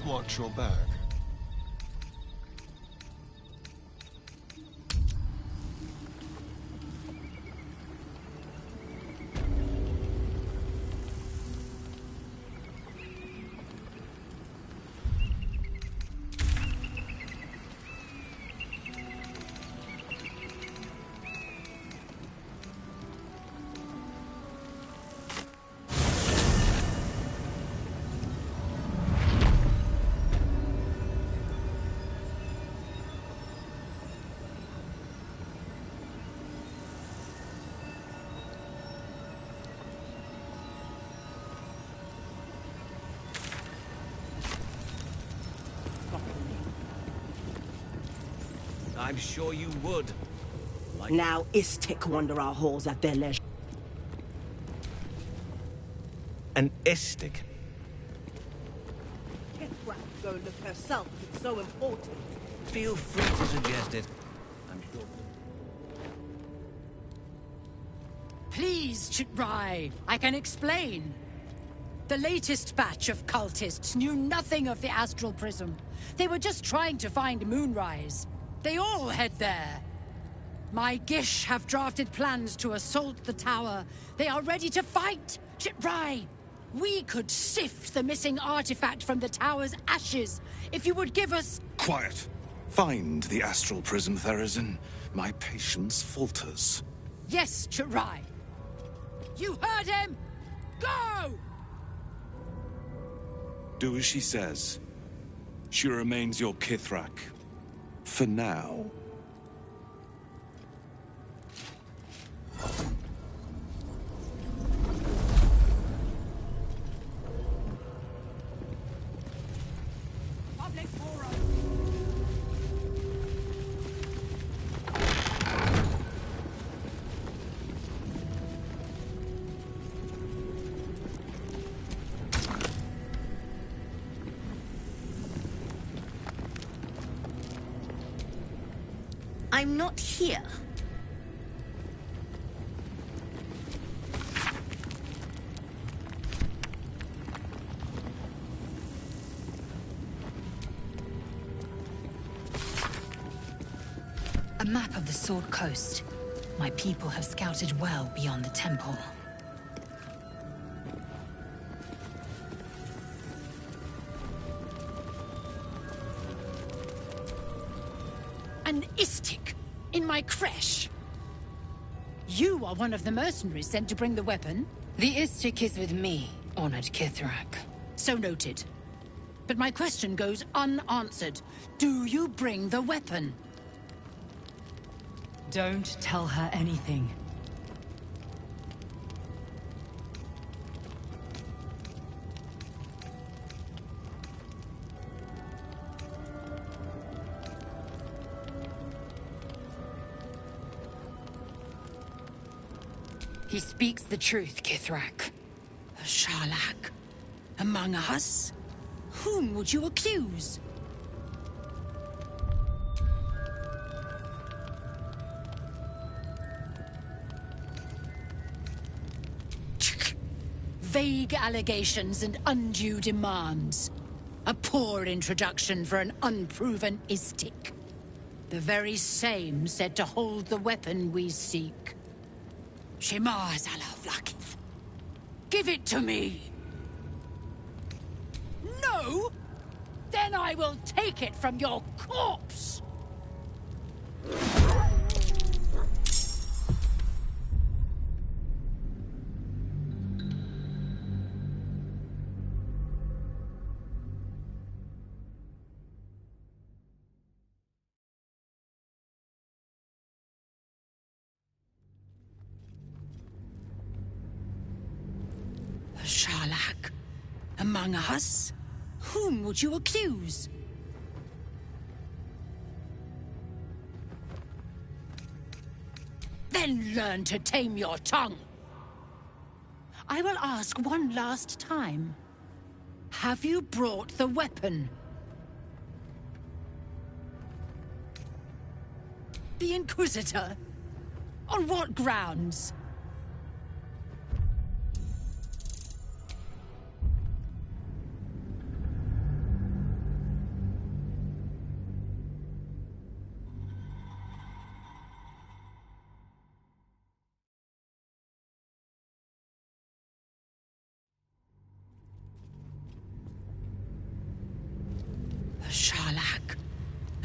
Watch your back. I'm sure you would. Now Istik wander our halls at their leisure. An Istik? Kithrak, go look herself. It's so important. Feel free to suggest it. I'm sure. Please, Chitrai, I can explain. The latest batch of cultists knew nothing of the Astral Prism. They were just trying to find Moonrise. They all head there. My Gish have drafted plans to assault the tower. They are ready to fight! Chitrai! We could sift the missing artifact from the tower's ashes if you would give us... Quiet. Find the Astral Prism, Therazin. My patience falters. Yes, Chitrai. You heard him! Go! Do as she says. She remains your Kithrak. For now. Public forum. I'm not here. A map of the Sword Coast. My people have scouted well beyond the temple. An Istik in my creche. You are one of the mercenaries sent to bring the weapon. The Istik is with me, honored Kithrak. So noted. But my question goes unanswered. Do you bring the weapon? Don't tell her anything. He speaks the truth, Kithrak. A Sharlak? Among us? Whom would you accuse? Vague allegations and undue demands. A poor introduction for an unproven Istik. The very same said to hold the weapon we seek. Shema Zalavlakith. Give it to me! No? Then I will take it from your corpse! Sharlak? Among us? Whom would you accuse? Then learn to tame your tongue. I will ask one last time. Have you brought the weapon? The Inquisitor? On what grounds?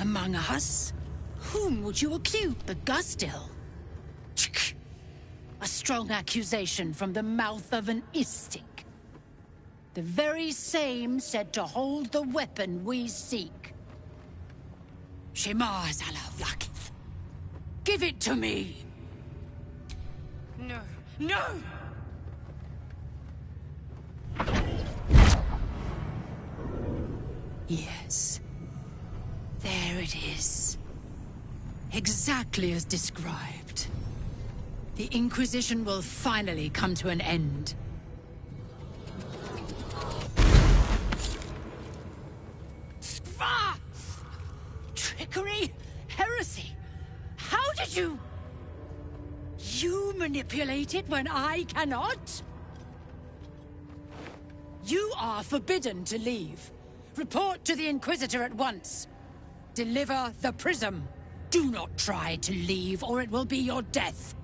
Among us? Whom would you accuse? The Gustil? A strong accusation from the mouth of an Istik. The very same said to hold the weapon we seek. Shema Zalavlakith. Give it to me! No. No! Yes. There it is. Exactly as described. The Inquisition will finally come to an end. Ah! Trickery? Heresy? How did you... You manipulate it when I cannot? You are forbidden to leave. Report to the Inquisitor at once. Deliver the prism. Do not try to leave, or it will be your death.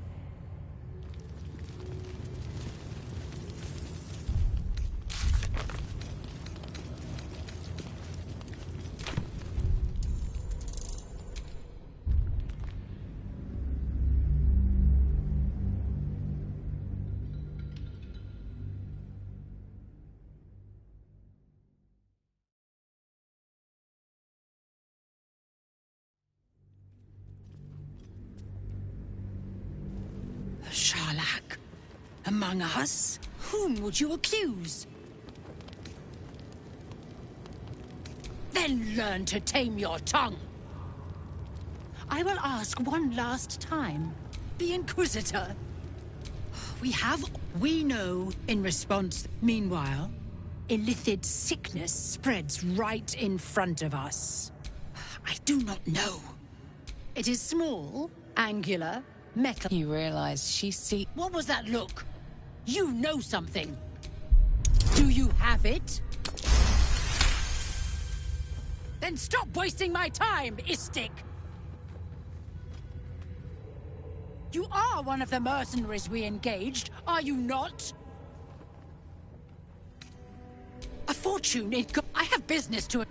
Sharlak, among us, whom would you accuse? Then learn to tame your tongue. I will ask one last time. The Inquisitor. We know in response. Meanwhile, Illithid sickness spreads right in front of us. I do not know. It is small, angular, metal. You realize What was that look? You know something. Do you have it? Then stop wasting my time, Istik! You are one of the mercenaries we engaged, are you not? A fortune in I have business to...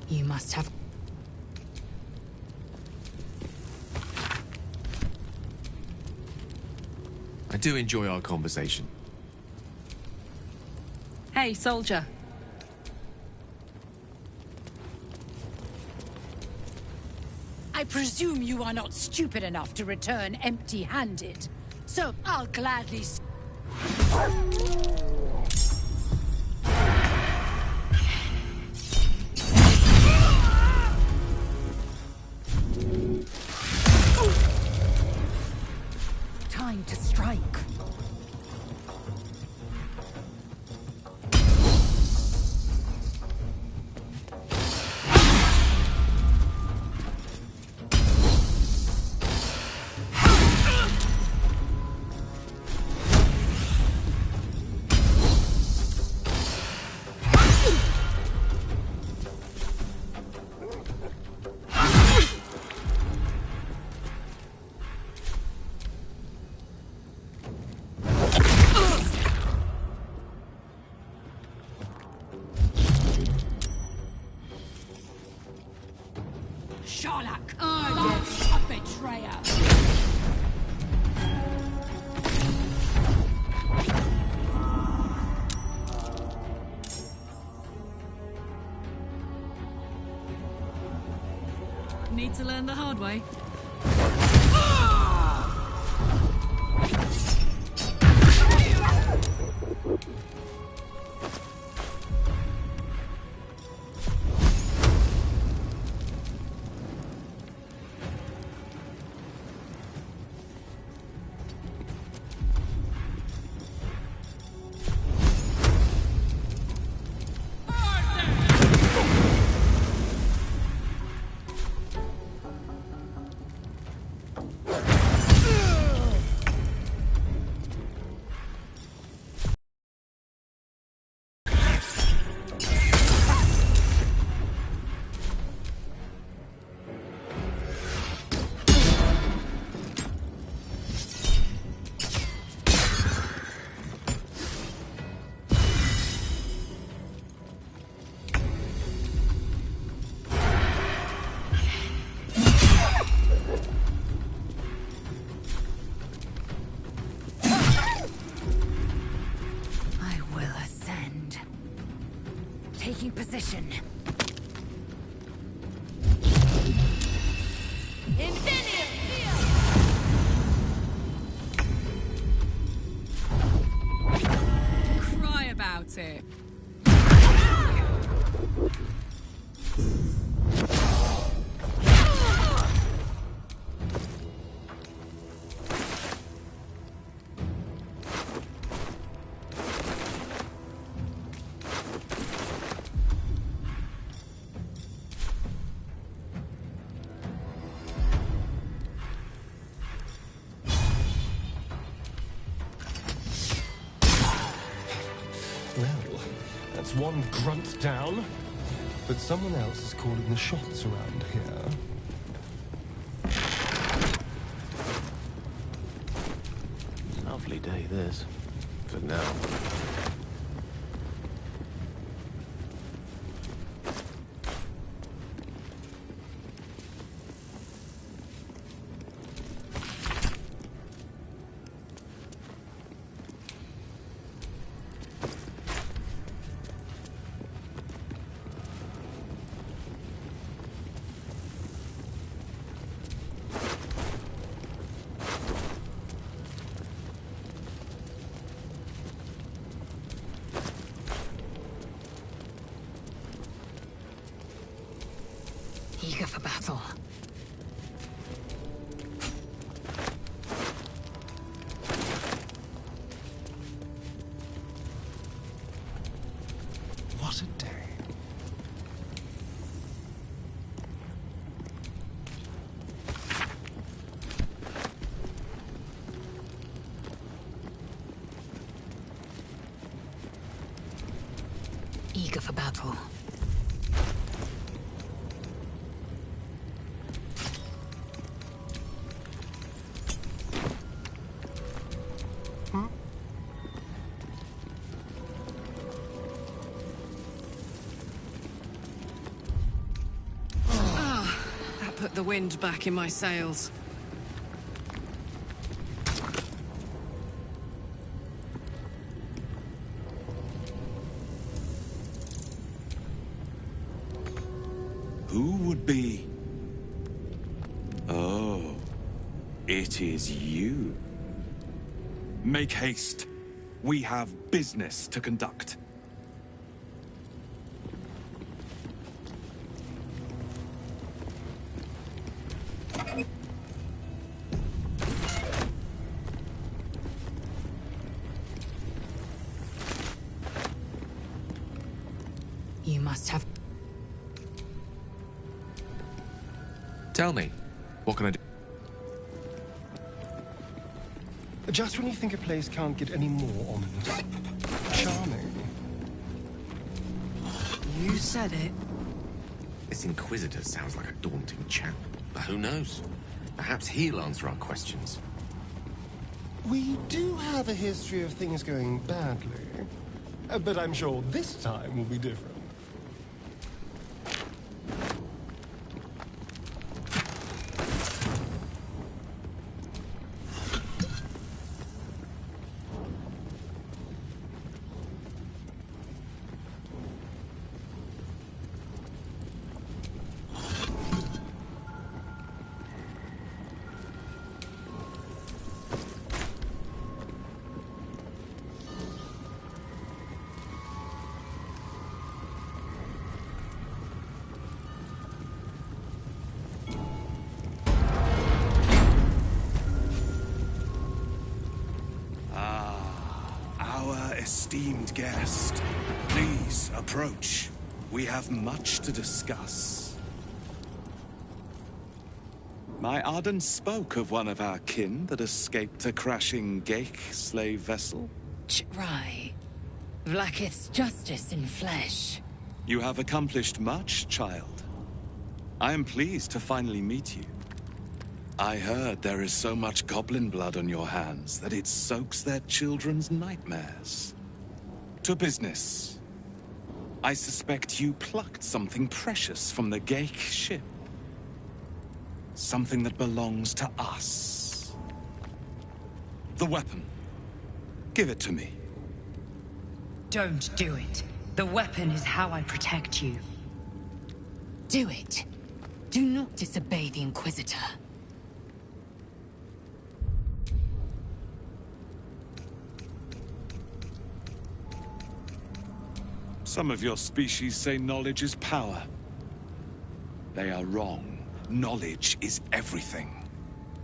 You must have... I do enjoy our conversation. Hey, soldier. I presume you are not stupid enough to return empty-handed. So I'll gladly... Time to strike. Sharlak! A betrayer! Need to learn the hard way. position. Infinity field! Cry about it. Well, that's one grunt down. But someone else is calling the shots around here. Lovely day, this. For now. Eager for battle. What a day. Eager for battle. That put the wind back in my sails. Who would be? Oh, it is you. Make haste. We have business to conduct. You must have... Tell me, what can I do? Just when you think a place can't get any more ominous. Charming. You said it. This Inquisitor sounds like a daunting chap. But who knows? Perhaps he'll answer our questions. We do have a history of things going badly. But I'm sure this time will be different. Esteemed guest, please approach. We have much to discuss. My Arden spoke of one of our kin that escaped a crashing Geik slave vessel. Right. Vlaakith's justice in flesh. You have accomplished much, child. I am pleased to finally meet you. I heard there is so much goblin blood on your hands that it soaks their children's nightmares. To business. I suspect you plucked something precious from the Geik ship. Something that belongs to us. The weapon. Give it to me. Don't do it. The weapon is how I protect you. Do it. Do not disobey the Inquisitor. Some of your species say knowledge is power. They are wrong. Knowledge is everything.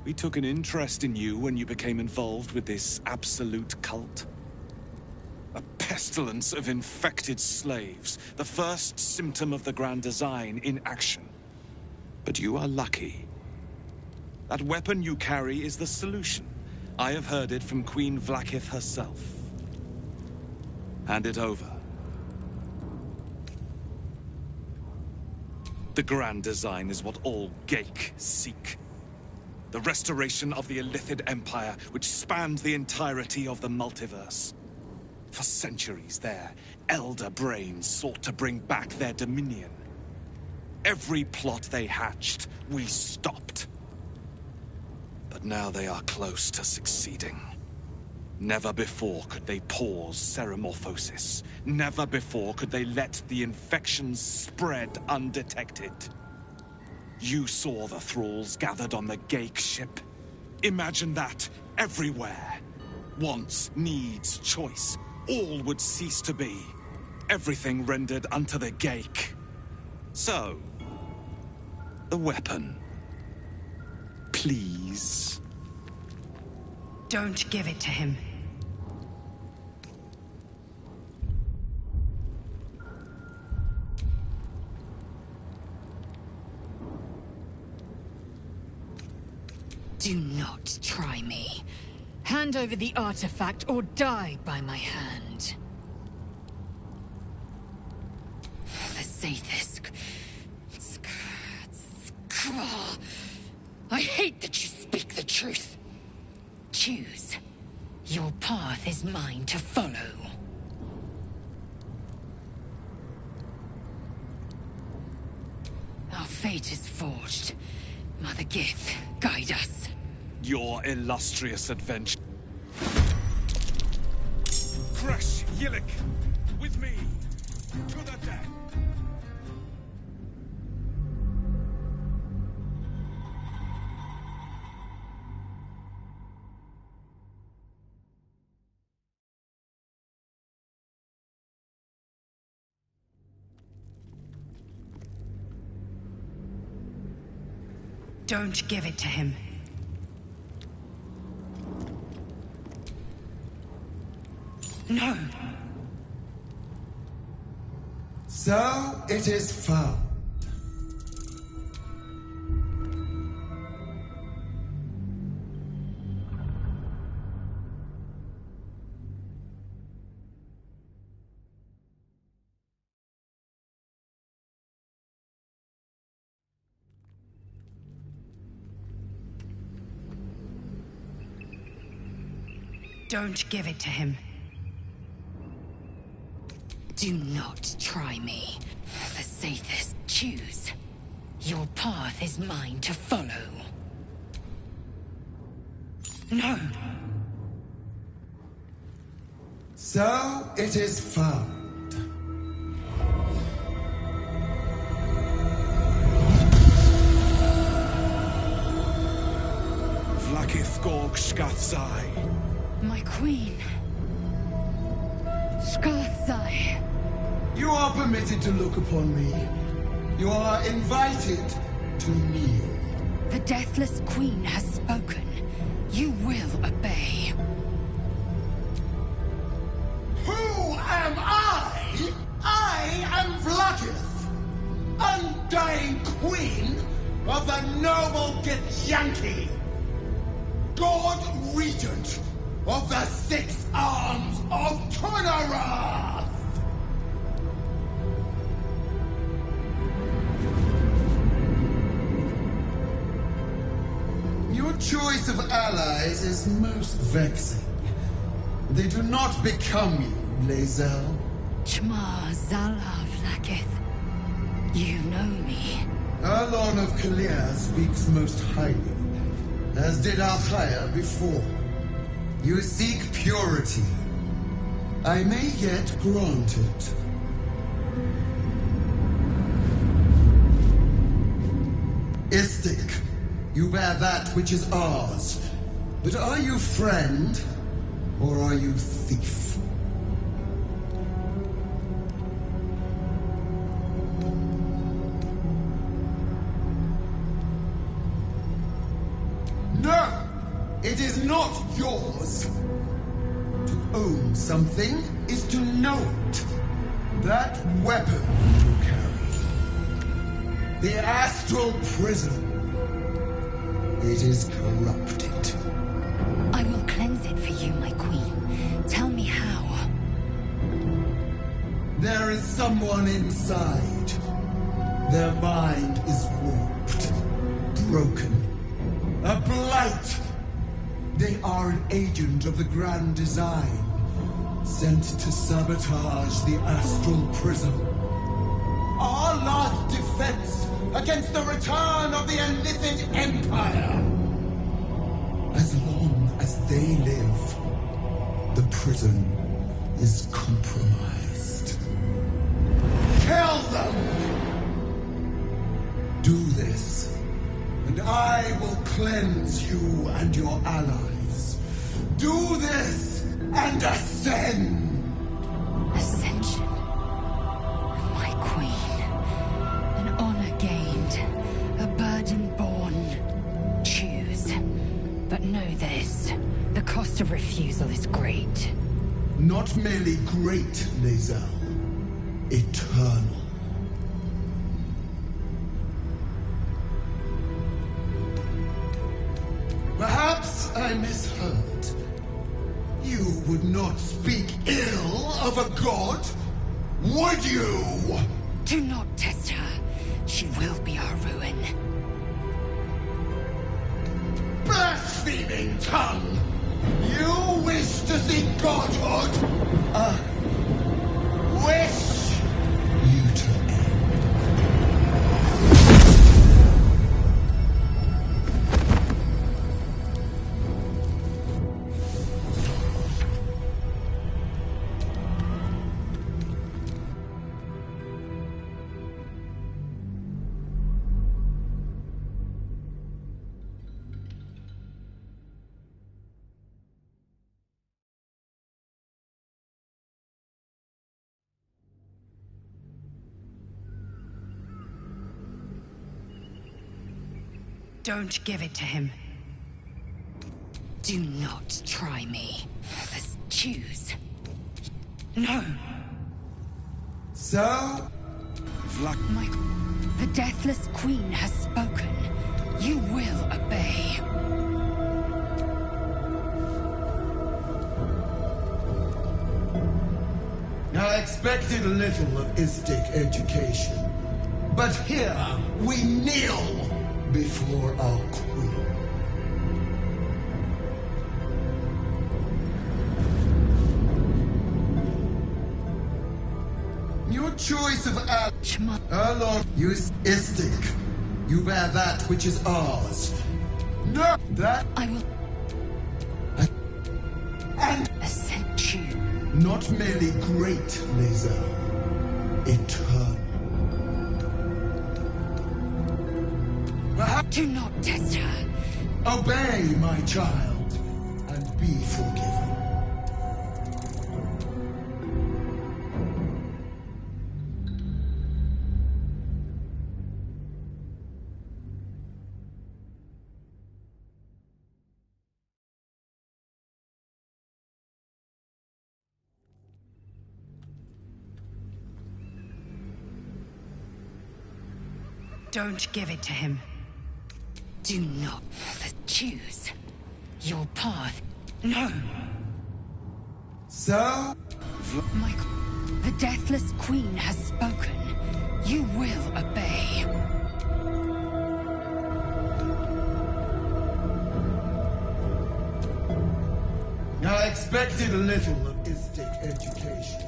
We took an interest in you when you became involved with this absolute cult. A pestilence of infected slaves, the first symptom of the Grand Design in action. But you are lucky. That weapon you carry is the solution. I have heard it from Queen Vlaakith herself. Hand it over. The Grand Design is what all Geik seek. The restoration of the Illithid Empire, which spanned the entirety of the multiverse. For centuries, their elder brains sought to bring back their dominion. Every plot they hatched, we stopped. But now they are close to succeeding. Never before could they pause Ceremorphosis. Never before could they let the infections spread undetected. You saw the thralls gathered on the Geik ship. Imagine that, everywhere. Wants, needs, choice. All would cease to be. Everything rendered unto the Geik. So, the weapon. Please. Don't give it to him. Do not try me. Hand over the artifact or die by my hand. The Zaithis. I hate that you speak the truth. Choose. Your path is mine to follow. Our fate is forged. Mother Gith, guide us. Your illustrious adventure. Crash Yillik, with me, to the death. Don't give it to him. No. So it is found. Don't give it to him. Do not try me. The Zaithis, choose. Your path is mine to follow. No. So it is found. Vlaakith Gorg Shkathzai. My queen. Shkathzai. You are permitted to look upon me. You are invited to kneel. The Deathless Queen has spoken. You will obey. Who am I? I am Vlaakith, undying queen of the noble Githyanki, God Regent of the Six Arms of Tunorath! Your choice of allies is most vexing. They do not become you, Lae'zel. Chma Zala Vlaakith. You know me. Arlon of Kalir speaks most highly, as did Alchaya before. You seek purity. I may yet grant it. you bear that which is ours. But are you friend, or are you thief? No! It is not yours! To own something is to know it. That weapon you carry. The astral prism. It is corrupted. I will cleanse it for you, my queen. Tell me how. There is someone inside. Their mind is warped, broken, a blight. They are an agent of the Grand Design, sent to sabotage the Astral Prism. Our last defense against the return of the Illithid Empire. As long as they live, the prison is compromised. Tell them! Do this, and I will cleanse you and your allies. Do this, and ascend! Ascension. My queen. An honor gained. A burden borne. Choose. But know this. The cost of refusal is great. Not merely great, Lae'zel. Eternal. Perhaps I misheard. You would not speak ill of a god, would you? Do not test her. She will be our ruin. Blaspheming tongue! You wish to see godhood? Wish you to end. Don't give it to him. Do not try me. Just choose. No! So? The Deathless Queen has spoken. You will obey. I expected little of Istik education. But here, we kneel before our queen. Your choice of Lord, use Istik. You bear that which is ours. No, that I will and ascend you. Not merely great, Lae'zel. Eternal. Do not test her. Obey, my child, and be forgiven. Don't give it to him. Do not choose your path. No! So? The Deathless Queen has spoken. You will obey. I expected little of Istik education.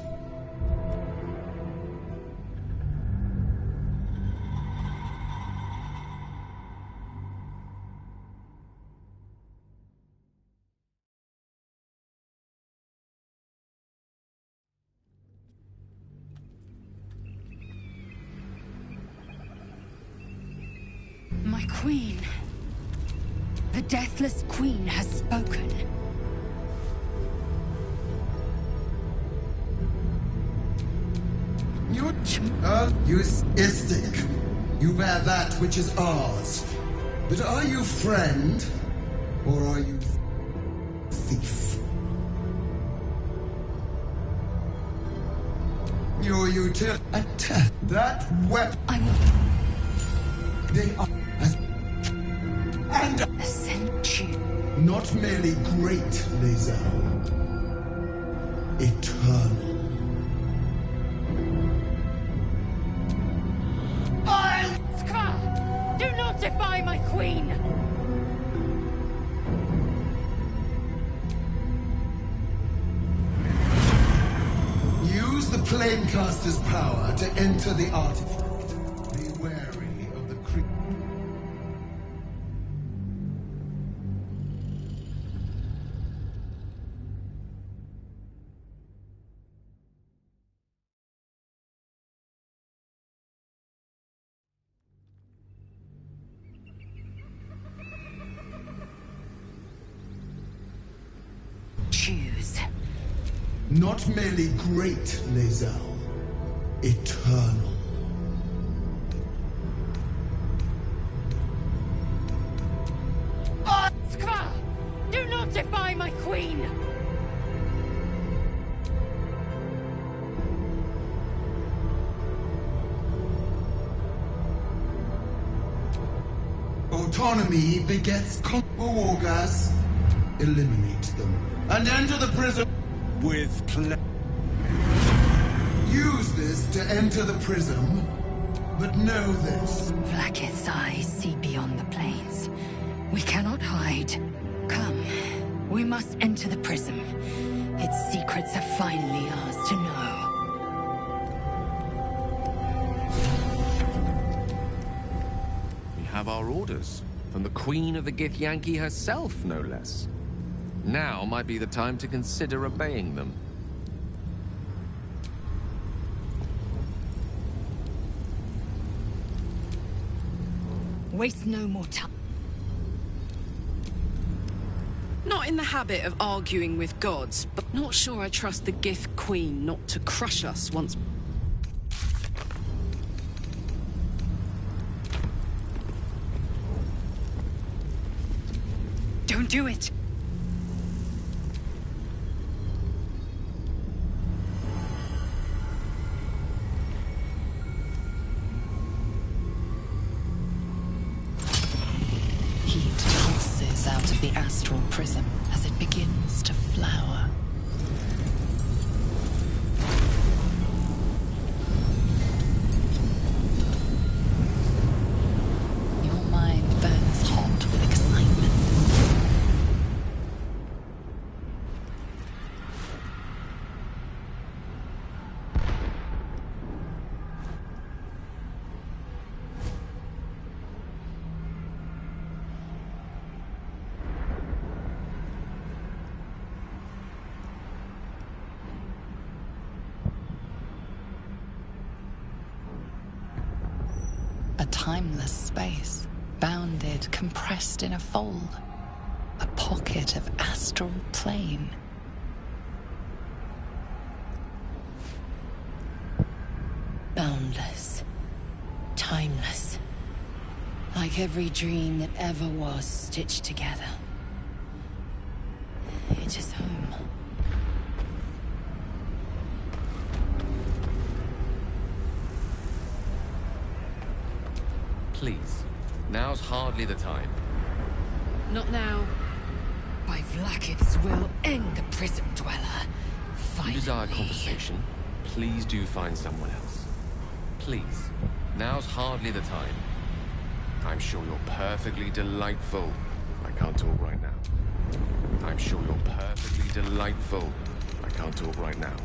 My queen. The Deathless Queen has spoken. You Istik. You bear that which is ours. But are you friend, or are you thief? Your utility. Attack that weapon. I will They are and ascend you. not merely great, Lae'zel. Eternal. Skra! Do not defy my queen! Use the Planecaster's power to enter the artifact. Be wary of the creep. Choose. Not merely great, Lae'zel. Eternal. Skra! Do not defy my queen! Autonomy begets Wargas. Eliminate them. And enter the prism. With Use this to enter the prism. But know this. Vlaakith's eyes see beyond the plains. We cannot hide. Come. We must enter the prism. Its secrets are finally ours to know. We have our orders. From the Queen of the Githyanki herself, no less. Now might be the time to consider obeying them. Waste no more time. Not in the habit of arguing with gods, but not sure I trust the Gith Queen not to crush us once. Don't do it! Heat pulses out of the astral prism as it begins to flower. Your mind burns hot with excitement. A timeless space, bounded, compressed in a fold. A pocket of astral plane. Boundless. Timeless. Like every dream that ever was stitched together. It is home. Please. Now's hardly the time. Not now. By Vlaakith's will end the prism dweller. If you Finally. desire conversation, please do find someone else. Please. Now's hardly the time. I'm sure you're perfectly delightful. I can't talk right now. I'm sure you're perfectly delightful. I can't talk right now.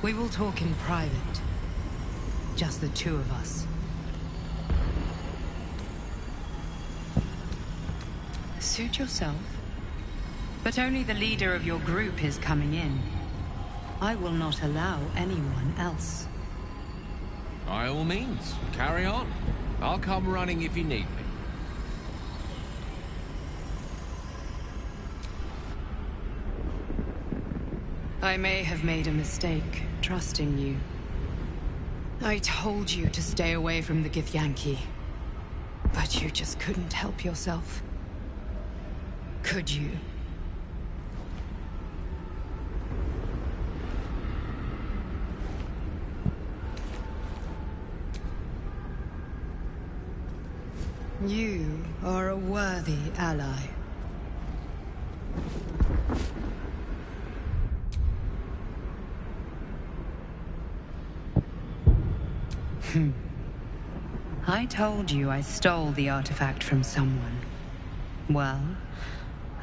We will talk in private. Just the two of us. Suit yourself. But only the leader of your group is coming in. I will not allow anyone else. By all means, carry on. I'll come running if you need me. I may have made a mistake, trusting you. I told you to stay away from the Githyanki. But you just couldn't help yourself. Could you? You are a worthy ally. I told you I stole the artifact from someone. Well,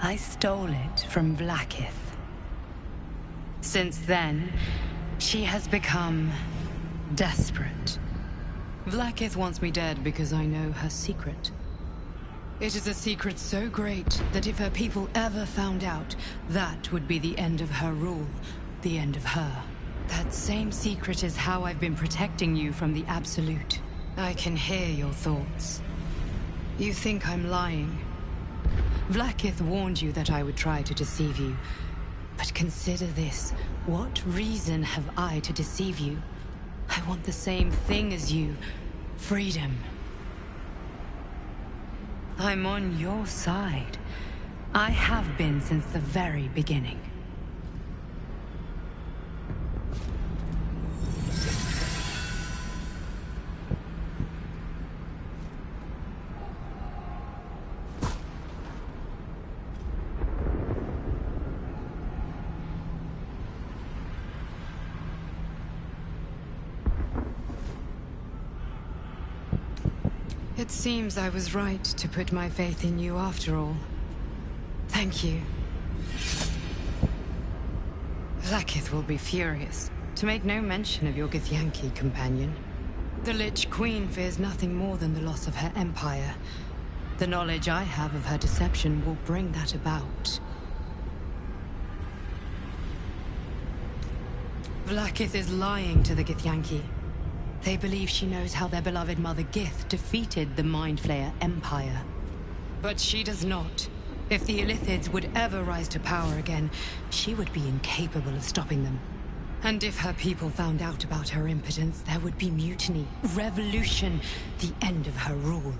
I stole it from Vlaakith. Since then, she has become desperate. Vlaakith wants me dead because I know her secret. It is a secret so great that if her people ever found out, that would be the end of her rule, the end of her. That same secret is how I've been protecting you from the Absolute. I can hear your thoughts. You think I'm lying. Vlaakith warned you that I would try to deceive you. But consider this. What reason have I to deceive you? I want the same thing as you. Freedom. I'm on your side. I have been since the very beginning. It seems I was right to put my faith in you after all. Thank you. Vlaakith will be furious, to make no mention of your Githyanki companion. The Lich Queen fears nothing more than the loss of her empire. The knowledge I have of her deception will bring that about. Vlaakith is lying to the Githyanki. They believe she knows how their beloved mother Gith defeated the Mind Flayer Empire. But she does not. If the Illithids would ever rise to power again, she would be incapable of stopping them. And if her people found out about her impotence, there would be mutiny, revolution, the end of her rule.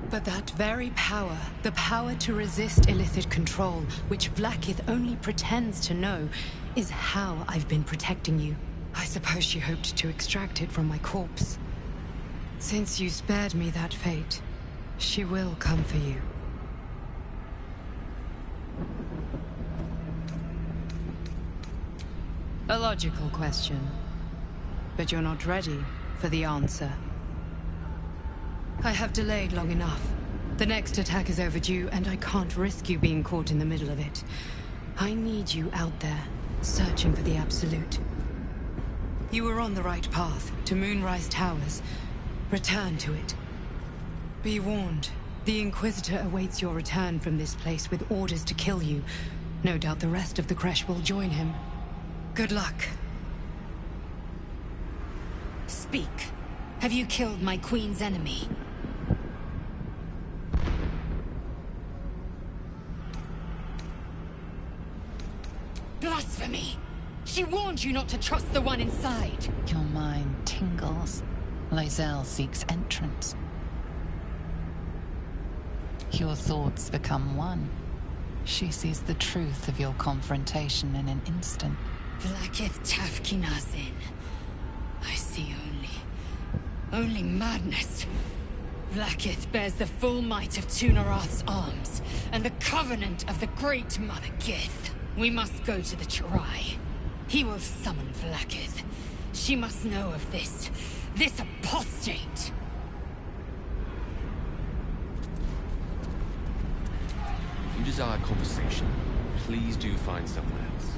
But that very power, the power to resist Illithid control, which Vlaakith only pretends to know, is how I've been protecting you. I suppose she hoped to extract it from my corpse. Since you spared me that fate, she will come for you. A logical question. But you're not ready for the answer. I have delayed long enough. The next attack is overdue, and I can't risk you being caught in the middle of it. I need you out there, searching for the Absolute. You were on the right path, to Moonrise Towers. Return to it. Be warned, the Inquisitor awaits your return from this place with orders to kill you. No doubt the rest of the Kresh will join him. Good luck. Speak. Have you killed my queen's enemy? Blasphemy! She warned you not to trust the one inside. Your mind tingles. Lae'zel seeks entrance. Your thoughts become one. She sees the truth of your confrontation in an instant. Vlaakith Tafkinazin. I see only madness. Vlaakith bears the full might of Tunarath's arms, and the covenant of the Great Mother Gith. We must go to the Chirai. He will summon Vlaakith. She must know of this apostate. If you desire conversation, please do find someone else.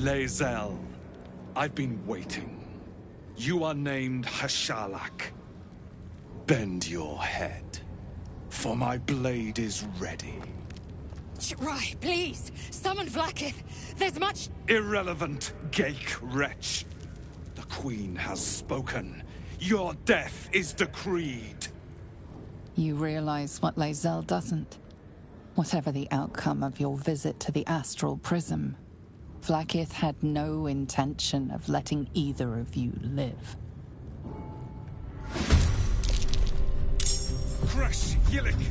Lae'zel, I've been waiting. You are named Hashalak. Bend your head, for my blade is ready. Rai, please, summon Vlaakith. There's much... Irrelevant, Geik wretch. The Queen has spoken. Your death is decreed. You realize what Lae'zel doesn't? Whatever the outcome of your visit to the Astral Prism, Vlaakith had no intention of letting either of you live. Crush Yillik! With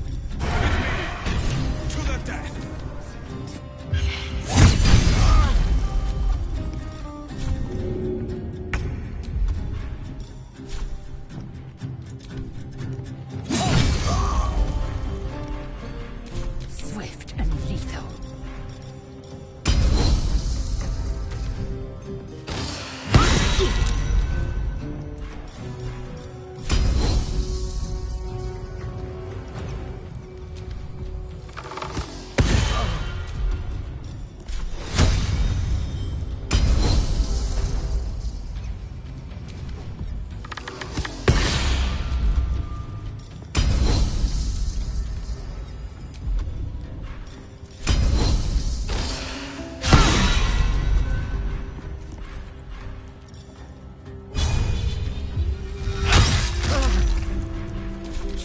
me! To the death! Swift and lethal.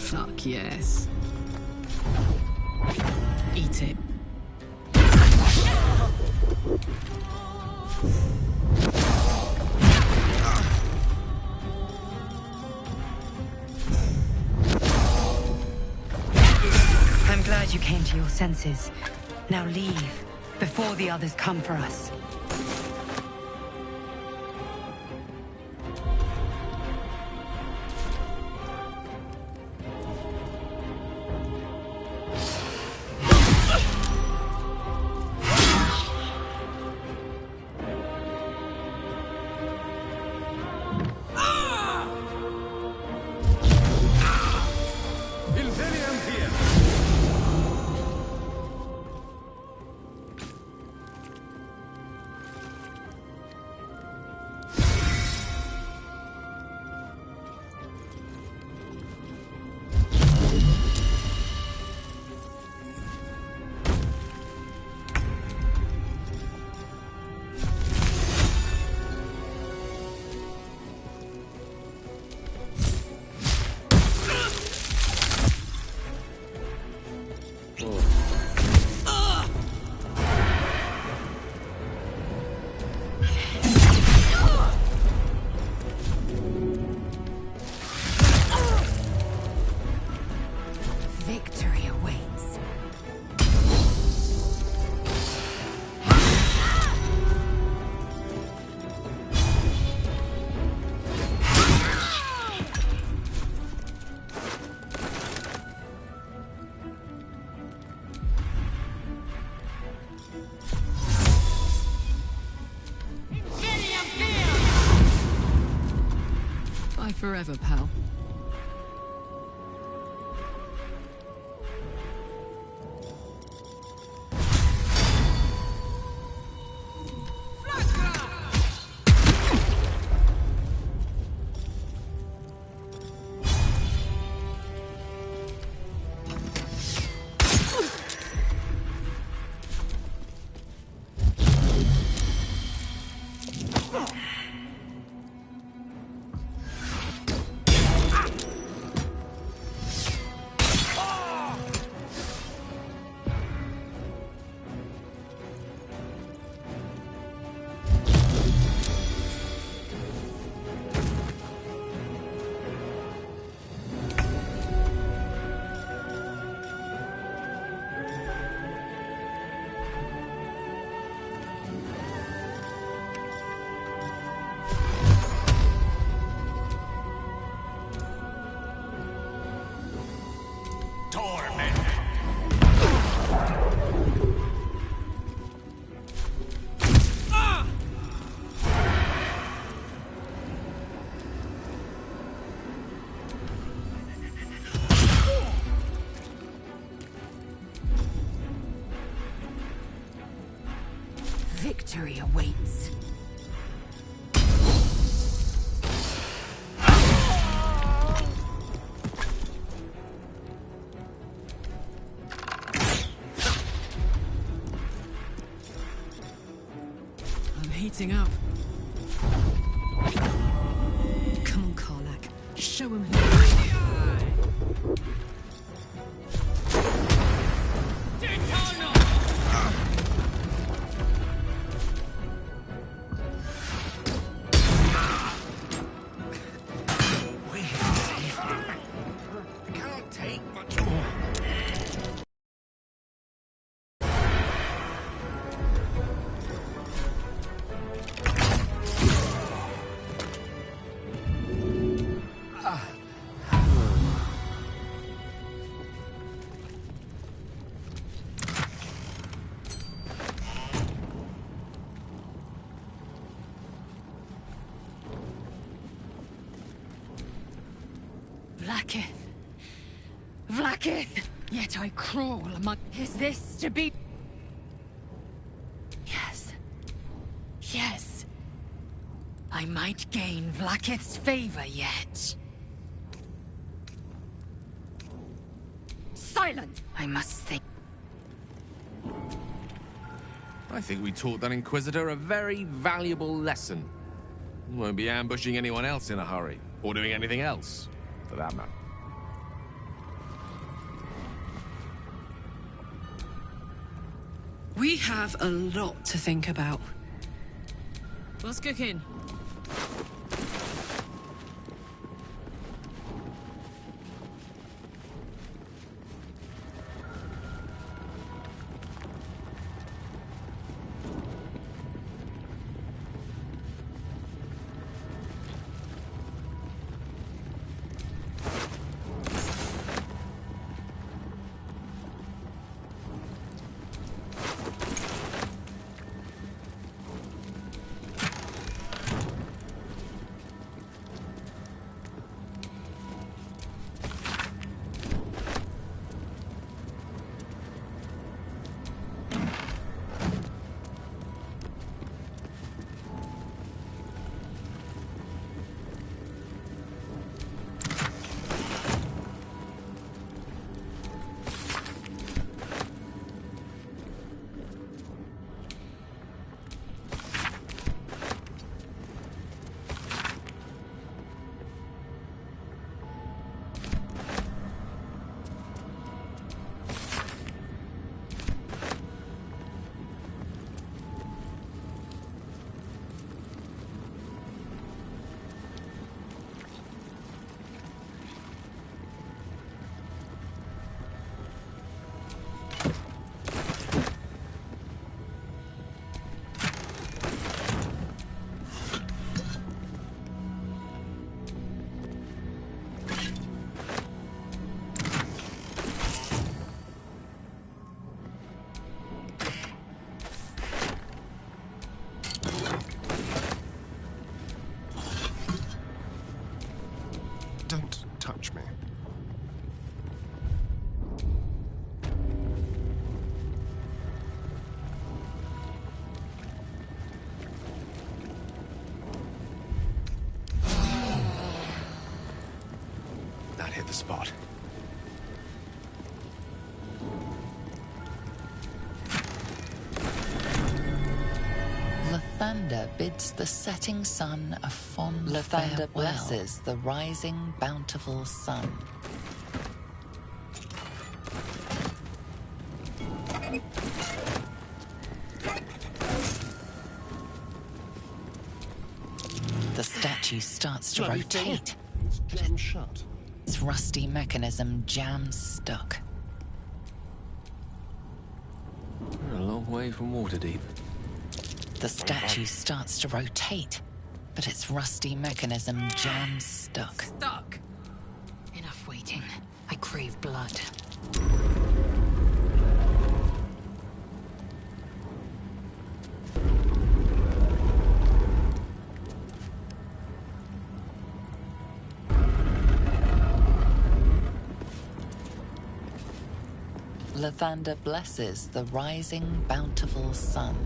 Fuck yes. Eat it. I'm glad you came to your senses. Now leave, before the others come for us. Victory awaits. Bye forever, pal. victory awaits. I'm heating up. Come on, Karlach. Show him who you are. Vlaakith! Vlaakith! Yet I crawl among... Is this to be... Yes. Yes. I might gain Vlaakith's favor yet. Silent! I must think. I think we taught that Inquisitor a very valuable lesson. He won't be ambushing anyone else in a hurry, or doing anything else, for that matter. We have a lot to think about. What's cooking? Don't touch me. That hit the spot. Lathander bids the setting sun a fond Lathander farewell. Blesses the rising bountiful sun. The statue starts to rotate. It's jammed shut. Its rusty mechanism jams stuck. We're a long way from Waterdeep. The statue starts to rotate, but its rusty mechanism jams stuck. Stuck! Enough waiting. I crave blood. Lathander blesses the rising bountiful sun.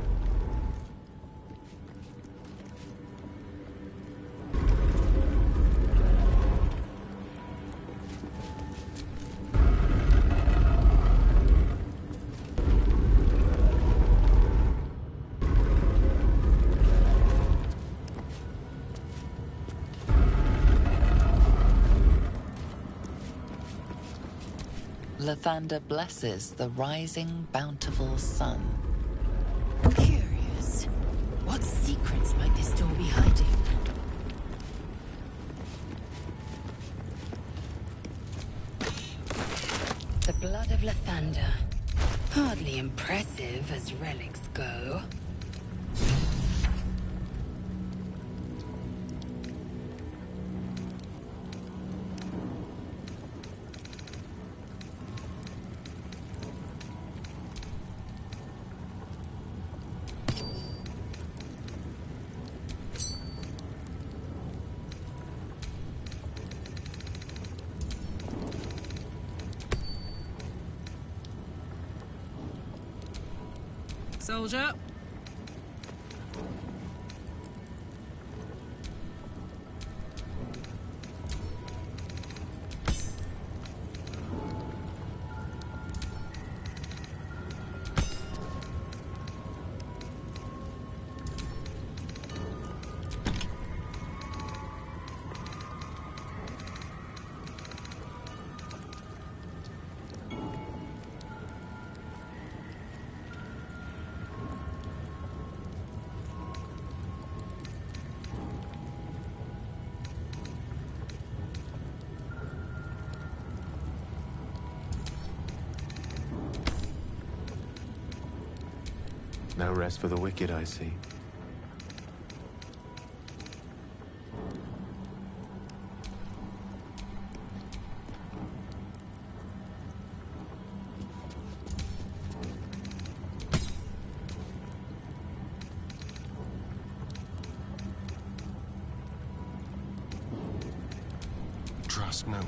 Lathander blesses the rising, bountiful sun. Curious. What secrets might this door be hiding? The blood of Lathander. Hardly impressive as relics go. Soldier. No rest for the wicked, I see. Trust no one.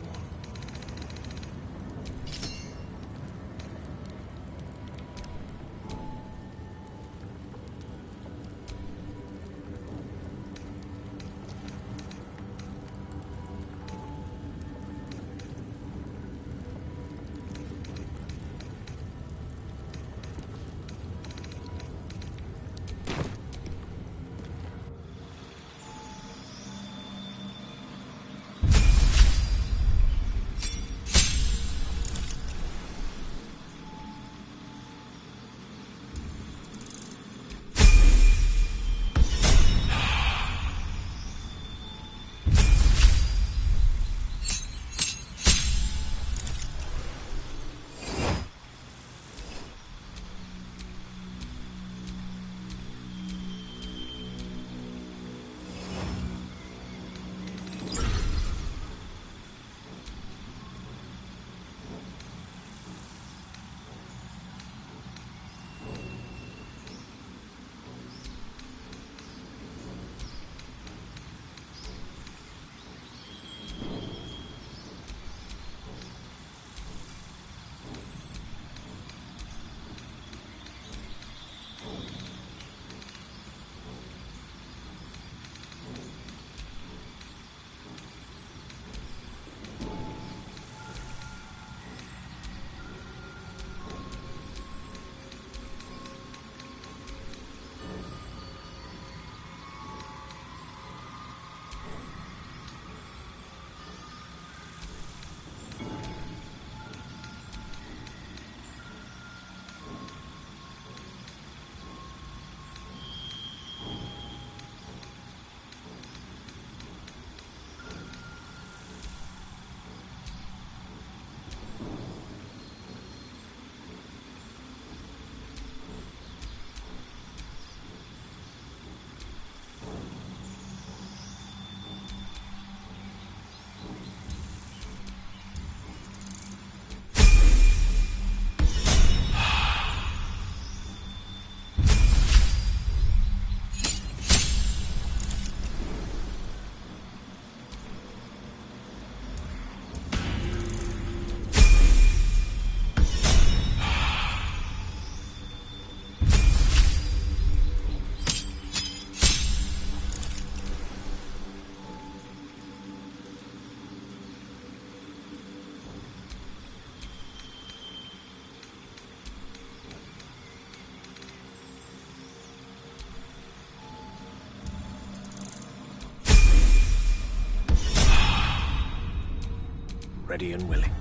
Ready and willing.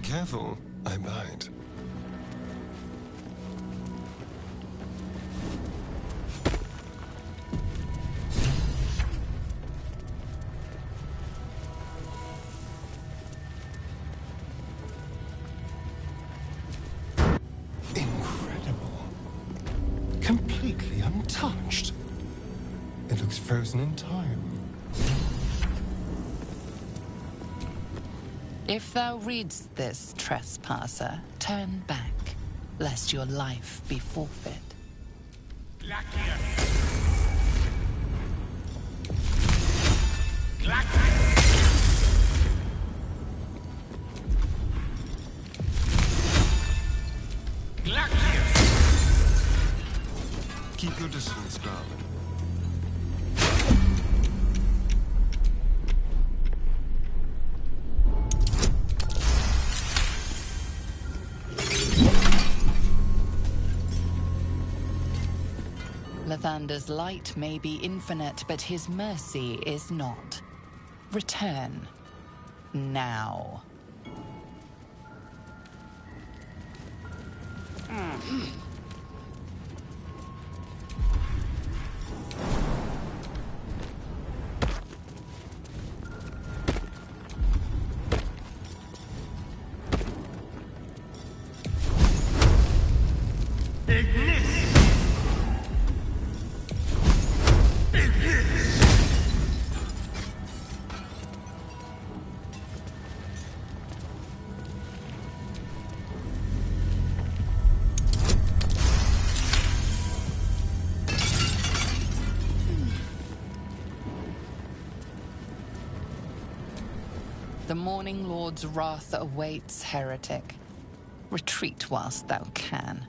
Careful, I bite. Incredible. Completely untouched. It looks frozen in time. If thou readst this, trespasser, turn back, lest your life be forfeit. Keep your distance, darling. Lathander's light may be infinite, but his mercy is not. Return. Now. The Morning Lord's wrath awaits, heretic. Retreat whilst thou can.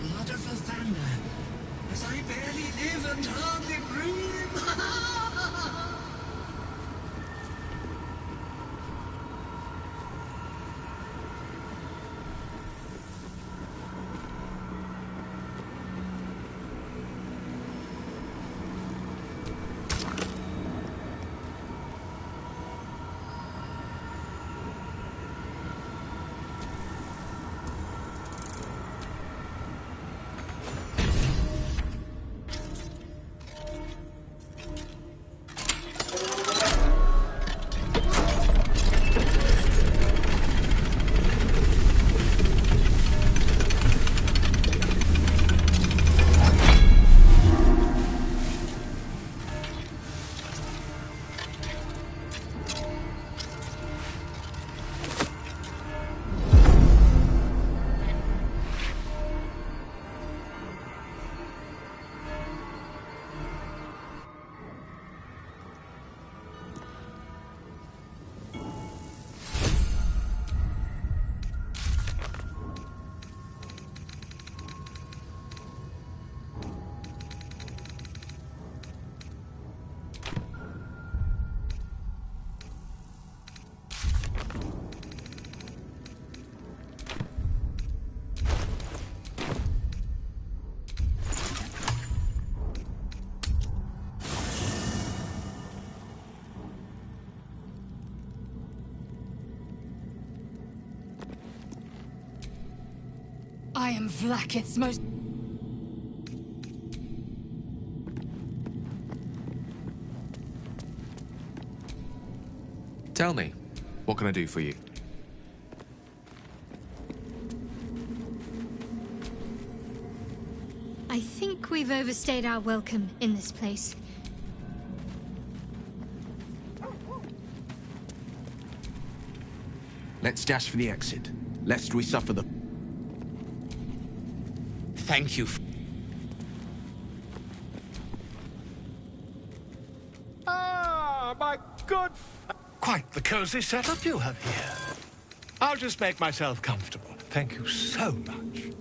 Blood of Lathander, as I barely live and hardly breathe. I am Vlaakith's most... Tell me, what can I do for you? I think we've overstayed our welcome in this place. Let's dash for the exit, lest we suffer the... Thank you. Ah, my good... Quite the cozy setup you have here. I'll just make myself comfortable. Thank you so much.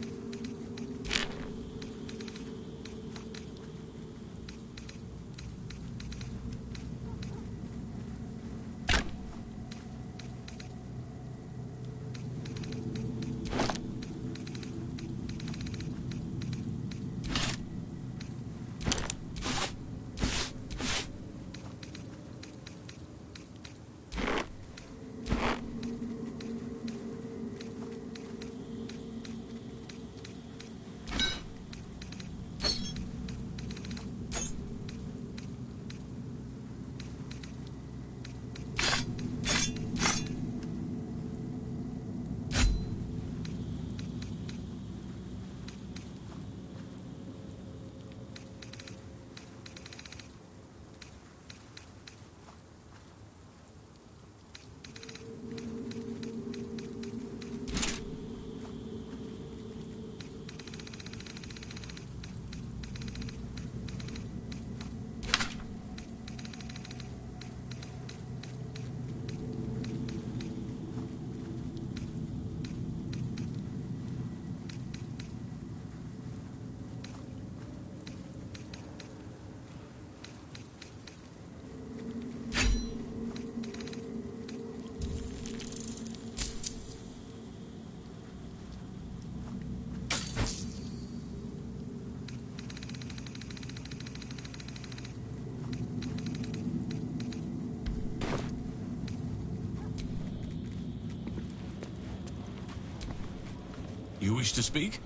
You wish to speak?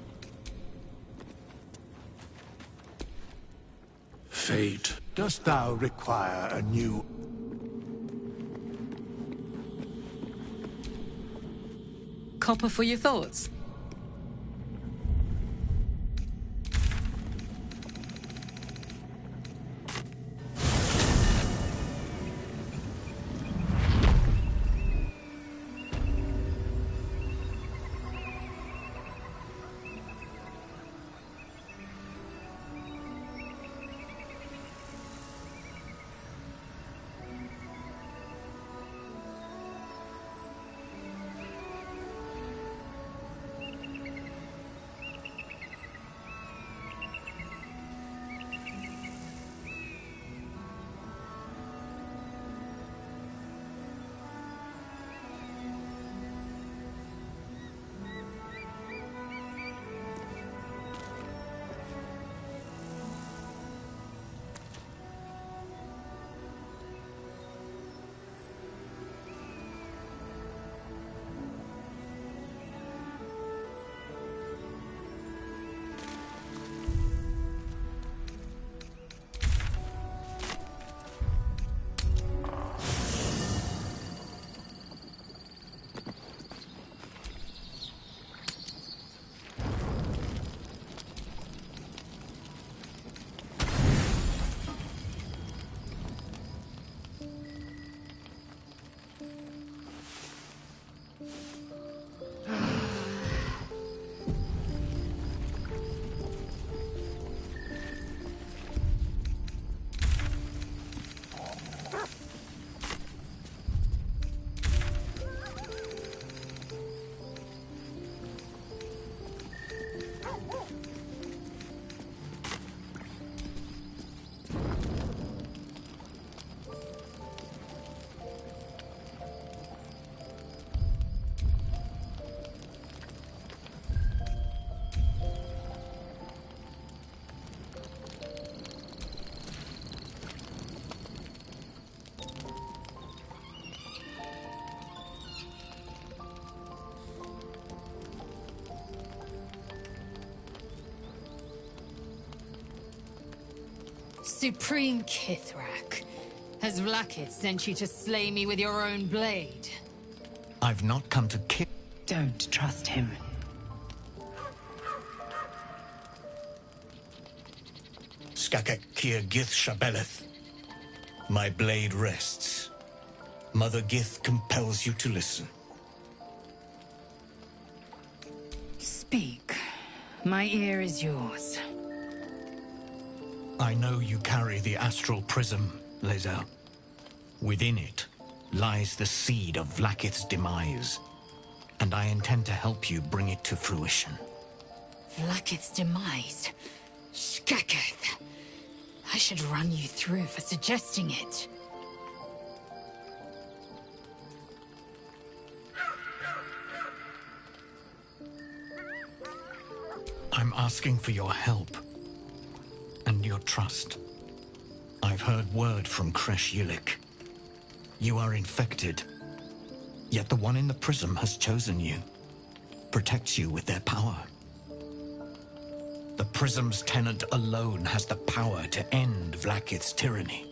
Fate, dost thou require a new... Copper for your thoughts? Supreme Kithrak, has Vlaakith sent you to slay me with your own blade? I've not come to kill... Don't trust him. Skakek Kir Gith Shabeleth. My blade rests. Mother Gith compels you to listen. Speak. My ear is yours. I know you carry the astral prism, Lae'zel. Within it lies the seed of Vlaakith's demise. and I intend to help you bring it to fruition. Vlaakith's demise. Skaketh. I should run you through for suggesting it. I'm asking for your help and your trust. I've heard word from Kresh Yilik. You are infected, yet the one in the prism has chosen you, protects you with their power. The prism's tenant alone has the power to end Vlaakith's tyranny.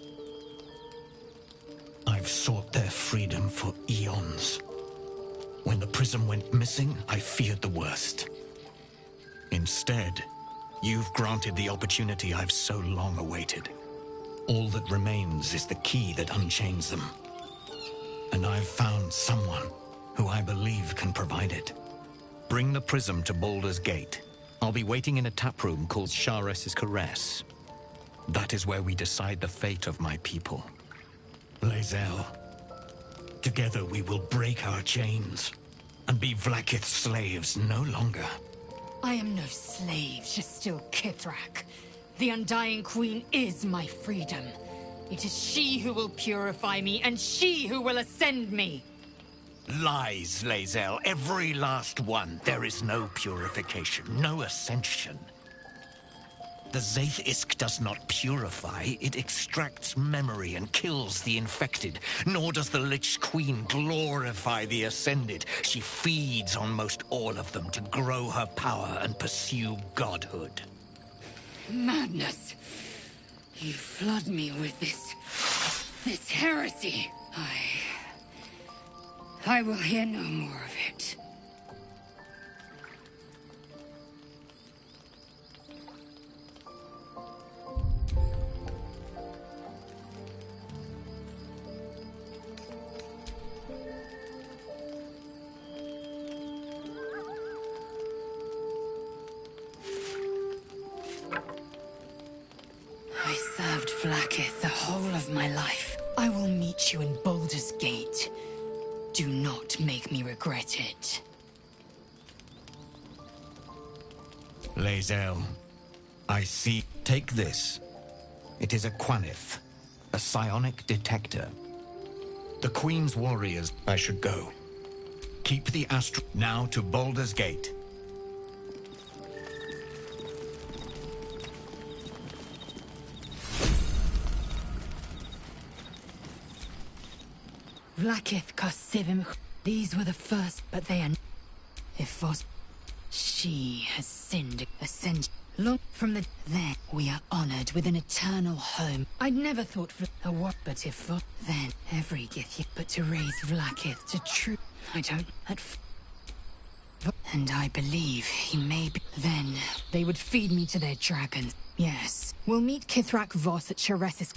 I've sought their freedom for eons. When the prism went missing, I feared the worst. Instead, you've granted the opportunity I've so long awaited. All that remains is the key that unchains them. And I've found someone who I believe can provide it. Bring the prism to Baldur's Gate. I'll be waiting in a taproom called Sharess's Caress. That is where we decide the fate of my people. Lae'zel, together we will break our chains and be Vlaakith's slaves no longer. I am no slave, Jastil Kithrak. The Undying Queen is my freedom. It is she who will purify me, and she who will ascend me. Lies, Lae'zel. Every last one. There is no purification, no ascension. The Zaith Isk does not purify, it extracts memory and kills the infected. Nor does the Lich Queen glorify the ascended. She feeds on most all of them to grow her power and pursue godhood. Madness. You flood me with this heresy. I will hear no more of it. I served Vlaakith the whole of my life. I will meet you in Baldur's Gate. Do not make me regret it. Lae'zel, I see. Take this. It is a Quanith, a psionic detector. The Queen's warriors. I should go. Keep the astral. Now to Baldur's Gate. Vlaakith Karsivim. These were the first, but they are... If Vos... She has sinned, ascended. Long from the... Then we are honored with an eternal home. I'd never thought for a what, but if Vos... Then every Githya, but to raise Vlaakith to true... I don't... And I believe he may be... Then they would feed me to their dragons. Yes. We'll meet Kithrak Voss at Sharess's...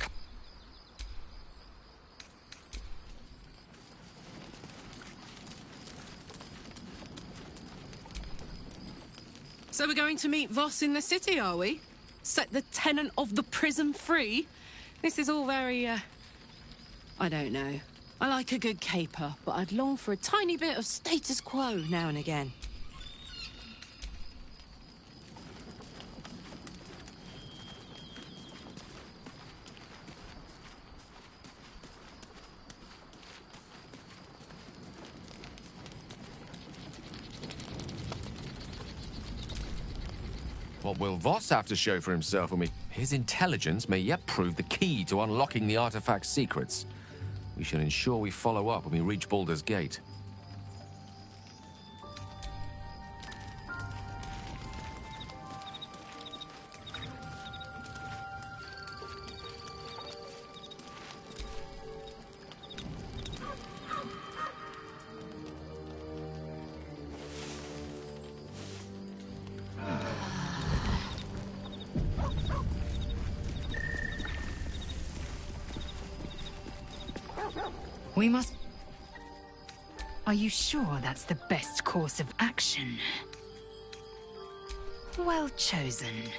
So we're going to meet Voss in the city, are we? Set the tenant of the prism free? This is all very, I don't know. I like a good caper, but I'd long for a tiny bit of status quo now and again. What will Voss have to show for himself when we... His intelligence may yet prove the key to unlocking the artifact's secrets. We should ensure we follow up when we reach Baldur's Gate. We must... Are you sure that's the best course of action? Well chosen.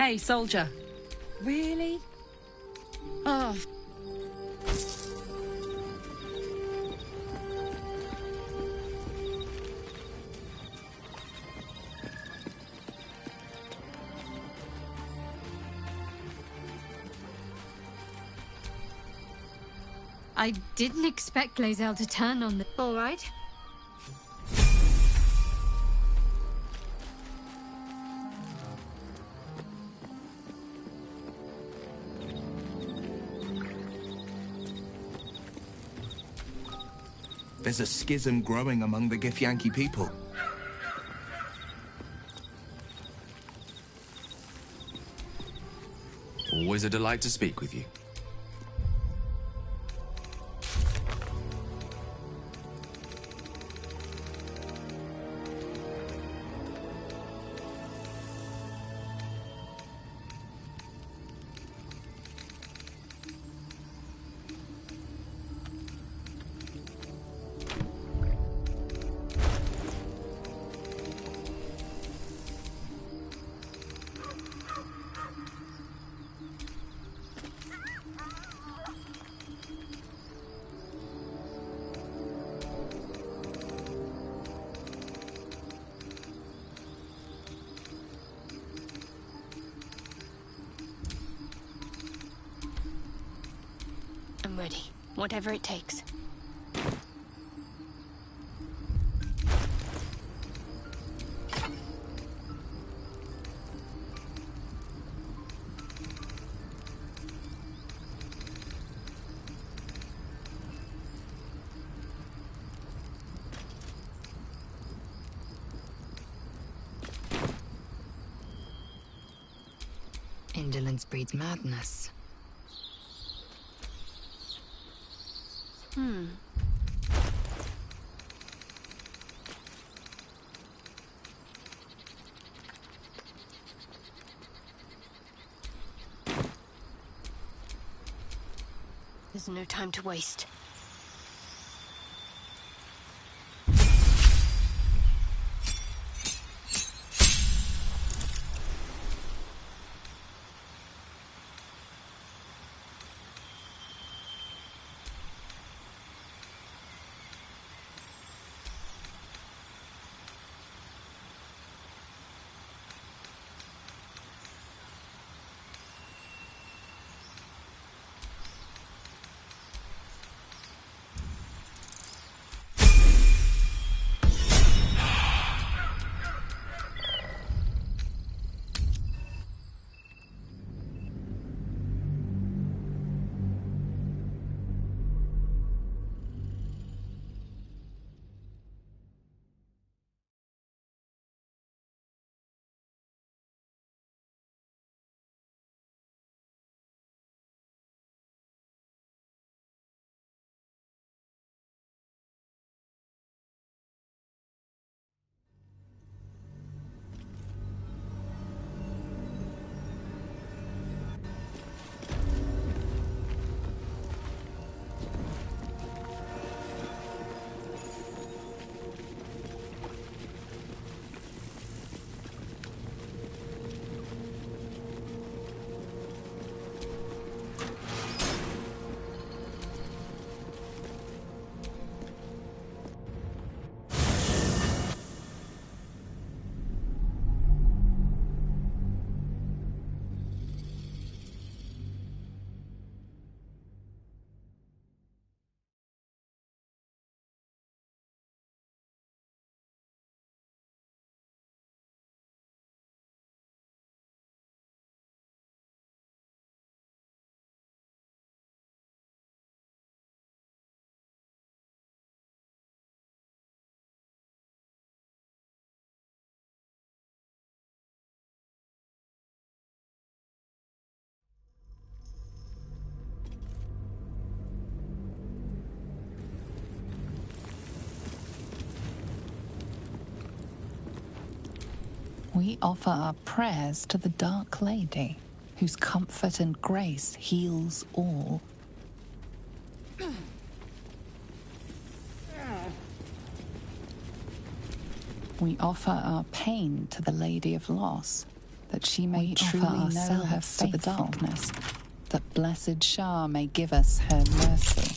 Hey, soldier. Really? Oh, I didn't expect Lae'zel to turn on the... All right. There's a schism growing among the Githyanki people. Always a delight to speak with you. I'm ready. Whatever it takes. Indolence breeds madness. There's no time to waste. We offer our prayers to the Dark Lady, whose comfort and grace heals all. We offer our pain to the Lady of Loss, that she may We truly offer know her ourselves to the faithfulness, that blessed Shah may give us her mercy.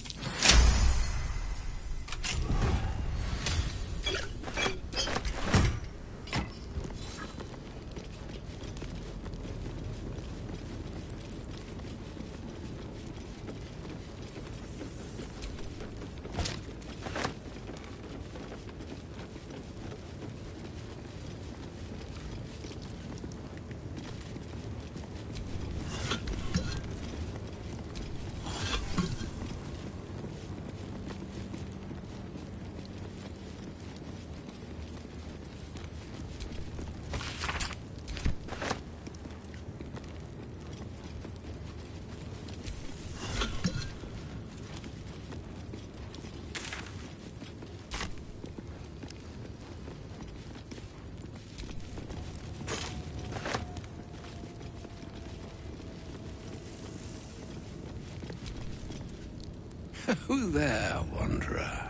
Who there, wanderer?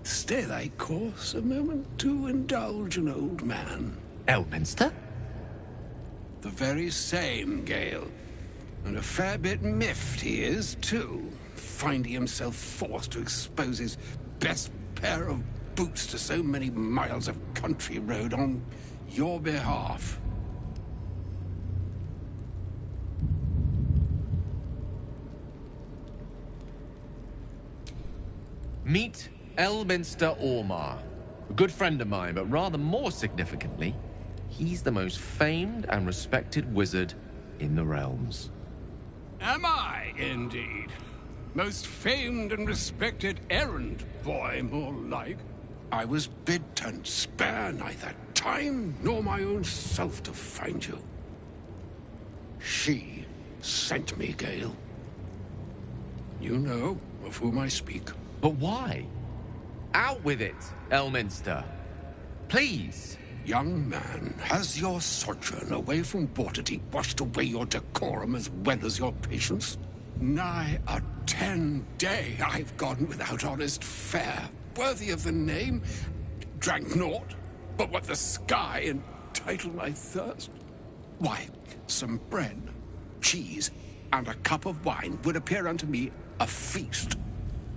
Stay thy course a moment to indulge an old man. Elminster? The very same, Gale. And a fair bit miffed he is, too, finding himself forced to expose his best pair of boots to so many miles of country road on your behalf. Meet Elminster Ormar. A good friend of mine, but rather more significantly, he's the most famed and respected wizard in the realms. Am I, indeed? Most famed and respected errand boy, more like. I was bid to spare neither time nor my own self to find you. She sent me, Gale. You know of whom I speak. But why? Out with it, Elminster. Please. Young man, has your sojourn away from Waterdeep washed away your decorum as well as your patience? Nigh a 10-day I've gone without honest fare, worthy of the name. Drank naught, but what the sky entitled my thirst. Why, some bread, cheese, and a cup of wine would appear unto me a feast.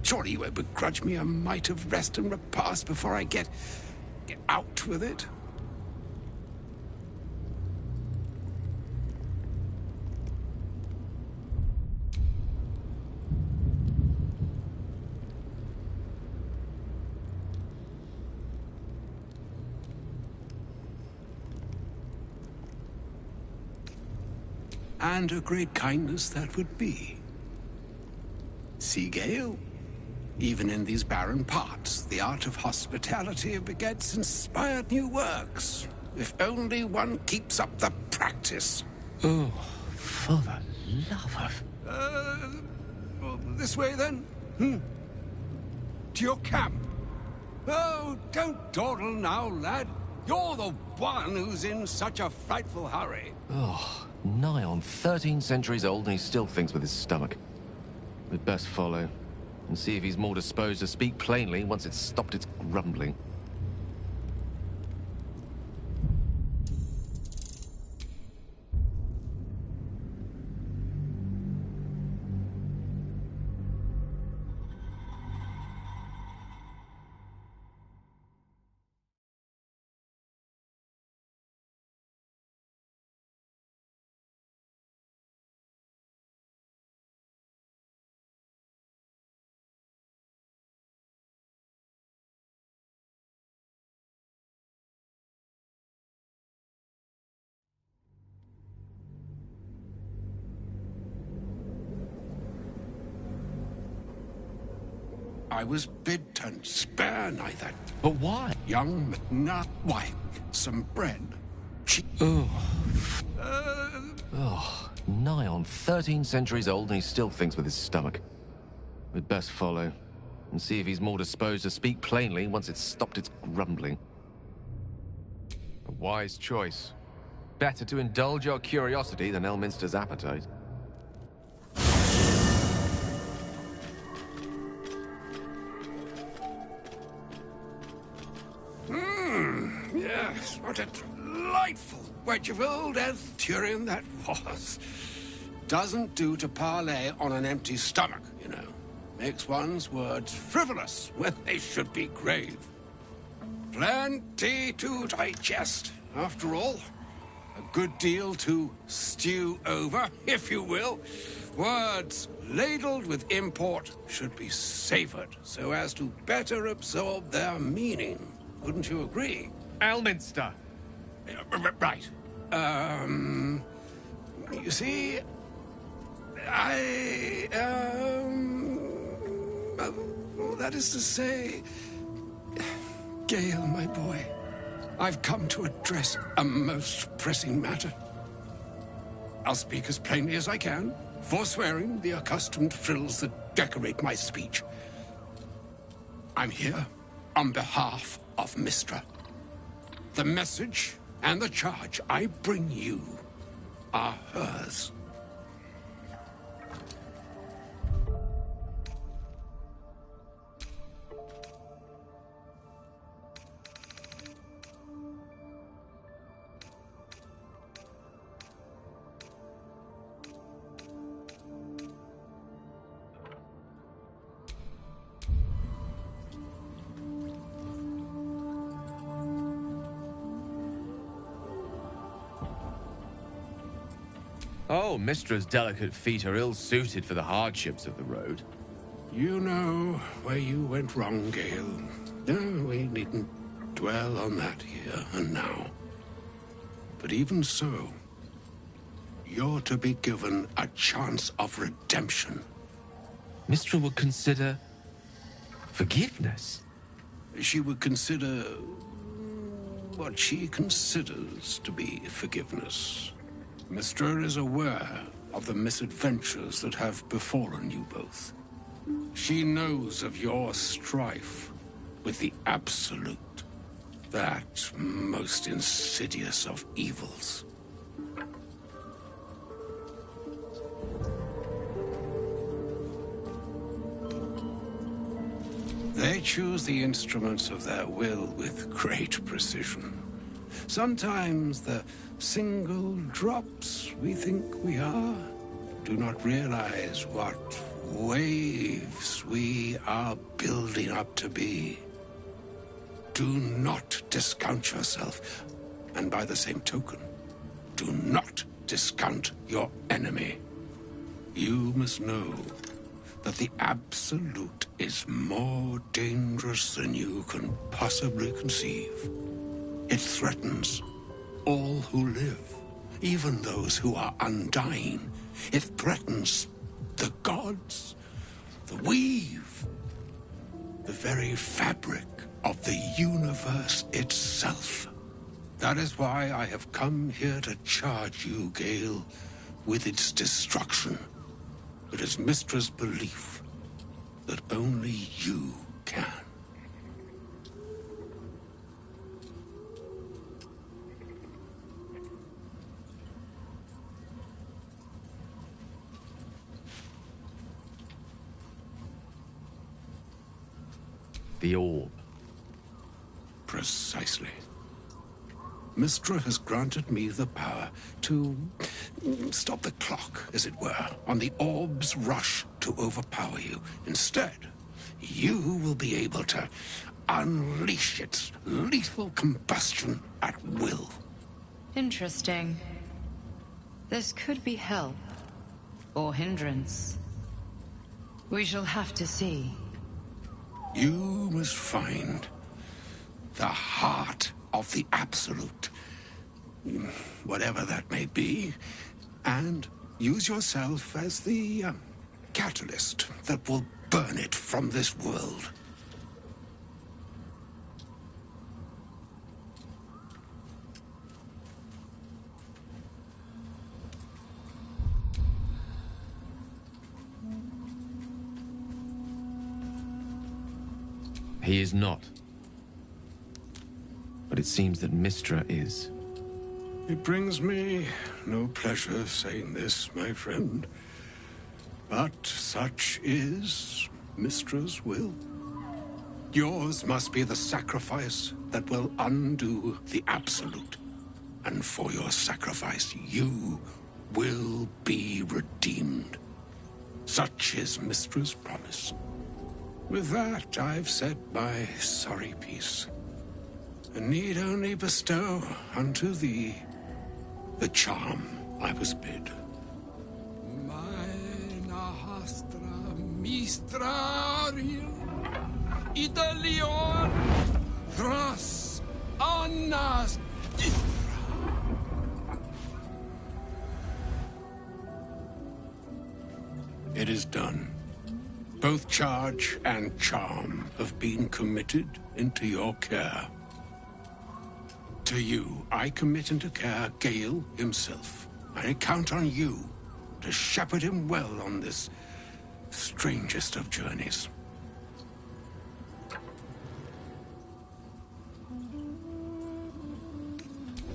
Surely you won't begrudge me a mite of rest and repast before I get out with it? And a great kindness that would be. See, Gale? Even in these barren parts, the art of hospitality begets inspired new works. If only one keeps up the practice. Oh, for the love of... This way, then? To your camp? Oh, don't dawdle now, lad. You're the one who's in such a frightful hurry. Oh, nigh on 13 centuries old and he still thinks with his stomach. We'd best follow. And see if he's more disposed to speak plainly once it's stopped its grumbling. I was bid to spare neither. But why? Young why? Some bread. Oh, nigh on 13 centuries old and he still thinks with his stomach. We'd best follow. And see if he's more disposed to speak plainly once it's stopped its grumbling. A wise choice. Better to indulge your curiosity than Elminster's appetite. Yes, what a delightful wedge of old Arthurian that was. Doesn't do to parley on an empty stomach, you know. Makes one's words frivolous when they should be grave. Plenty to digest, after all. A good deal to stew over, if you will. Words ladled with import should be savored so as to better absorb their meaning. Wouldn't you agree? Elminster. Right. You see, that is to say, Gale, my boy, I've come to address a most pressing matter. I'll speak as plainly as I can, forswearing the accustomed frills that decorate my speech. I'm here on behalf of Mystra. The message and the charge I bring you are hers. Oh, Mystra's delicate feet are ill-suited for the hardships of the road. You know where you went wrong, Gale. No, we needn't dwell on that here and now. But even so, you're to be given a chance of redemption. Mystra would consider forgiveness. She would consider what she considers to be forgiveness. Mystra is aware of the misadventures that have befallen you both. She knows of your strife with the Absolute, that most insidious of evils. They choose the instruments of their will with great precision. Sometimes the single drops we think we are do not realize what waves we are building up to be. Do not discount yourself, and by the same token, do not discount your enemy. You must know that the Absolute is more dangerous than you can possibly conceive. It threatens all who live, even those who are undying. It threatens the gods, the weave, the very fabric of the universe itself. That is why I have come here to charge you, Gale, with its destruction. It is Mystra's belief that only you can. The orb. Precisely. Mystra has granted me the power to stop the clock, as it were, on the orb's rush to overpower you. Instead, you will be able to unleash its lethal combustion at will. Interesting. This could be help, or hindrance. We shall have to see. You must find the heart of the Absolute, whatever that may be, and use yourself as the catalyst that will burn it from this world. He is not. But it seems that Mystra is. It brings me no pleasure saying this, my friend. But such is Mystra's will. Yours must be the sacrifice that will undo the Absolute. and for your sacrifice, you will be redeemed. Such is Mystra's promise. With that, I've said my sorry piece, and need only bestow unto thee the charm I was bid. Maena hastra mistrarium Italion thras annas It is done. Both charge and charm have been committed into your care. To you, I commit into care Gale himself. I count on you to shepherd him well on this strangest of journeys.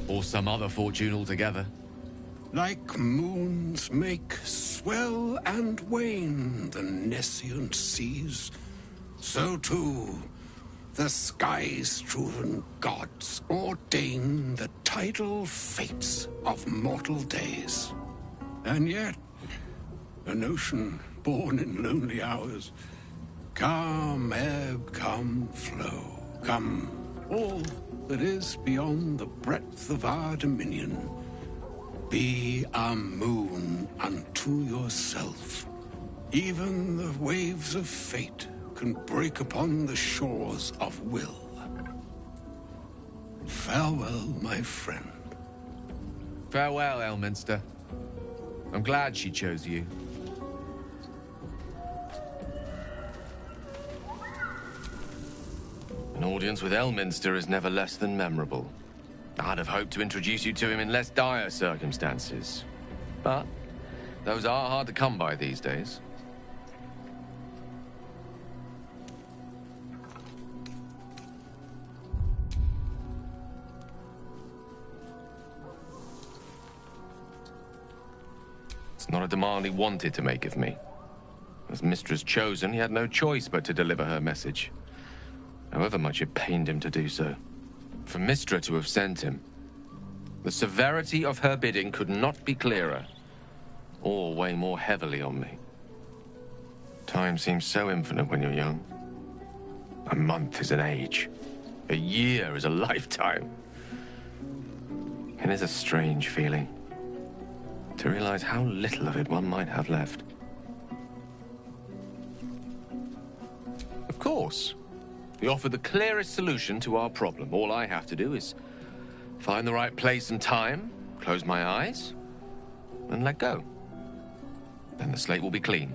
Or some other fortune altogether. Like moons make swell and wane the nescient seas, so too the sky-strewn gods ordain the tidal fates of mortal days. And yet, an ocean born in lonely hours, come ebb, come flow, come all that is beyond the breadth of our dominion. Be a moon unto yourself. Even the waves of fate can break upon the shores of will. Farewell, my friend. Farewell, Elminster. I'm glad she chose you. An audience with Elminster is never less than memorable. I'd have hoped to introduce you to him in less dire circumstances. But those are hard to come by these days. It's not a demand he wanted to make of me. As Mistress chosen, he had no choice but to deliver her message, however much it pained him to do so. For Mystra to have sent him, the severity of her bidding could not be clearer, or weigh more heavily on me. Time seems so infinite when you're young. A month is an age. A year is a lifetime. It is a strange feeling to realize how little of it one might have left. Of course, we offer the clearest solution to our problem. All I have to do is find the right place and time, close my eyes, and let go. Then the slate will be clean.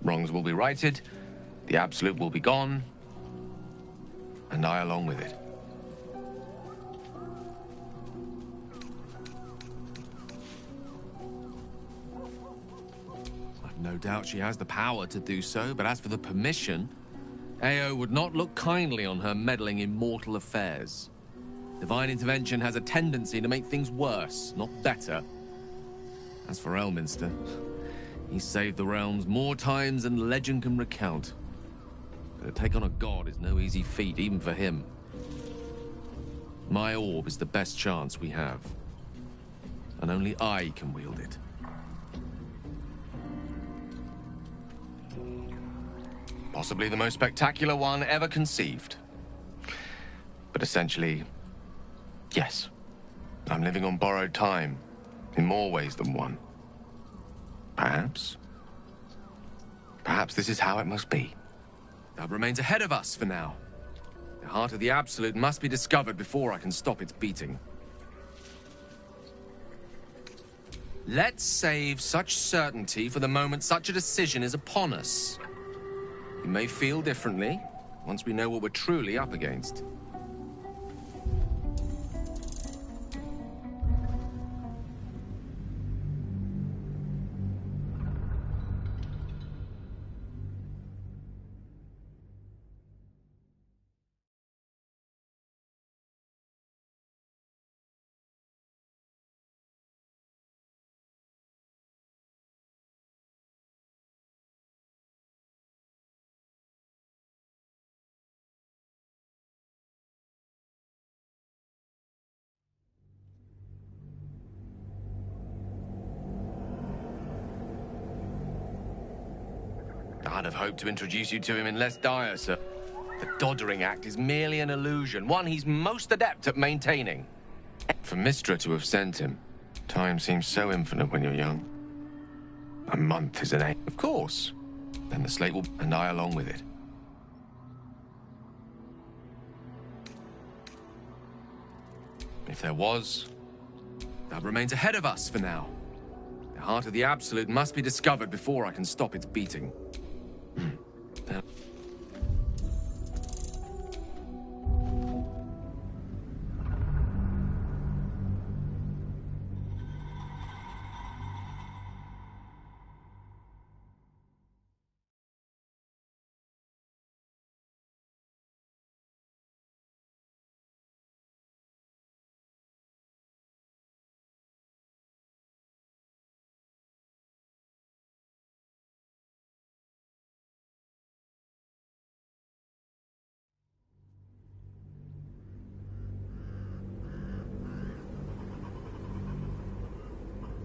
Wrongs will be righted, the Absolute will be gone, and I along with it. I've no doubt she has the power to do so, but as for the permission, Ao would not look kindly on her meddling in mortal affairs. Divine intervention has a tendency to make things worse, not better. As for Elminster, he saved the realms more times than legend can recount. But to take on a god is no easy feat, even for him. My orb is the best chance we have, and only I can wield it. Possibly the most spectacular one ever conceived. But essentially, yes, I'm living on borrowed time, in more ways than one. Perhaps this is how it must be. That remains ahead of us for now. The heart of the Absolute must be discovered before I can stop its beating. Let's save such certainty for the moment such a decision is upon us. We may feel differently once we know what we're truly up against. I'd have hoped to introduce you to him in less dire, sir. The Doddering Act is merely an illusion, one he's most adept at maintaining. For Mystra to have sent him, time seems so infinite when you're young. A month is an age. Of course. Then the slate will, and I along with it. If there was, that remains ahead of us for now. The heart of the Absolute must be discovered before I can stop its beating.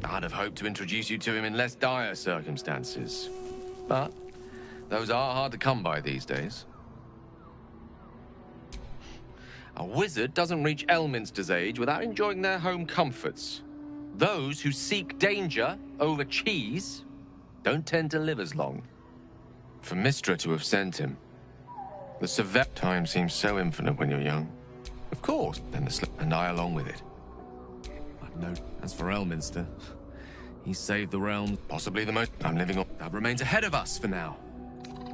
I'd have hoped to introduce you to him in less dire circumstances. But those are hard to come by these days. A wizard doesn't reach Elminster's age without enjoying their home comforts. Those who seek danger over cheese don't tend to live as long. For Mystra to have sent him, the severe time seems so infinite when you're young. Of course, then the and I along with it. I've no. As for Elminster, he saved the realm, possibly the most. I'm living on. That remains ahead of us for now.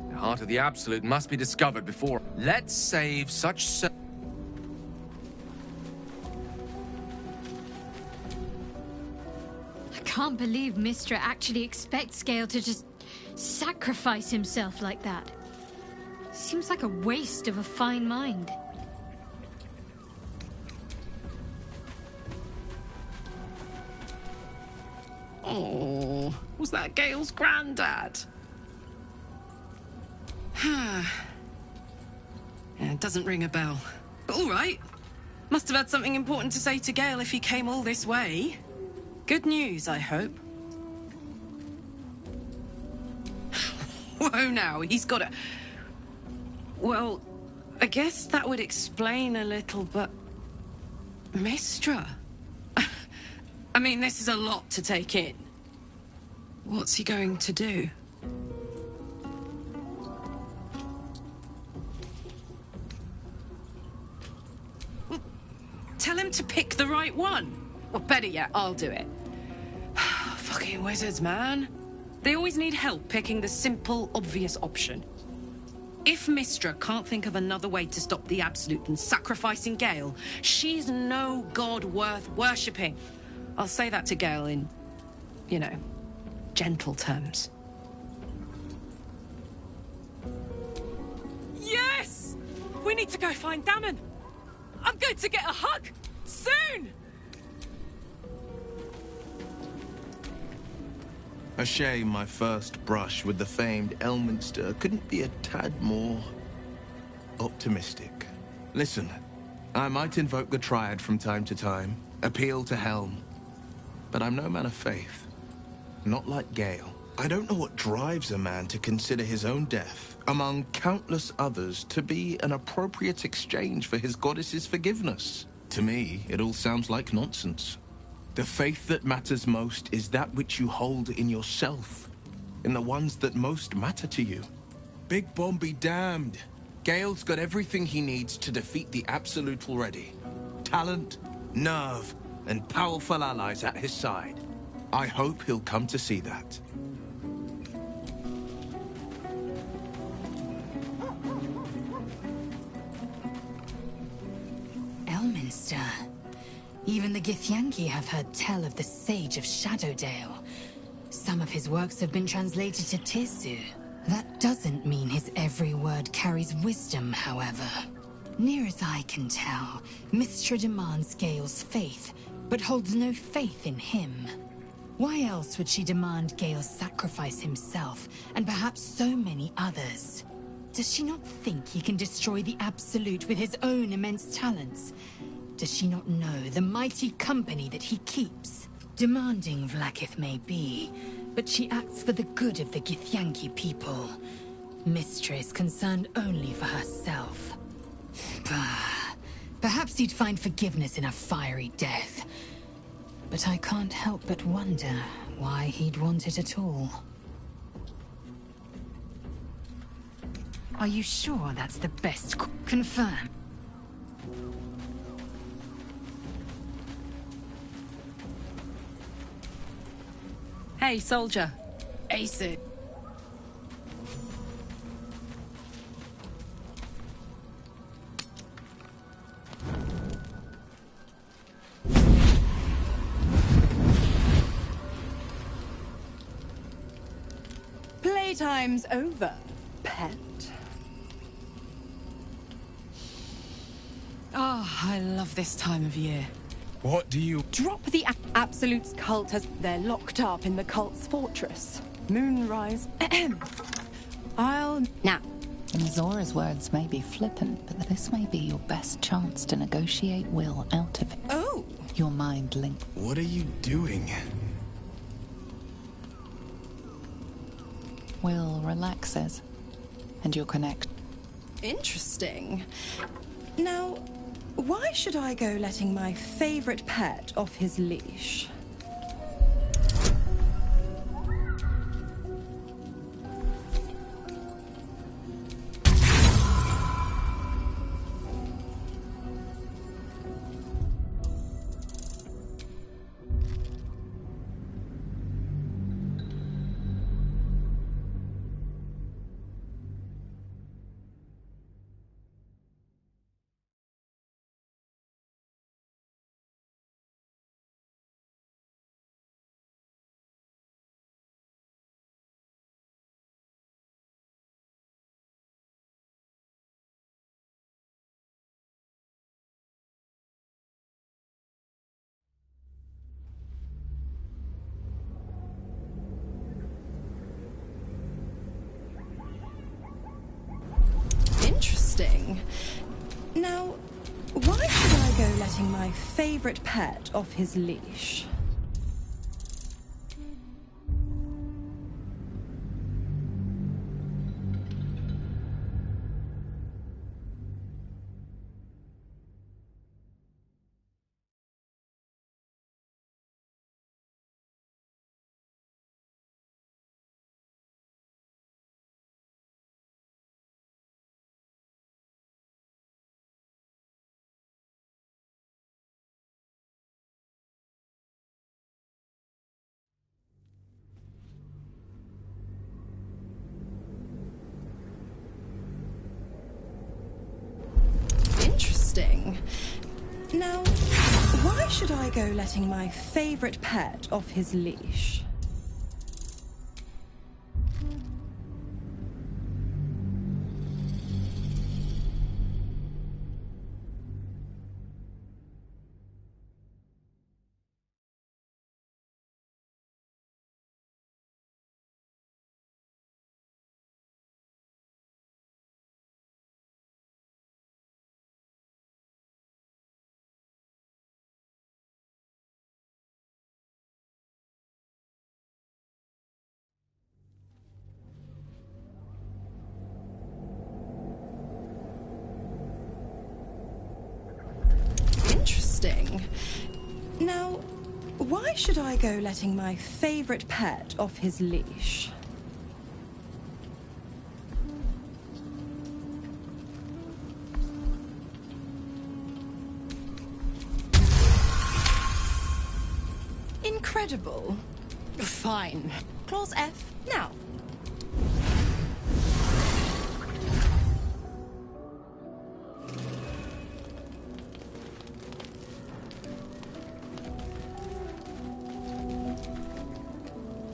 The heart of the Absolute must be discovered before. Let's save such. I can't believe Mystra actually expects Gale to just sacrifice himself like that. Seems like a waste of a fine mind. Oh, was that Gale's granddad? Yeah, it doesn't ring a bell. But all right. Must have had something important to say to Gale if he came all this way. Good news, I hope. Whoa now, he's got a... Well, I guess that would explain a little, but... Mystra? I mean, this is a lot to take in. What's he going to do? Well, tell him to pick the right one. Or better yet, I'll do it. Fucking wizards, man. They always need help picking the simple, obvious option. If Mystra can't think of another way to stop the Absolute than sacrificing Gale, she's no god worth worshipping. I'll say that to Gale in, you know, gentle terms. Yes! We need to go find Dammon. I'm going to get a hug soon! A shame my first brush with the famed Elminster couldn't be a tad more optimistic. Listen, I might invoke the Triad from time to time, appeal to Helm, but I'm no man of faith. Not like Gale. I don't know what drives a man to consider his own death, among countless others, to be an appropriate exchange for his goddess's forgiveness. To me, it all sounds like nonsense. The faith that matters most is that which you hold in yourself, in the ones that most matter to you. Big Bomb be damned. Gale's got everything he needs to defeat the Absolute already. Talent, nerve, and powerful allies at his side. I hope he'll come to see that. Elminster. Even the Githyanki have heard tell of the Sage of Shadowdale. Some of his works have been translated to Tirsu. That doesn't mean his every word carries wisdom, however. Near as I can tell, Mystra demands Gale's faith, but holds no faith in him. Why else would she demand Gale sacrifice himself, and perhaps so many others? Does she not think he can destroy the Absolute with his own immense talents? Does she not know the mighty company that he keeps? Demanding Vlaakith may be, but she acts for the good of the Githyanki people. mistress concerned only for herself. Bah. Perhaps he'd find forgiveness in a fiery death. But I can't help but wonder why he'd want it at all. Are you sure that's the best? Confirm. Hey, soldier. Ace it. Playtime's over, pet. Oh, I love this time of year. What do you... Drop the Absolute's cult as they're locked up in the cult's fortress. Moonrise. I'll... Now. Zora's words may be flippant, but this may be your best chance to negotiate Will out of it. Oh! Your mind link. What are you doing? Will relaxes, and you'll connect. Interesting. Now, why should I go letting my favorite pet off his leash? Interesting. Now, why should I go letting my favorite pet off his leash? Interesting. Now, why should I go letting my favorite pet off his leash? Interesting. Now, why should I go letting my favorite pet off his leash? Incredible. Fine. Clause F, now.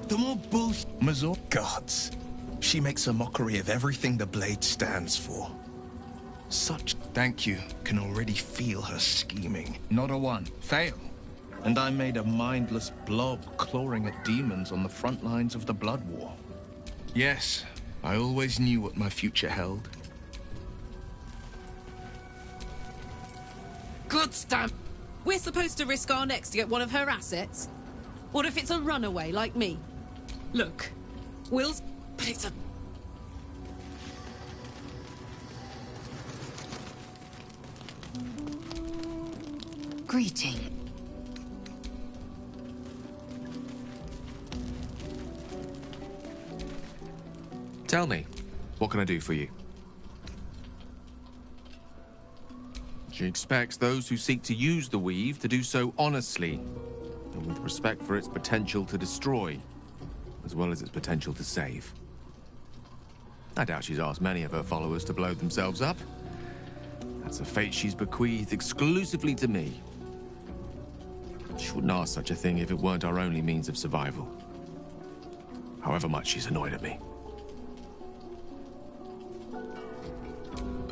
The more bullshit... Mazor... Gods. She makes a mockery of everything the blade stands for. Such... Thank you. Can already feel her scheming. Not a one. Fail. And I made a mindless blob clawing at demons on the front lines of the Blood War. Yes, I always knew what my future held. Goddamn! We're supposed to risk our necks to get one of her assets? What if it's a runaway like me? Look, Will's... But it's a... Greeting. Tell me, what can I do for you? She expects those who seek to use the weave to do so honestly, and with respect for its potential to destroy, as well as its potential to save. I doubt she's asked many of her followers to blow themselves up. That's a fate she's bequeathed exclusively to me. She wouldn't ask such a thing if it weren't our only means of survival. However much she's annoyed at me.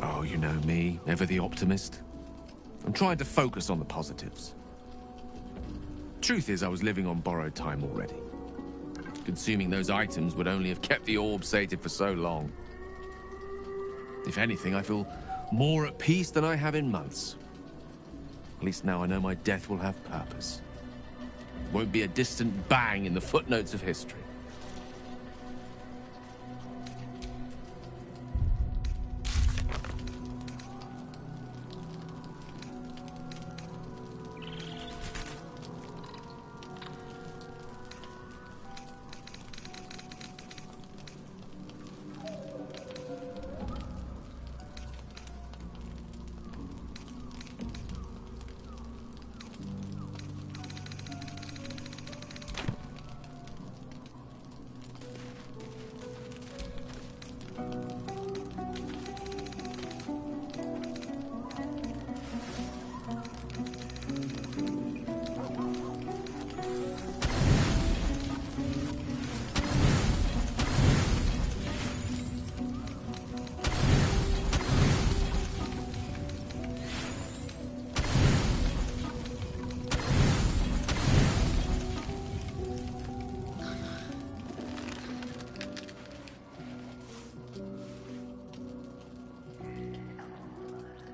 Oh, you know me, ever the optimist. I'm trying to focus on the positives. Truth is, I was living on borrowed time already. Consuming those items would only have kept the orb sated for so long. If anything, I feel more at peace than I have in months. At least now I know my death will have purpose. It won't be a distant bang in the footnotes of history.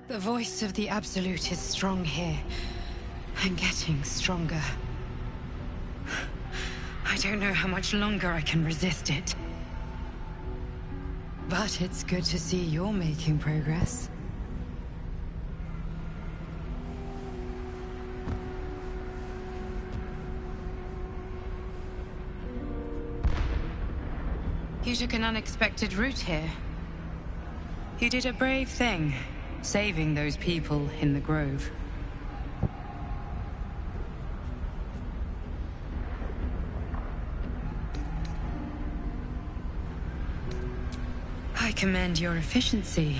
The voice of the Absolute is strong here, and getting stronger. I don't know how much longer I can resist it. But it's good to see you're making progress. You took an unexpected route here. You did a brave thing, saving those people in the Grove. I commend your efficiency.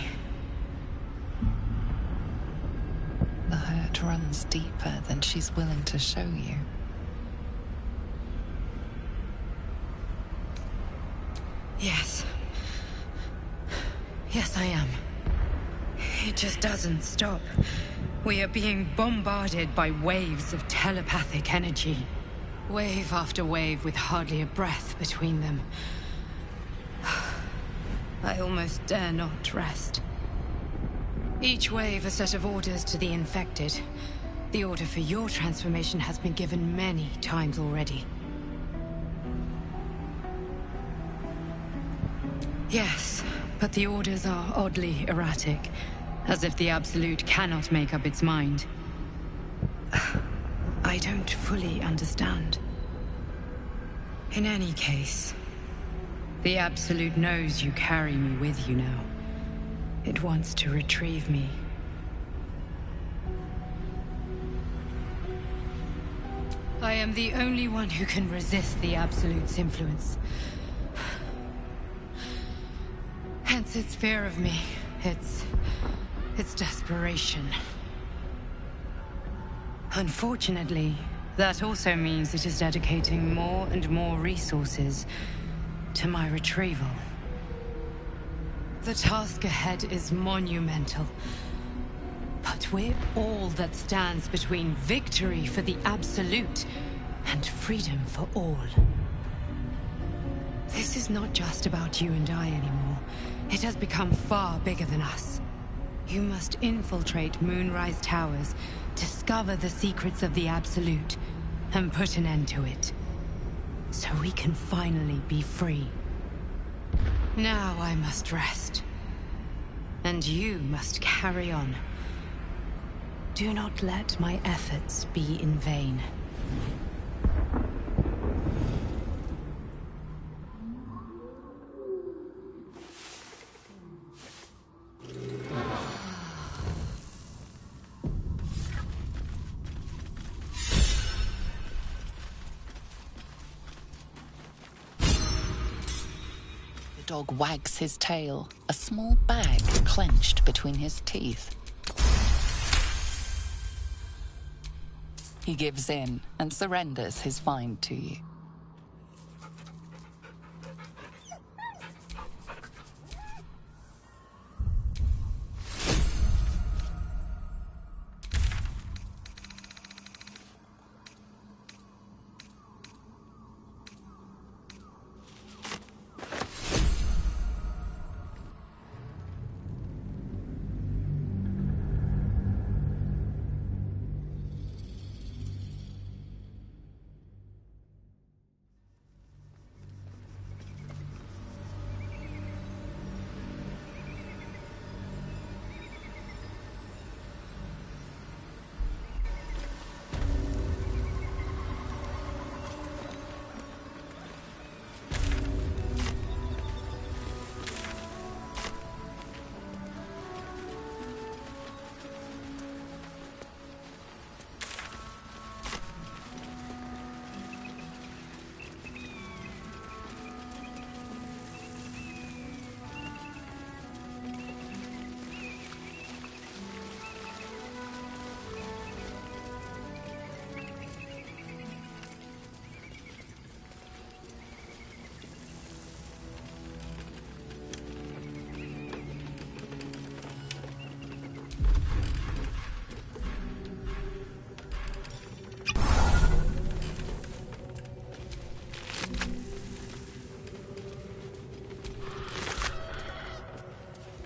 The hurt runs deeper than she's willing to show you. Yes. Yes, I am. It just doesn't stop. We are being bombarded by waves of telepathic energy. Wave after wave with hardly a breath between them. I almost dare not rest. Each wave a set of orders to the infected. The order for your transformation has been given many times already. Yes, but the orders are oddly erratic. As if the Absolute cannot make up its mind. I don't fully understand. In any case, the Absolute knows you carry me with you now. It wants to retrieve me. I am the only one who can resist the Absolute's influence. Hence its fear of me, its desperation. Unfortunately, that also means it is dedicating more and more resources to my retrieval. The task ahead is monumental. But we're all that stands between victory for the Absolute and freedom for all. This is not just about you and I anymore. It has become far bigger than us. You must infiltrate Moonrise Towers, discover the secrets of the Absolute, and put an end to it. So we can finally be free. Now I must rest. And you must carry on. Do not let my efforts be in vain. The dog wags his tail, a small bag clenched between his teeth. He gives in and surrenders his find to you.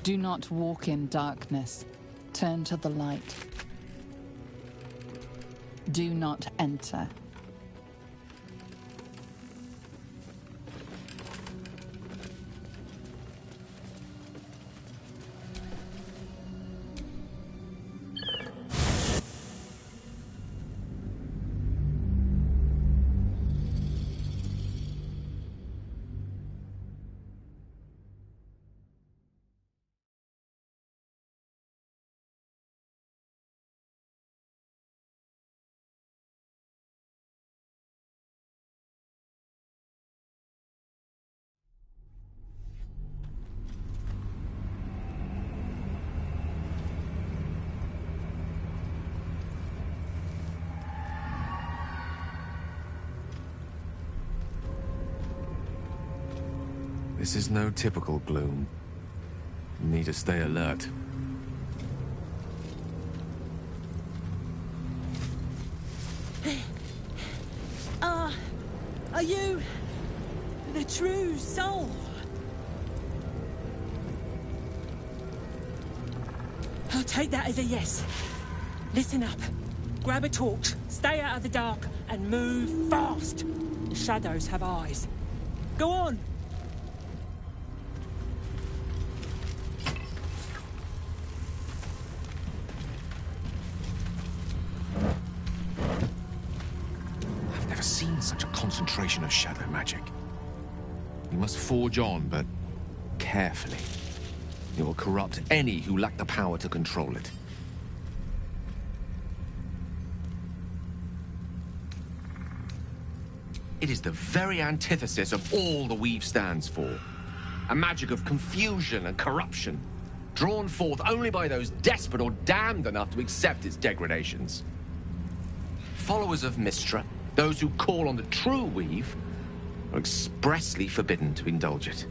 Do not walk in darkness. Turn to the light. Do not enter. This is no typical gloom. You need to stay alert. Are you the true soul? I'll take that as a yes. Listen up. Grab a torch, stay out of the dark, and move fast. The shadows have eyes. Go on! Such a concentration of shadow magic. You must forge on, but carefully. It will corrupt any who lack the power to control it. It is the very antithesis of all the Weave stands for. A magic of confusion and corruption, drawn forth only by those desperate or damned enough to accept its degradations. Followers of Mystra, those who call on the true Weave, are expressly forbidden to indulge it.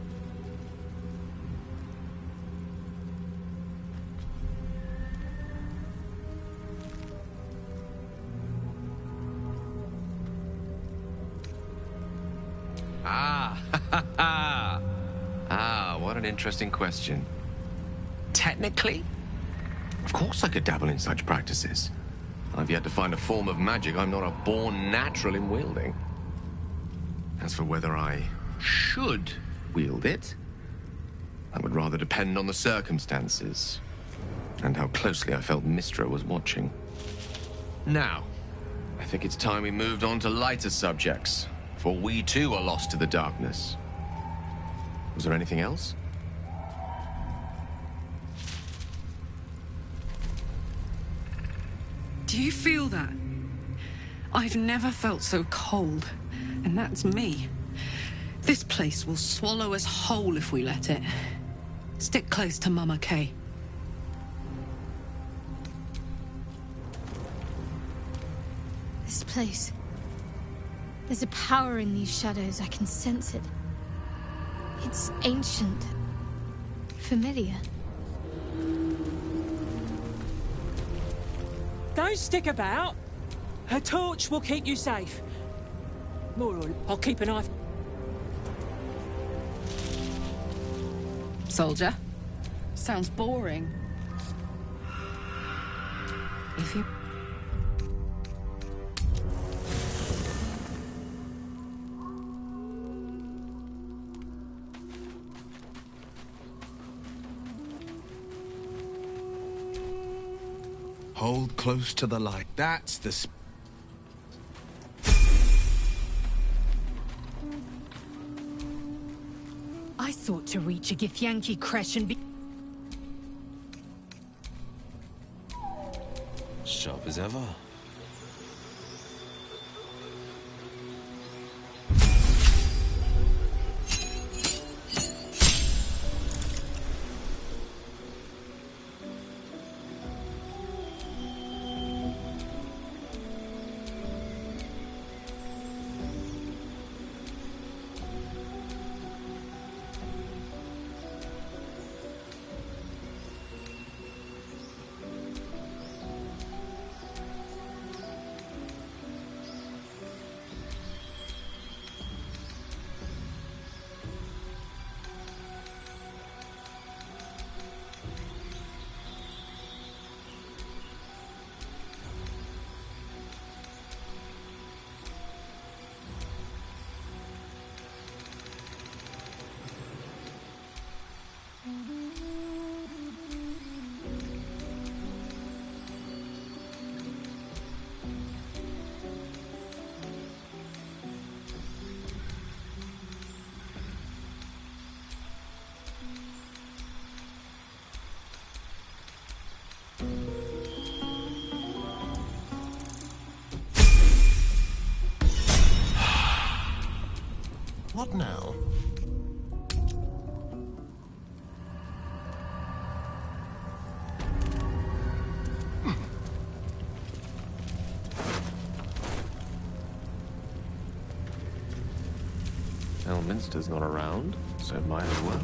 What an interesting question. Technically, of course I could dabble in such practices. I've yet to find a form of magic I'm not a born natural in wielding. As for whether I should wield it, that would rather depend on the circumstances and how closely I felt Mystra was watching. Now, I think it's time we moved on to lighter subjects, for we too are lost to the darkness. Was there anything else? Do you feel that? I've never felt so cold, and that's me. This place will swallow us whole if we let it. Stick close to Mama Kay. This place. There's a power in these shadows. I can sense it. It's ancient. Familiar. Don't stick about. Her torch will keep you safe. Moral, I'll keep an eye. Soldier? Sounds boring. If you... Hold close to the light. That's the... I thought to reach a Githyanki Creche and be... Sharp as ever. What now? Elminster's not around, so might as well.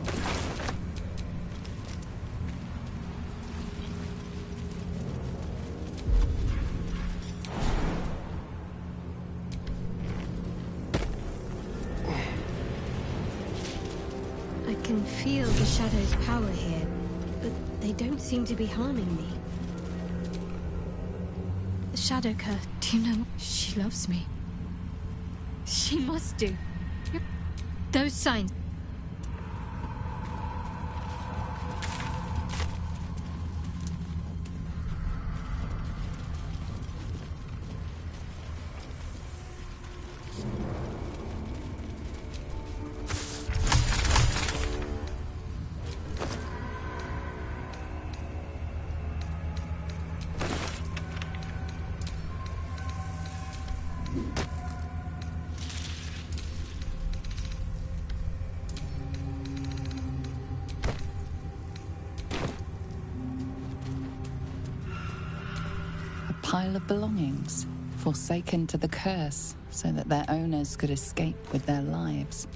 I can feel the Shadow's power here, but they don't seem to be harming me. The Shadow Curse, do you know? She loves me. She must do. Those signs. Pile of belongings, forsaken to the curse, so that their owners could escape with their lives.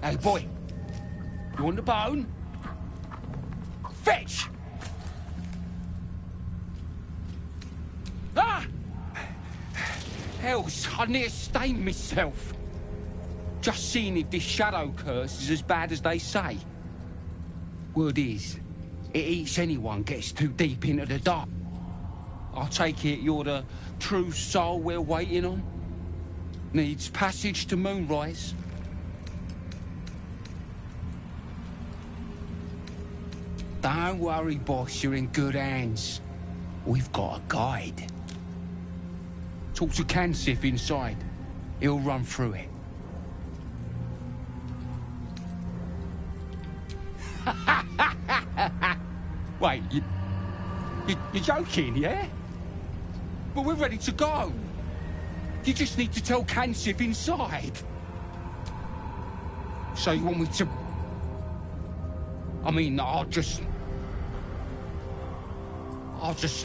Hey, boy. You want the bone? Fetch! Ah! Hells, I near stained myself. Just seeing if this shadow curse is as bad as they say. Word is, it eats anyone gets too deep into the dark. I take it you're the true soul we're waiting on? Needs passage to Moonrise? Don't worry, boss, you're in good hands. We've got a guide. Talk to Kansif inside. He'll run through it. Wait, you're joking, yeah? But we're ready to go. You just need to tell Kansif inside. So you want me to... I mean, I'll just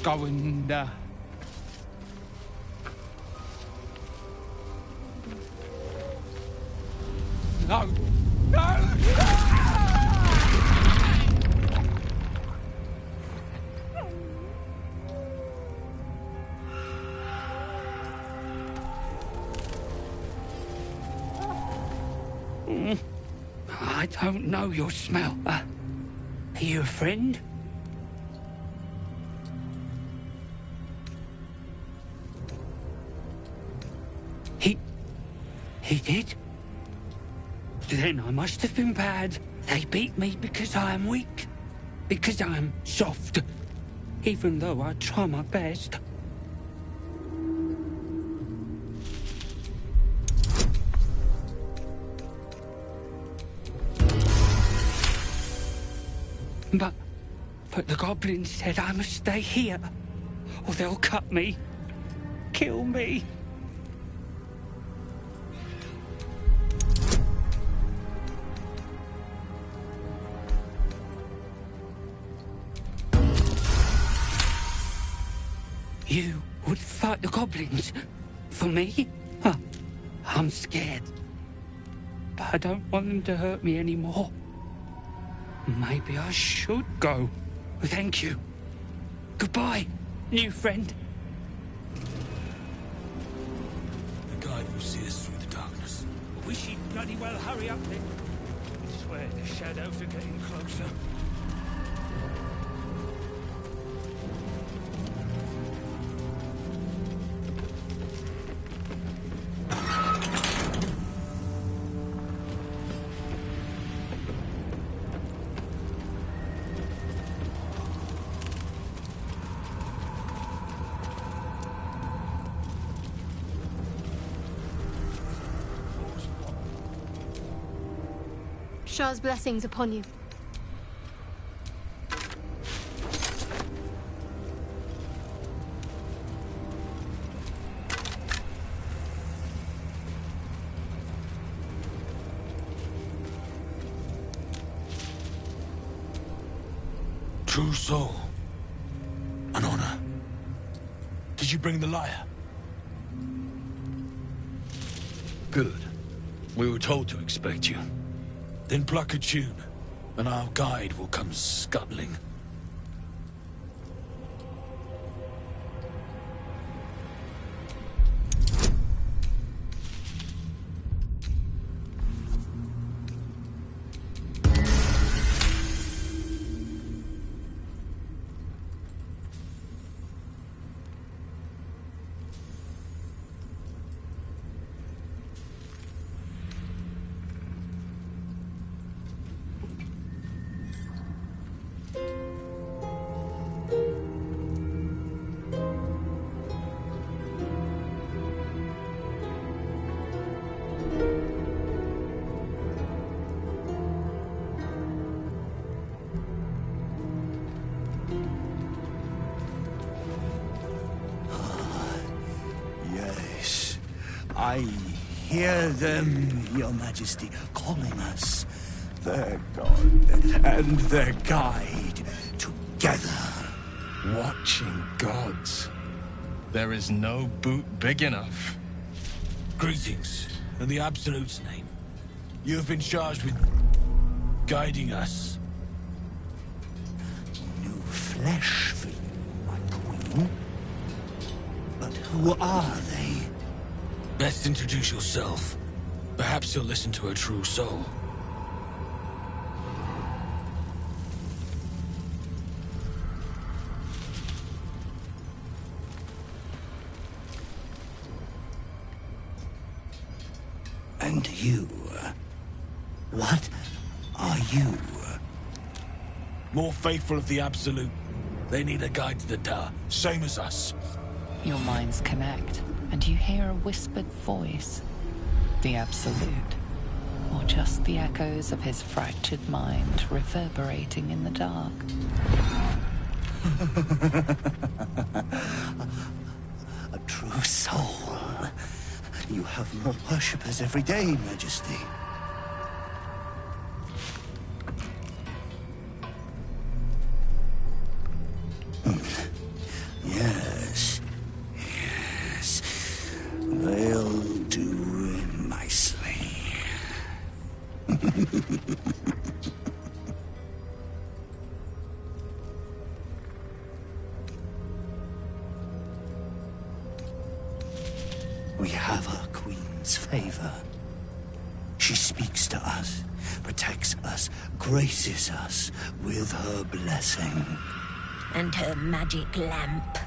go and, No! No! I don't know your smell. Are you a friend? He did? Then I must have been bad. They beat me because I am weak. Because I am soft. Even though I try my best. But the goblin said I must stay here, or they'll cut me, kill me. You would fight the goblins for me? Huh. I'm scared, but I don't want them to hurt me anymore. Maybe I should go. Thank you. Goodbye, new friend. The guide will see us through the darkness. Wish he'd bloody well hurry up then. I swear the shadows are getting closer. Shah's blessings upon you. True soul. An honor. Did you bring the lyre? Good. We were told to expect you. Then pluck a tune, and our guide will come scuttling. I hear them, Your Majesty, calling us. Their god and their guide, together, watching gods. There is no boot big enough. Greetings, in the Absolute's name. You have been charged with guiding us. New flesh for you, my queen. But who are they? Best introduce yourself. Perhaps he'll listen to a true soul. And you... what are you? More faithful of the Absolute. They need a guide to the Da, same as us. Your minds connect, and you hear a whispered voice. The Absolute. Or just the echoes of his fractured mind reverberating in the dark. A true soul. You have more worshippers every day, Majesty. Yes. Yes. They'll do nicely. We have our Queen's favor. She speaks to us, protects us, graces us with her blessing. And her magic lamp.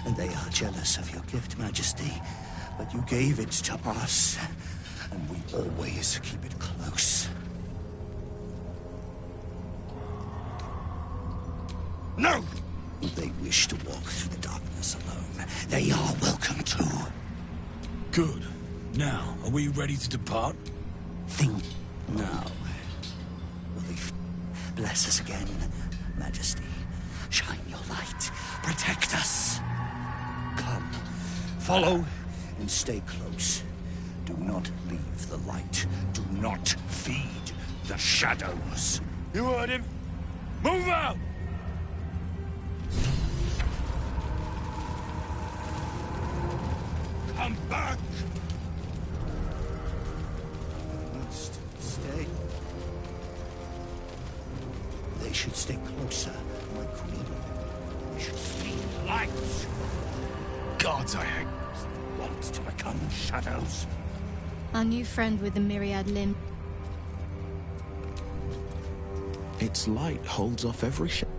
And they are jealous of your gift, Majesty. But you gave it to us, and we always keep it close. No! If they wish to walk through the darkness alone, they are welcome to. Good. Now, are we ready to depart? Think now. Will they bless us again, Majesty? Shine your light. Protect us. Come. Follow and stay close. Do not leave the light. Do not feed the shadows. You heard him. Move out! Come back! You must stay. They should stay closer, my queen. They should see light. Gods, I hate. Want to become shadows. Our new friend with the myriad limb. Its light holds off every shadow.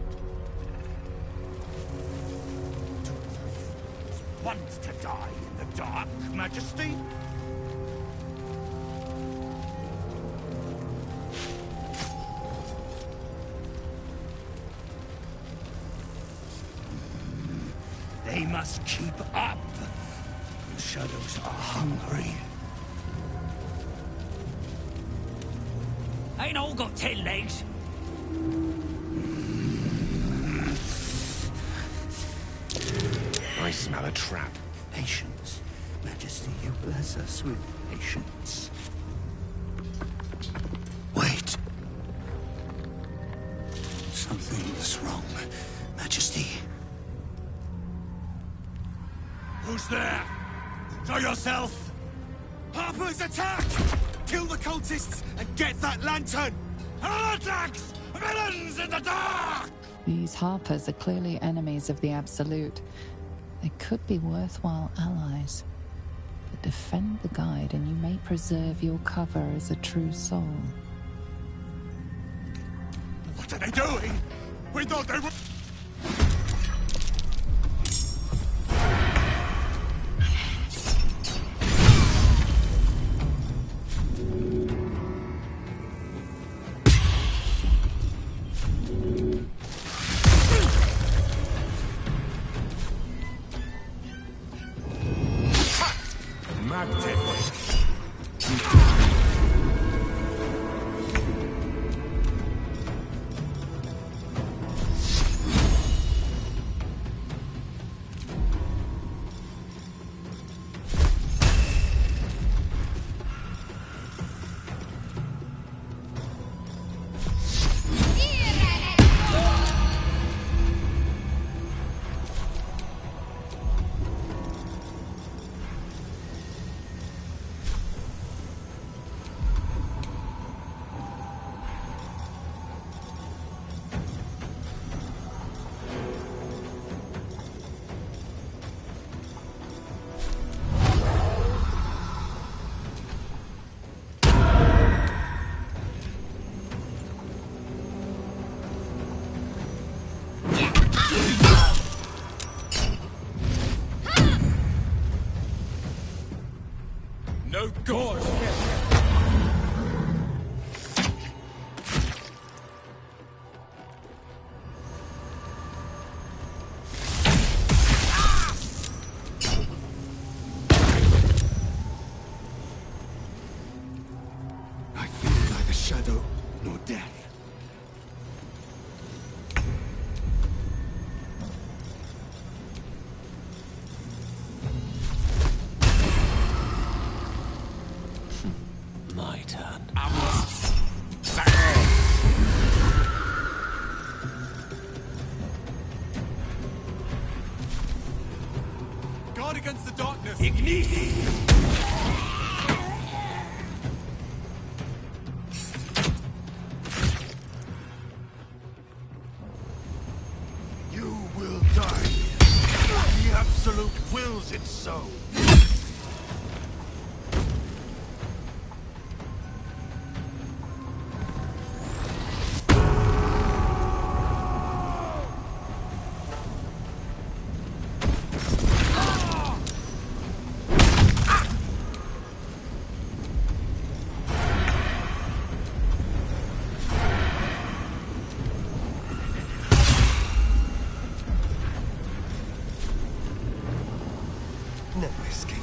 Want to die in the dark, Majesty? They must keep up. The shadows are hungry. Ain't all got 10 legs. I smell a trap. Patience. Majesty, you bless us with patience. Wait. Something's wrong, Majesty. Who's there? Show yourself! Harper's attack! Kill the cultists and get that lantern! Heretics! Villains in the dark! These Harpers are clearly enemies of the Absolute. They could be worthwhile allies. But defend the guide and you may preserve your cover as a true soul. What are they doing? We thought they were... No god! I feel neither shadow nor death. My turn. Guard against the darkness! Ignis! You will die. The Absolute wills it so. Never escape.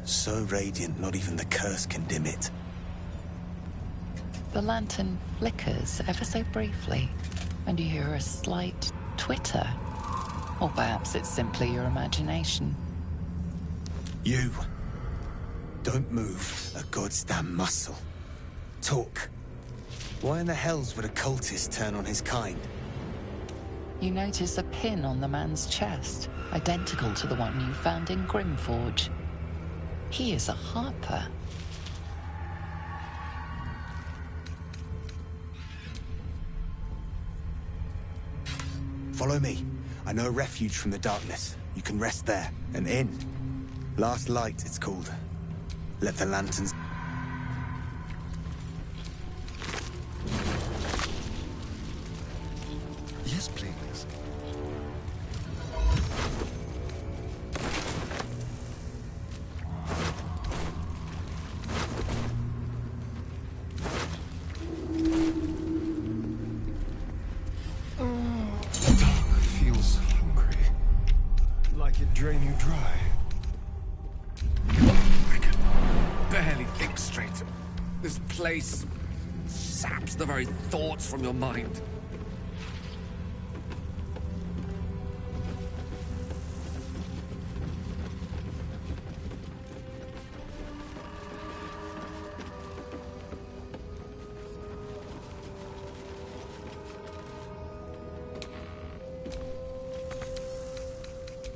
So radiant, not even the curse can dim it. The lantern flickers ever so briefly, and you hear a slight twitter. Or perhaps it's simply your imagination. You. Don't move a goddamn muscle. Talk. Why in the hells would a cultist turn on his kind? You notice a pin on the man's chest, identical to the one you found in Grimforge. He is a harper. Follow me. I know a refuge from the darkness. You can rest there. An inn. Last Light, it's called. Let the lanterns... Yes, please. Feels hungry. Like it drain you dry. I can barely think straight. This place saps the very thoughts from your mind.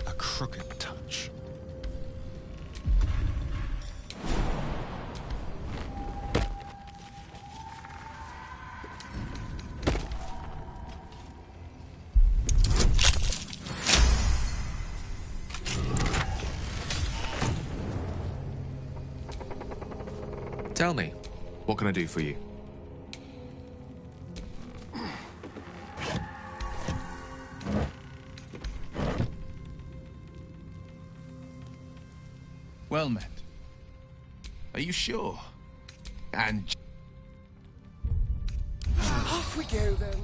A crooked touch. Tell me, what can I do for you? Well met. Are you sure? And... Off we go, then.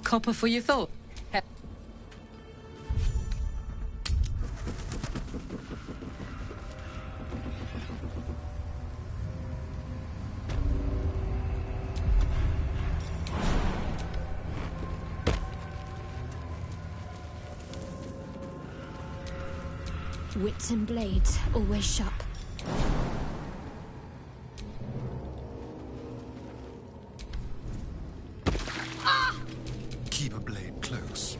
Copper for your thought. Wits and blades, always sharp. Keep a blade close.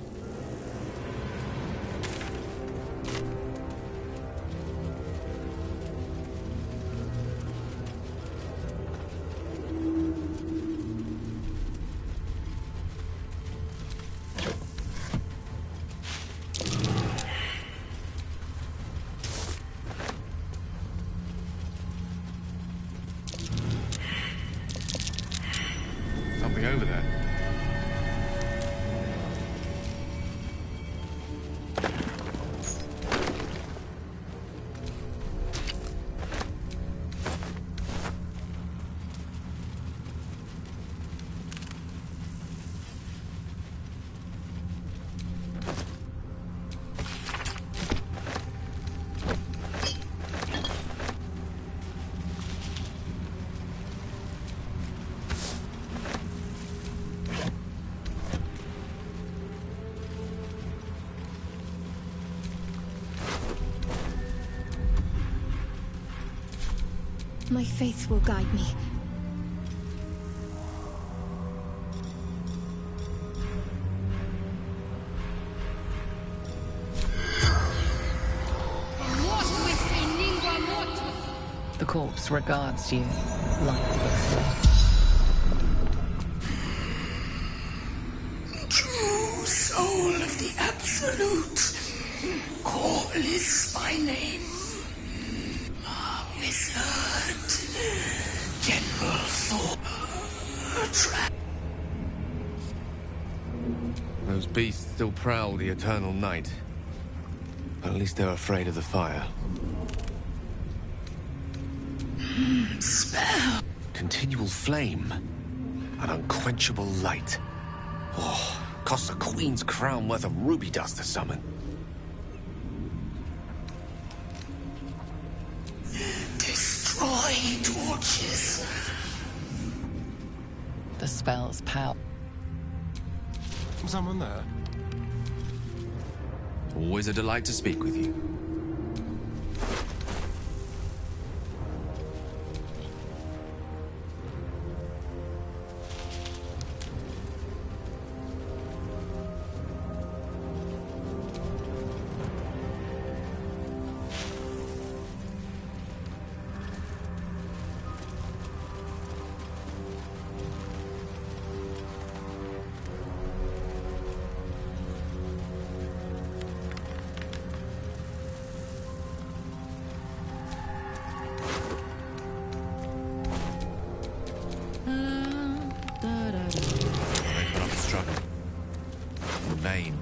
Something over there. My faith will guide me. The corpse regards you lifelessly. True soul of the Absolute, call is my name. Wizard, General Thor. Those beasts still prowl the eternal night. But at least they're afraid of the fire. Spell. continual flame. An unquenchable light. Oh, costs a queen's crown worth of ruby dust to summon. Destroy torches. The spell's power. Someone there? Always a delight to speak with you. Vain.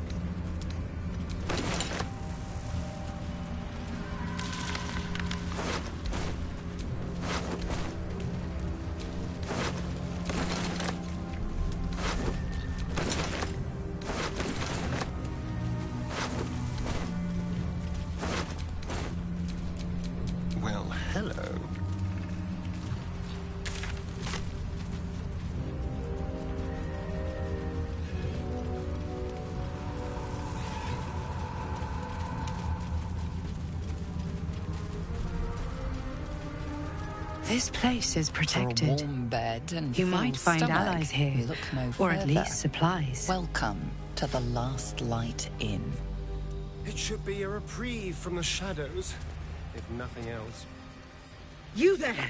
Well, hello. This place is protected. For a warm bed and you full might find stomach, allies here, look no or at further. least supplies. Welcome to the Last Light Inn. It should be a reprieve from the shadows, if nothing else. You there!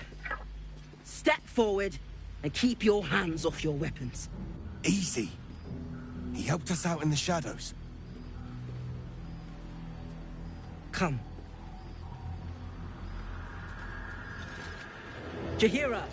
Step forward and keep your hands off your weapons. Easy. He helped us out in the shadows. Come. Jaheira!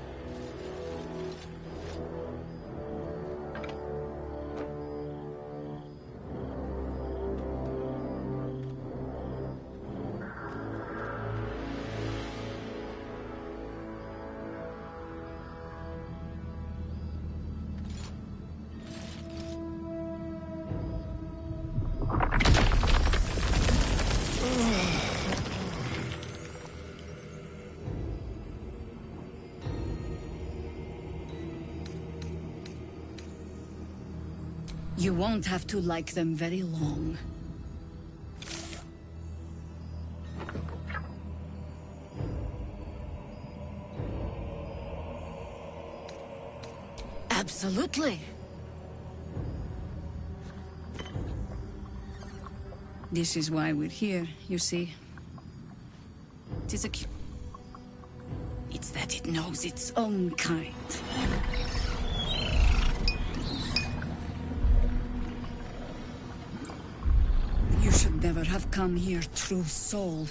You won't have to like them very long. Absolutely. This is why we're here, you see. It is it's that it knows its own kind. You should never have come here, true soul.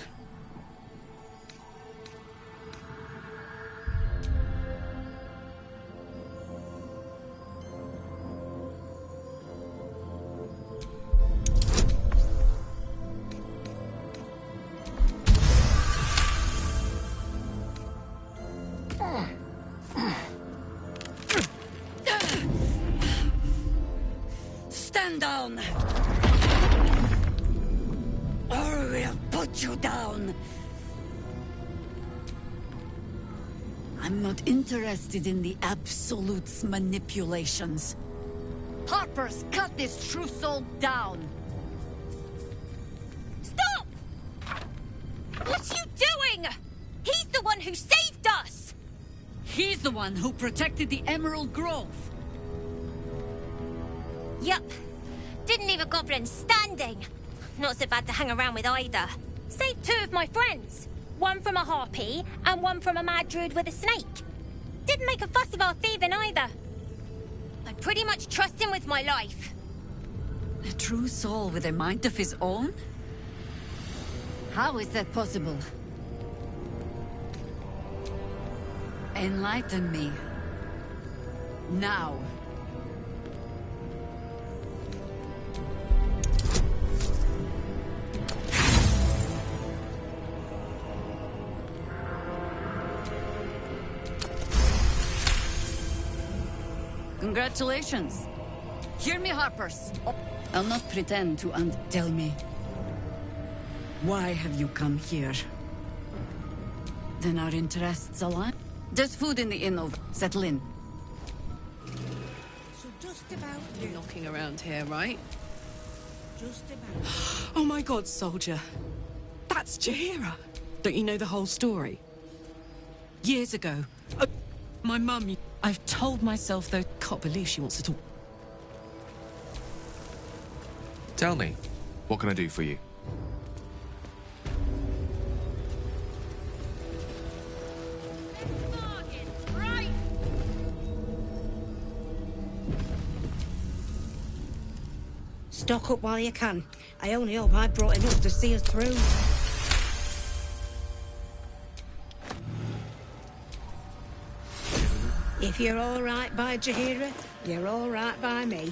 Stand down! Or we'll put you down! I'm not interested in the Absolute's manipulations. Harpers, cut this true soul down! Stop! What are you doing? He's the one who saved us! He's the one who protected the Emerald Grove. Yup. Didn't leave a goblin standing. Not so bad to hang around with either. Saved two of my friends. One from a harpy, and one from a mad druid with a snake. Didn't make a fuss of our thieving either. I pretty much trust him with my life. A true soul with a mind of his own? How is that possible? Enlighten me. Now. Congratulations. Hear me, Harpers. I'll not pretend to Tell me, why have you come here? Then our interests align. There's food in the inn over. Settle in. So just about You're knocking around here, right? Just about. Oh my god, soldier. That's Jaheira. Don't you know the whole story? Years ago, my mum... I've told myself, though, can't believe she wants to talk. Tell me, what can I do for you? Stock up while you can. I only hope I brought enough to see us through. If you're all right by Jaheira, you're all right by me.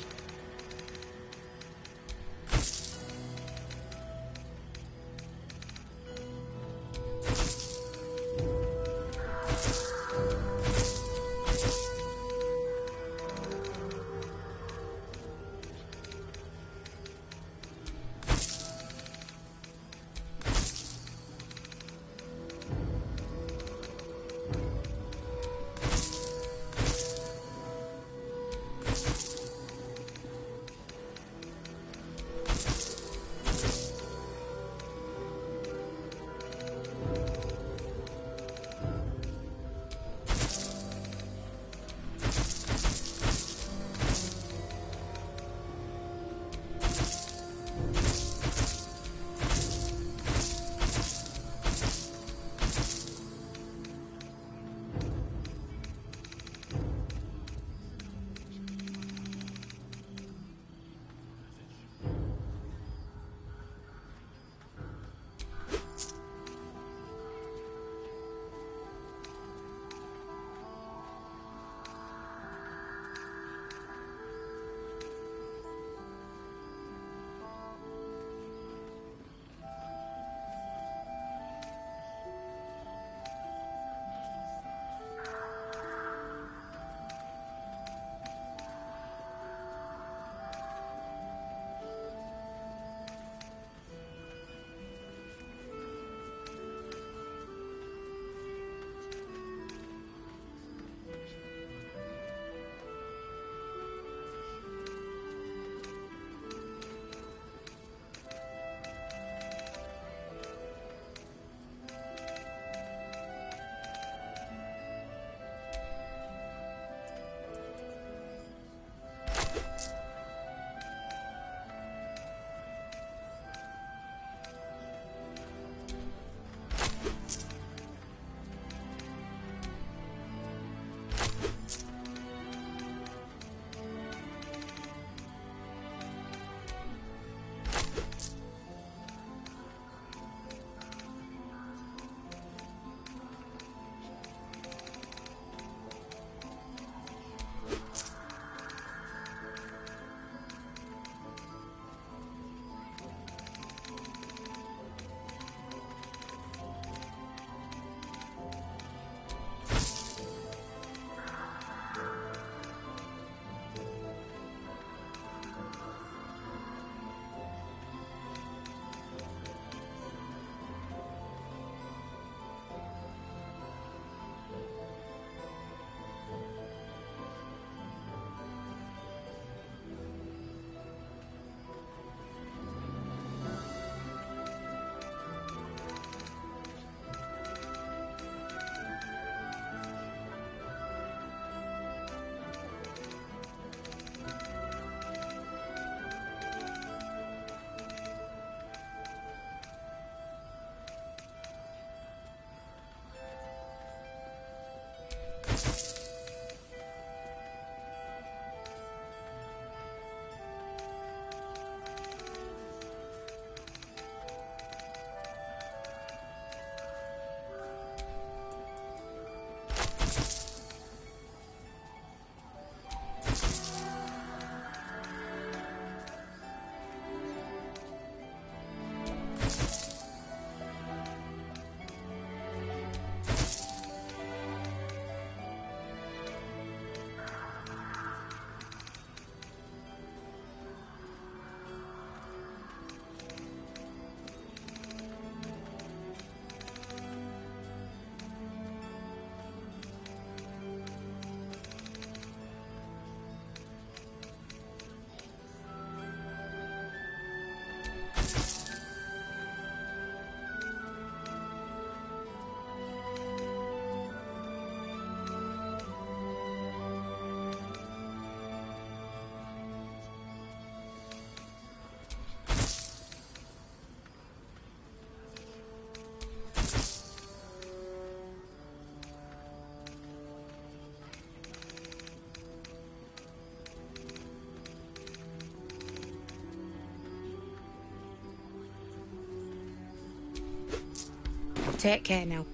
Take care now.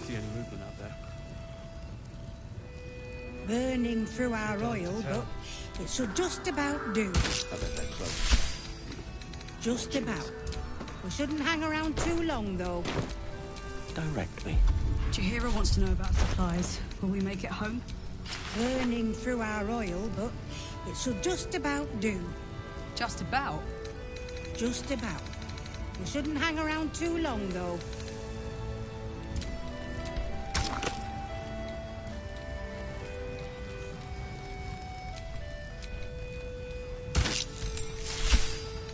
See any movement out there? Burning through our oil, but it should just about do. I bet they're close. Just about. We shouldn't hang around too long, though. Directly. Jaheira wants to know about supplies. Will we make it home? Burning through our oil, but it should just about do. Just about? Just about. We shouldn't hang around too long, though.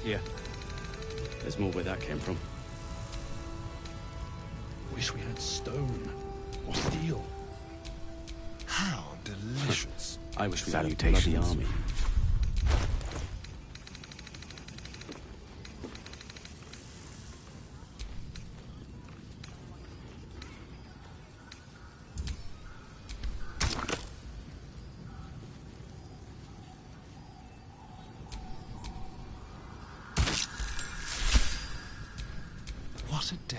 Yeah. There's more where that came from. Wish we had stone or steel. How delicious. I wish we had a bloody army. What a day.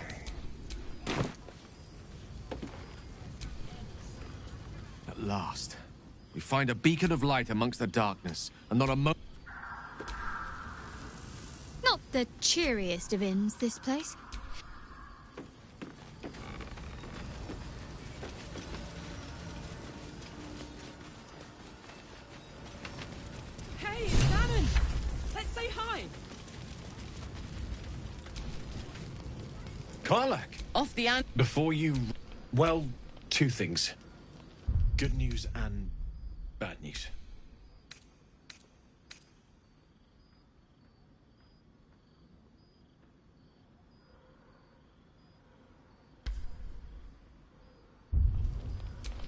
At last, we find a beacon of light amongst the darkness, and not a mo— Not the cheeriest of inns, this place. Hey, it's Alan! Let's say hi! Karlach! Off the an— Before you... Well, two things. Good news and bad news.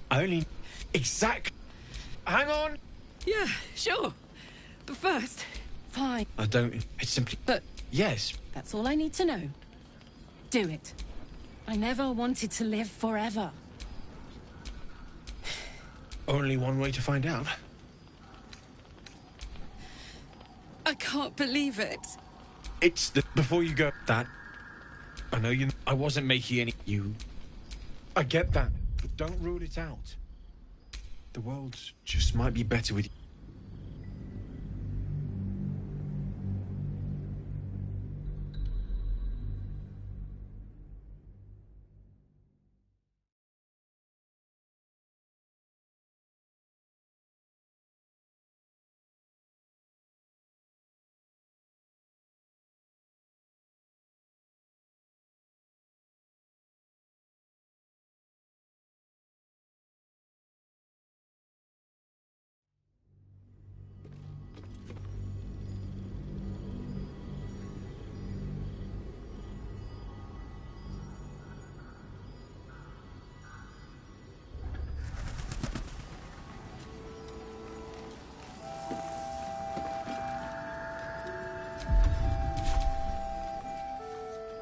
I only... Exact... Hang on! Yeah, sure. But first, fine. I don't... It's simply... But... Yes. That's all I need to know. Do it. I never wanted to live forever. Only one way to find out. I can't believe it. It's the... Before you go... That... I know you... I wasn't making any... You... I get that. But don't rule it out. The world just might be better with you.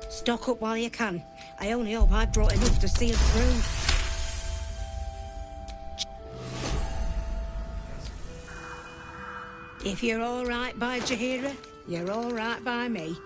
Stock up while you can. I only hope I've brought enough to see us through. If you're all right by Jaheira, you're all right by me.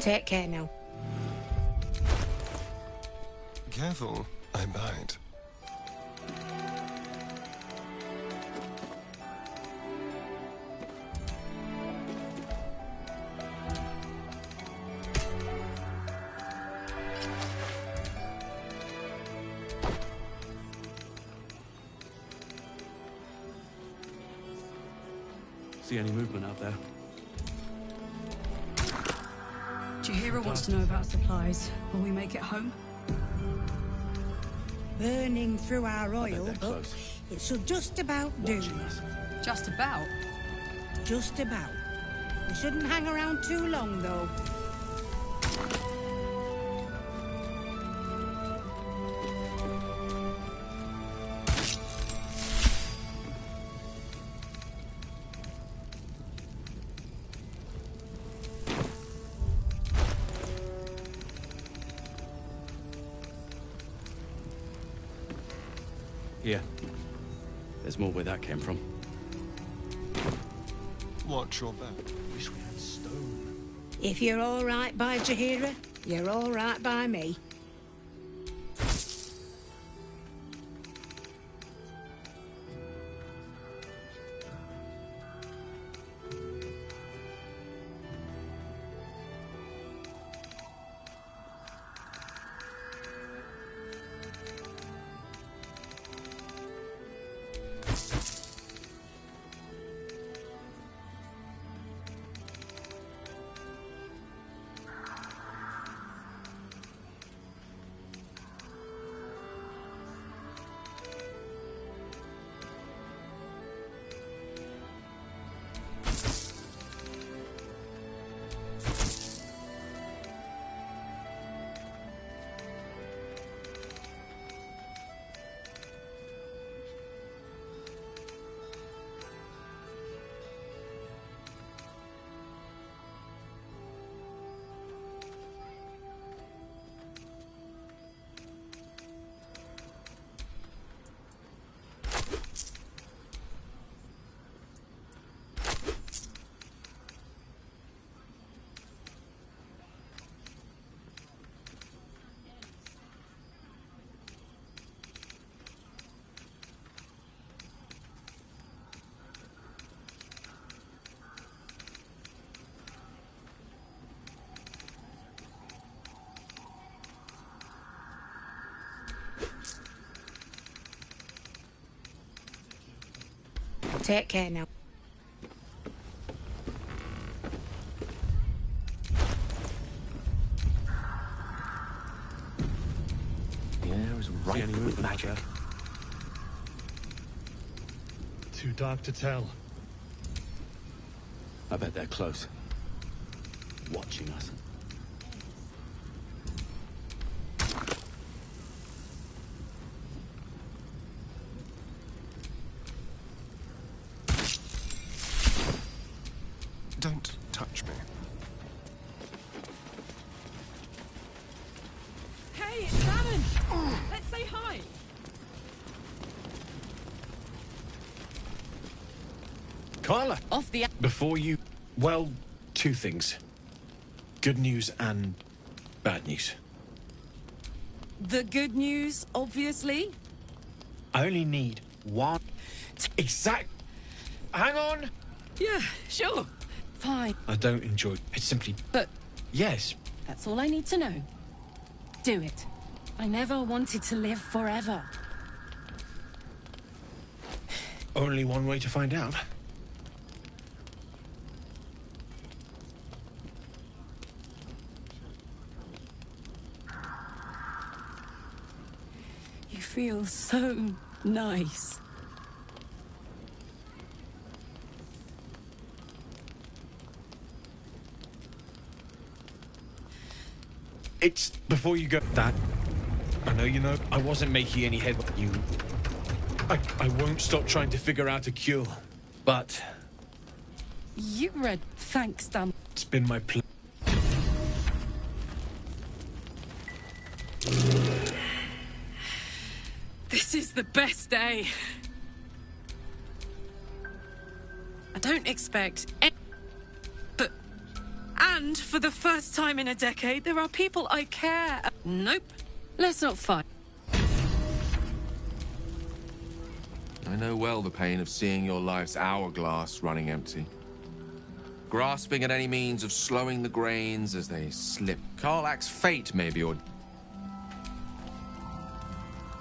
Take care now. Careful, I bite. See any movement out there? Jaheira wants to know about supplies. Will we make it home? Burning through our oil, they're but close. it should just about do. Just about. Just about. We shouldn't hang around too long, though. Here. There's more where that came from. Watch your back. Wish we had stone. If you're all right by Jaheira, you're all right by me. Take care now. The air is ripe with magic. Too dark to tell. I bet they're close. Watching us. Don't touch me. Hey, it's Shannon! Let's say hi! Carla! Off the... Before you... Well, two things. Good news and bad news. The good news, obviously. I only need one... Exact... Hang on! Yeah, sure. Fine. I don't enjoy... It's simply... But... Yes. That's all I need to know. Do it. I never wanted to live forever. Only one way to find out. You feel so nice. It's before you go. That. I know you know. I wasn't making any head. You. I won't stop trying to figure out a cure. But. You read. Thanks, Dan. It's been my pleasure. This is the best day. I don't expect any, but And for the first time in a decade, there are people I care. Nope. Let's not fight. I know well the pain of seeing your life's hourglass running empty. Grasping at any means of slowing the grains as they slip. Karlach's fate, maybe, or...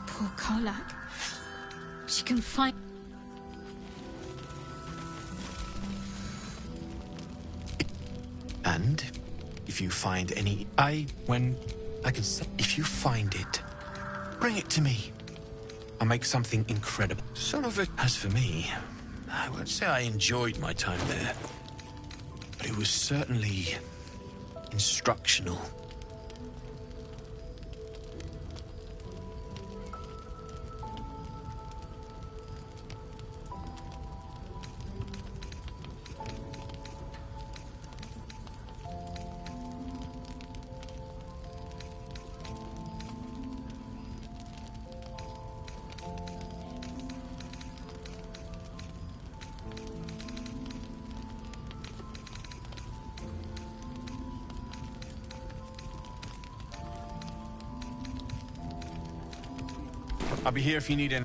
Poor Karlach. She can find... And if you find any... when I can say... If you find it, bring it to me. I'll make something incredible. Some of it... As for me, I won't say I enjoyed my time there. But it was certainly... instructional. I'll be here if you need any...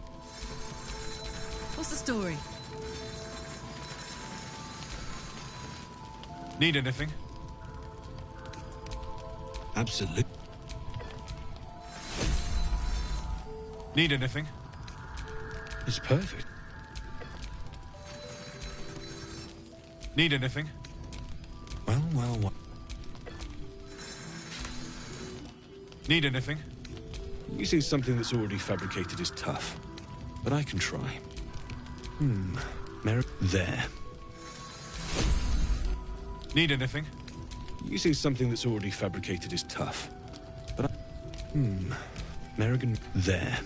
What's the story? Need anything? Absolutely. Need anything? It's perfect. Need anything? Well. Need anything? Using something that's already fabricated is tough, but I can try. There. Need anything? Using something that's already fabricated is tough, but Merrigan, there.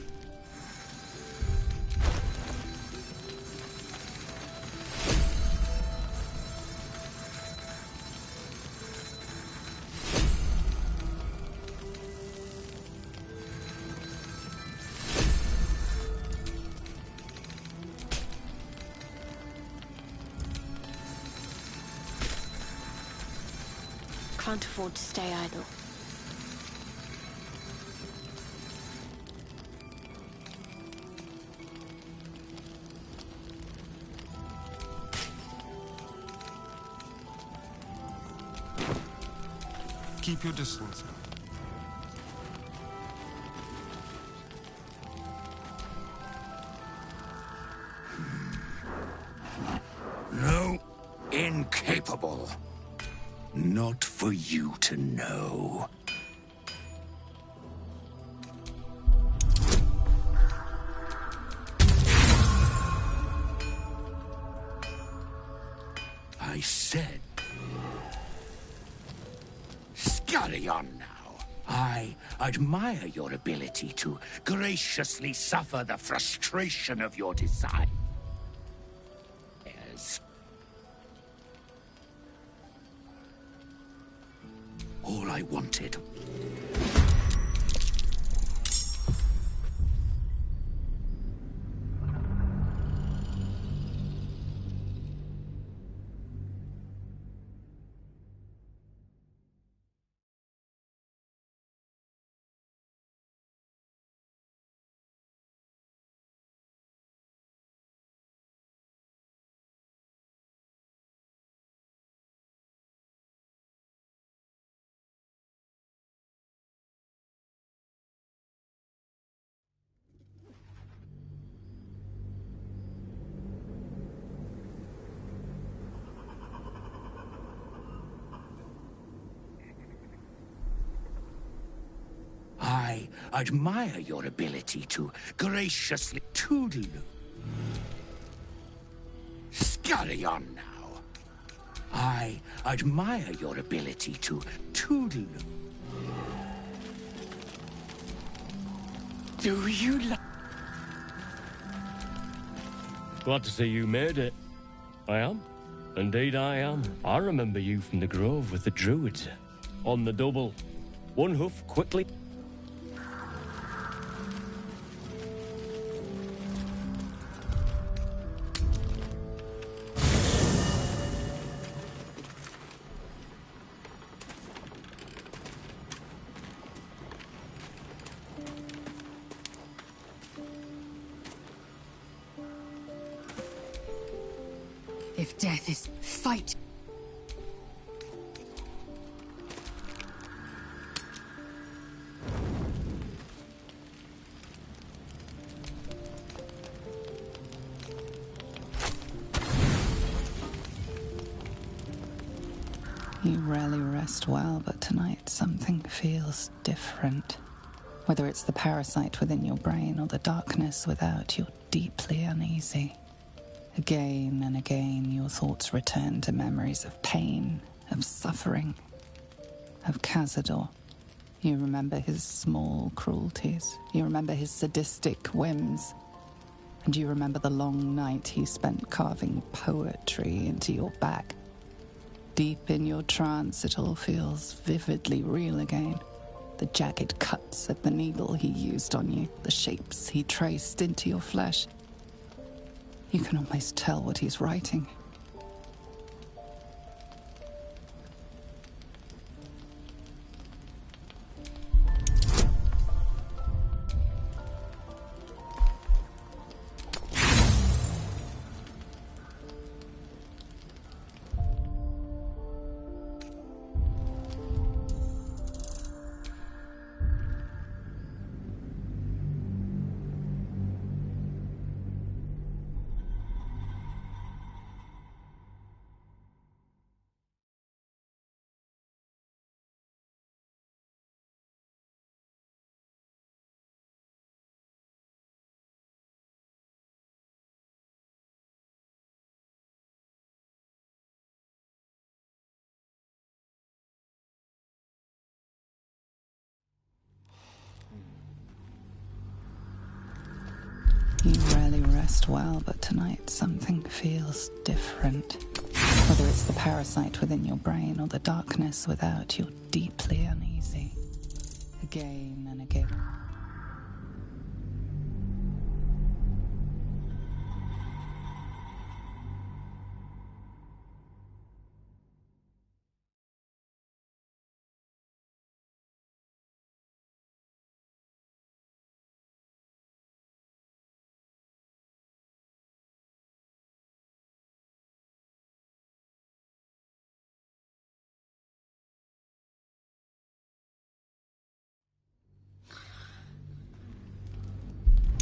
Can't afford to stay idle. Keep your distance. No, incapable. Not for you to know. I said... Scarion now. I admire your ability to graciously suffer the frustration of your desire. All I wanted. I admire your ability to graciously toodaloo. Scarion now. I admire your ability to toodaloo. Do you like... Glad to see you made it. I am. Indeed I am. I remember you from the Grove with the Druids. On the double. One hoof quickly... Death is fight. You rarely rest well, but tonight something feels different. Whether it's the parasite within your brain or the darkness without, you're deeply uneasy. Again and again, your thoughts return to memories of pain, of suffering, of Cazador. You remember his small cruelties. You remember his sadistic whims. And you remember the long night he spent carving poetry into your back. Deep in your trance, it all feels vividly real again. The jagged cuts of the needle he used on you, the shapes he traced into your flesh. You can almost tell what he's writing. You rarely rest well, but tonight something feels different. Whether it's the parasite within your brain or the darkness without, you're deeply uneasy. Again and again.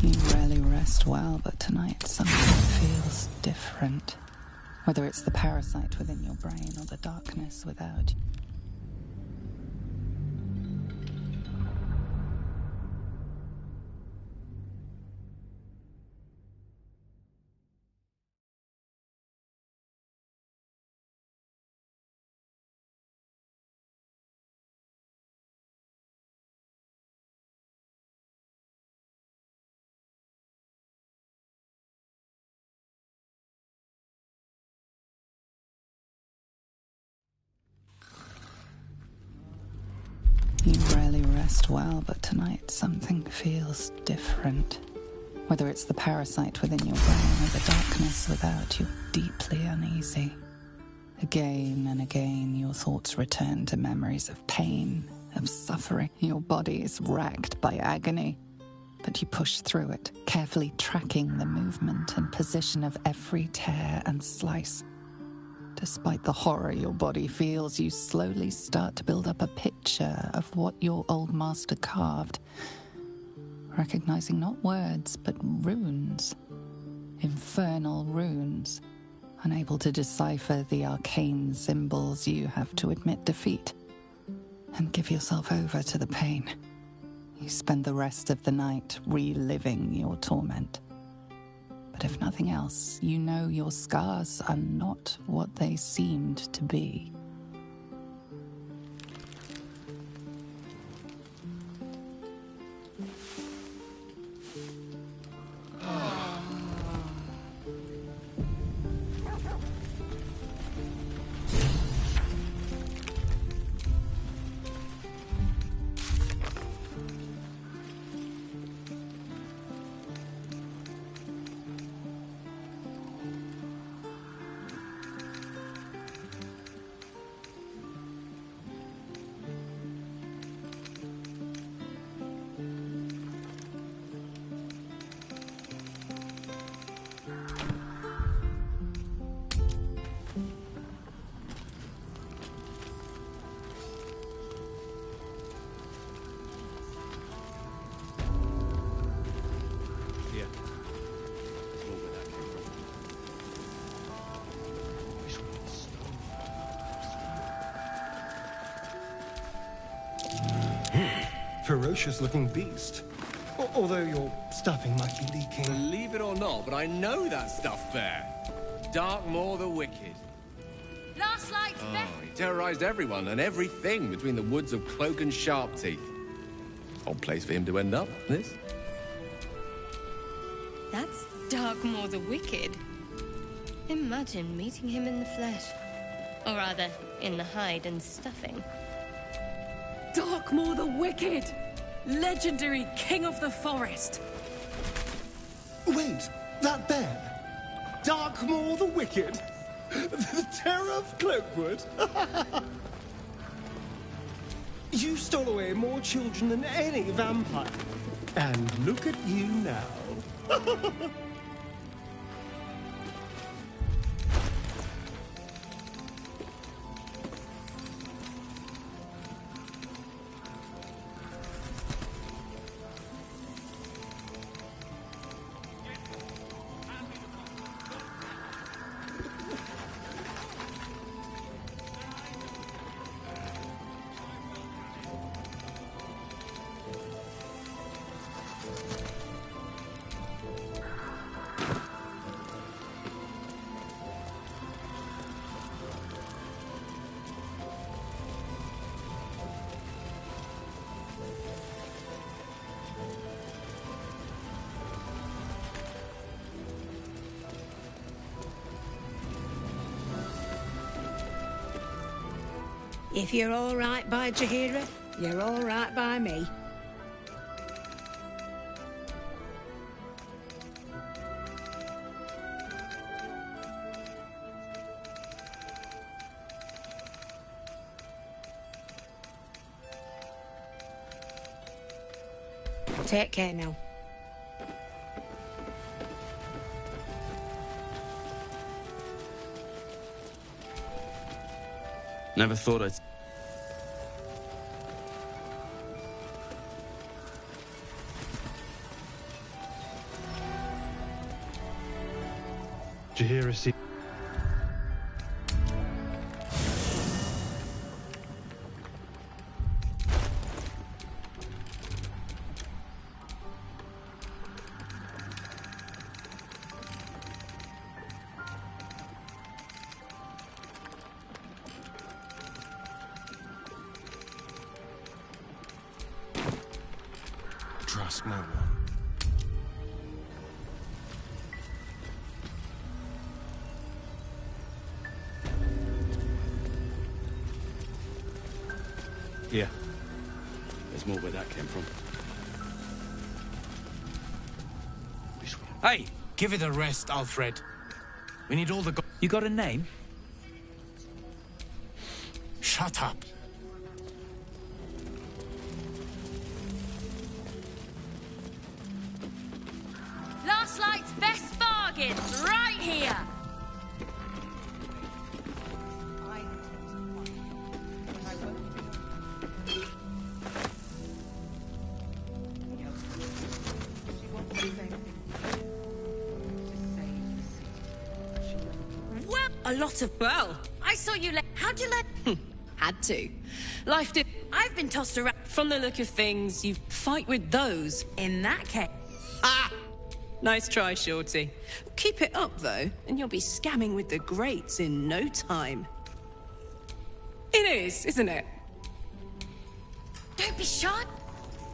You rarely rest well, but tonight something feels different. Whether it's the parasite within your brain or the darkness without. You rarely rest well, but tonight something feels different. Whether it's the parasite within your brain or the darkness without, you're deeply uneasy. Again and again, your thoughts return to memories of pain, of suffering. Your body is racked by agony, but you push through it, carefully tracking the movement and position of every tear and slice. Despite the horror your body feels, you slowly start to build up a picture of what your old master carved, recognizing not words, but runes. Infernal runes. Unable to decipher the arcane symbols, you have to admit defeat and give yourself over to the pain. You spend the rest of the night reliving your torment. But if nothing else, you know your scars are not what they seemed to be. delicious-looking beast. Although your stuffing might be leaking. Believe it or not, but I know that stuff bear. Darkmoor the Wicked. Last light's Oh, he terrorized everyone and everything between the woods of Cloak and Sharpteeth. Odd place for him to end up, this. That's Darkmoor the Wicked. Imagine meeting him in the flesh. Or rather, in the hide and stuffing. Darkmoor the Wicked! Legendary king of the forest! Wait, that bear? Darkmoor the Wicked? The terror of Cloakwood? You stole away more children than any vampire. And look at you now. If you're all right by Jaheira, you're all right by me. Take care now. Never thought I'd... Jaheira see... Trust no one. Yeah. There's more where that came from. Hey, give it a rest, Alfred. We need all the... You got a name? Shut up. Last light's best bargains, right here! Well, a lot of... Well, I saw you how'd you let... had to. Life did... I've been tossed around. From the look of things, you fight with those. In that case... Ah! Nice try, Shorty. Keep it up, though, and you'll be scamming with the greats in no time. It is, isn't it? Don't be shy.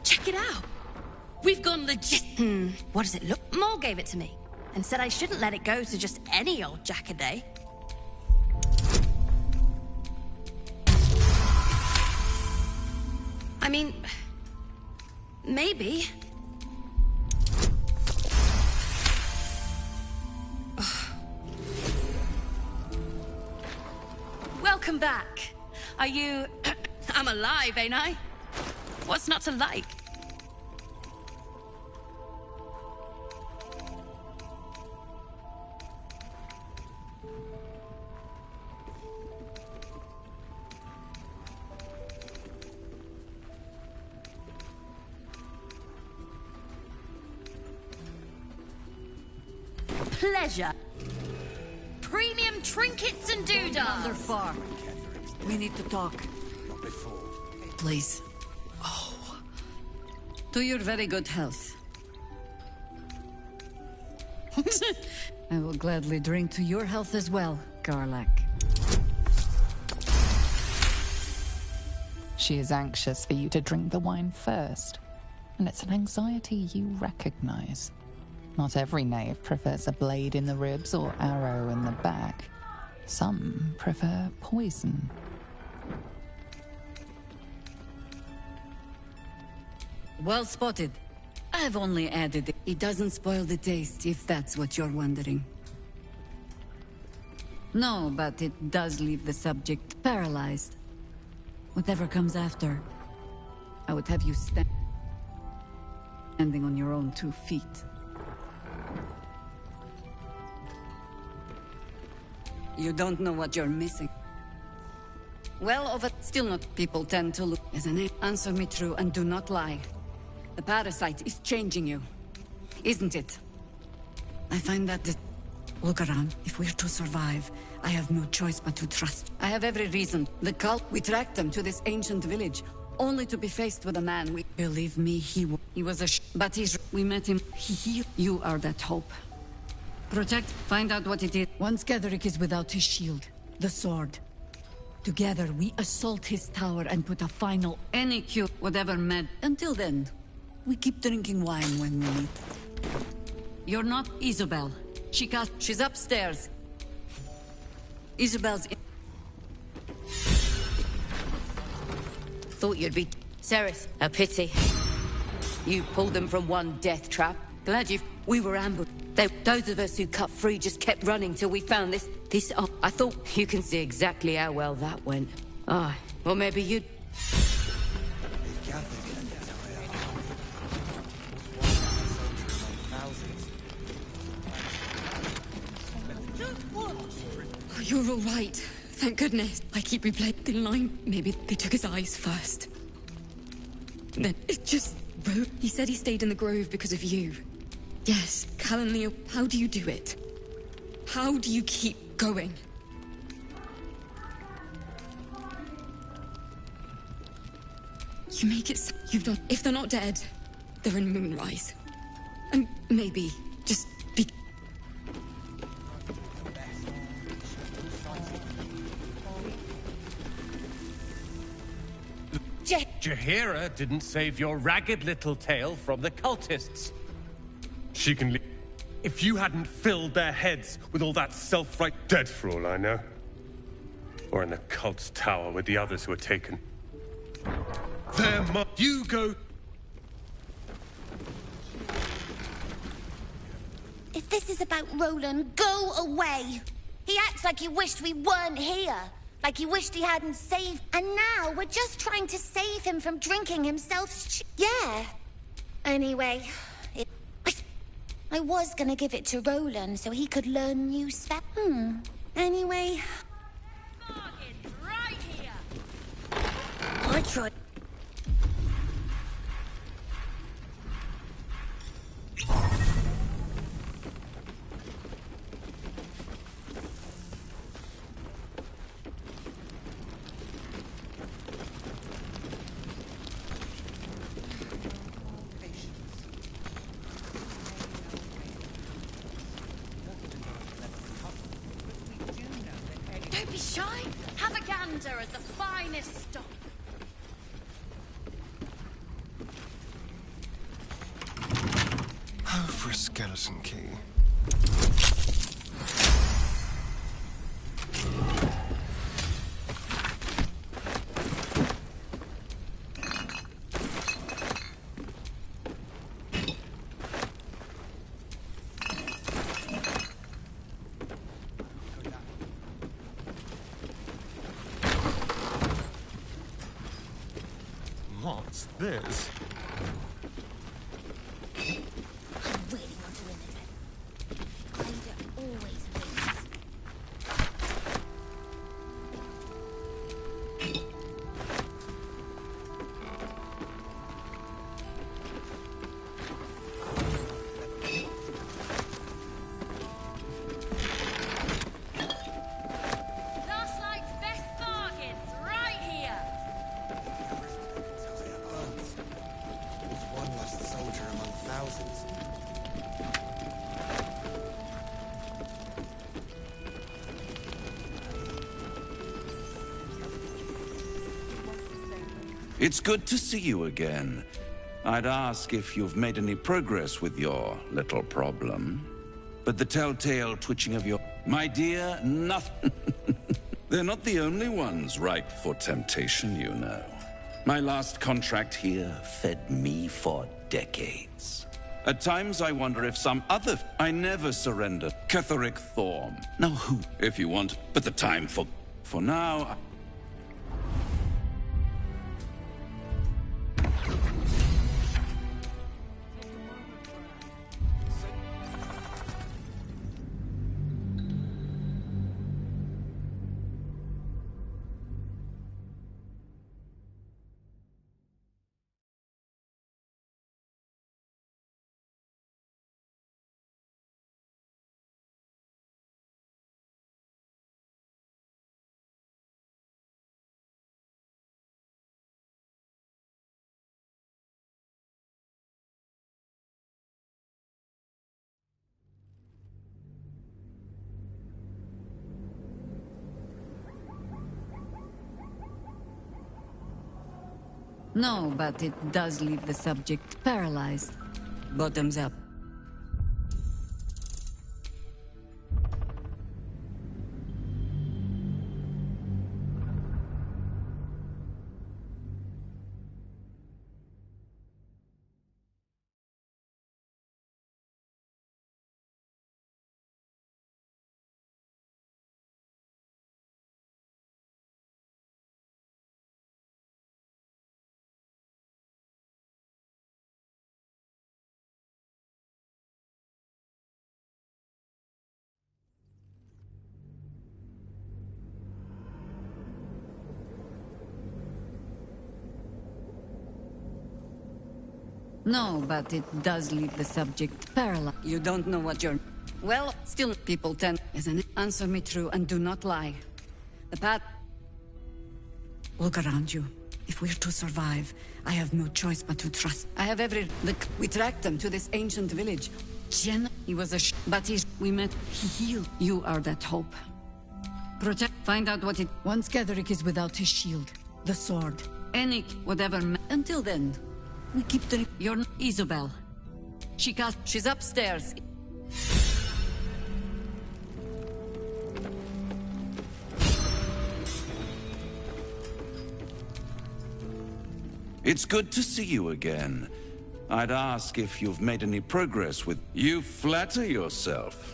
Check it out. We've gone legit. What does it look? Maul gave it to me and said I shouldn't let it go to just any old Jackaday. I mean, maybe. Welcome back. Are you... I'm alive, ain't I? What's not to like? Pleasure. Premium trinkets and doodads. They're far. We need to talk. Not before. Please. To your very good health. I will gladly drink to your health as well, Garlak. She is anxious for you to drink the wine first, and it's an anxiety you recognize. Not every knave prefers a blade in the ribs or arrow in the back. Some prefer poison. Well spotted. I've only added it. It doesn't spoil the taste, if that's what you're wondering. No, but it does leave the subject paralyzed. Whatever comes after, I would have you standing on your own 2 feet. You don't know what you're missing. Well, still not. People tend to look as an answer me true and do not lie. The parasite is changing you, isn't it? I find that look around. If we're to survive, I have no choice but to trust. I have every reason. The cult, we tracked them to this ancient village, only to be faced with a man. Believe me, he was a but we met him. You are that hope. Protect, find out what it is. Once Ketheric is without his shield, the sword. Together, we assault his tower and put a final any cure, whatever med. Until then, we keep drinking wine when we meet. You're not Isabel. She's upstairs. Isabel's in. Thought you'd be... Cerith, a pity. You pulled them from one death trap. Glad we were ambushed. Those of us who cut free just kept running till we found this... I thought you can see exactly how well that went. Ah, well maybe you'd... Oh, you're all right. Thank goodness. I keep replaying the line. Maybe they took his eyes first. Then it just... He said he stayed in the grove because of you. Yes, Callan Leo, how do you do it? How do you keep going? You make it... You've done... If they're not dead, they're in Moonrise. And maybe, just be... Jaheira didn't save your ragged little tail from the cultists. She can leave. If you hadn't filled their heads with all that self-right... Dead for all I know. Or in the cult's tower with the others who were taken. You go... If this is about Roland, go away! He acts like he wished we weren't here. Like he wished he hadn't saved... And now we're just trying to save him from drinking himself Yeah. Anyway, I was gonna give it to Roland so he could learn new spell. Anyway... Right here. I tried... Don't be shy. Have a gander at the finest stock. Oh, for a skeleton key. What's this? I really want to win it. Ada always wins. Last night's best bargains, right here. It's good to see you again. I'd ask if you've made any progress with your little problem. But the telltale twitching of your... My dear, nothing. They're not the only ones ripe for temptation, you know. My last contract here fed me for decades. At times I wonder if some other... I never surrendered. Ketheric Thorm. Now who, if you want, but the time for... For now... No, but it does leave the subject paralyzed. Bottoms up. No, but it does leave the subject paralyzed. You don't know what you're... Well, still people tend... Isn't it? Answer me true and do not lie. The path... Look around you. If we're to survive, I have no choice but to trust. I have every... We tracked them to this ancient village. Jen, he was a but we met... He healed. You are that hope. Protect... Find out what it... Once Ketheric is without his shield, the sword, any... whatever... Until then... We keep the... Your... Isobel. She's upstairs. It's good to see you again. I'd ask if you've made any progress with... You flatter yourself.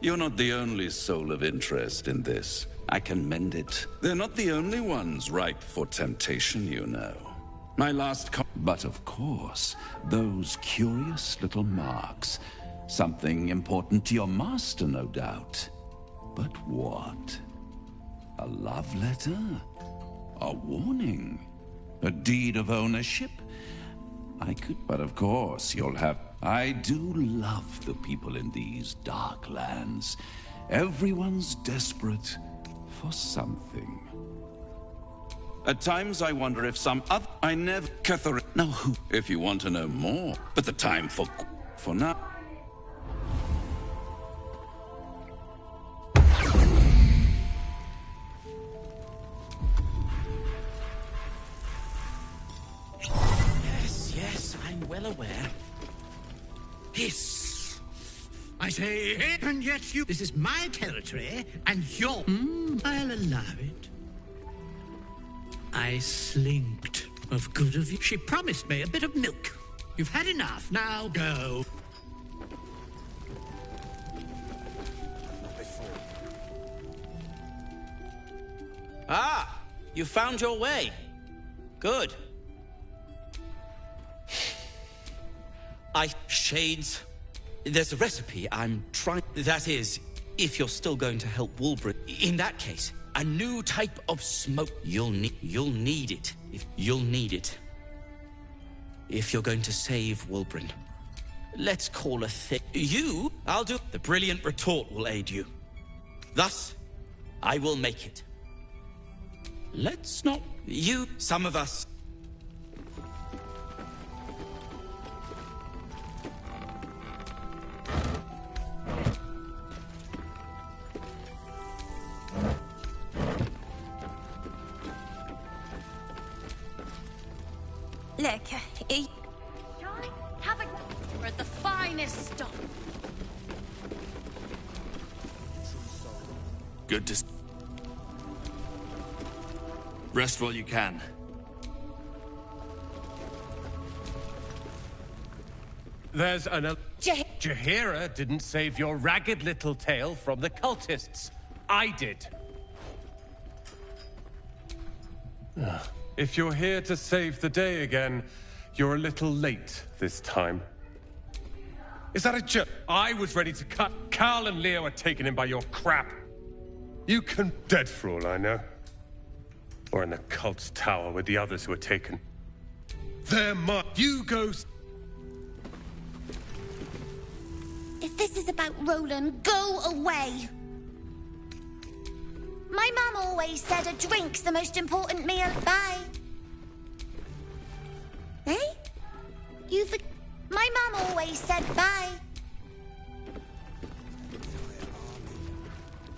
You're not the only soul of interest in this. I can mend it. They're not the only ones ripe for temptation, you know. My last but of course, those curious little marks. Something important to your master, no doubt. But what? A love letter? A warning? A deed of ownership? I could, but of course you'll have... I do love the people in these dark lands. Everyone's desperate for something. At times I wonder if some other... I never... Ketheric... Now who... If you want to know more. But the time for now... Yes, I'm well aware. Hiss. I say hit, and yet you... This is my territory, and you're... I'll allow it. I slinked of good of you. She promised me a bit of milk. You've had enough. Now go. Ah, you found your way. Good. Shades. There's a recipe I'm trying... That is, if you're still going to help Wulbren. In that case, a new type of smoke. You'll need it. You'll need it. If you're going to save Wulbren. Let's call a thing. I'll do... The brilliant retort will aid you. Thus, I will make it. Let's not... some of us... Look, Have a... We're the finest stock. Good to... Rest while you can. There's an... Jaheira didn't save your ragged little tail from the cultists. I did. If you're here to save the day again, you're a little late this time. Is that a joke? I was ready to cut. Carl and Leo are taken in by your crap. You can... dead for all I know. Or in the cult's tower with the others who were taken. They're mine. You go... if this is about Roland, go away. My mum always said a drink's the most important meal. Bye. Eh? My mum always said bye.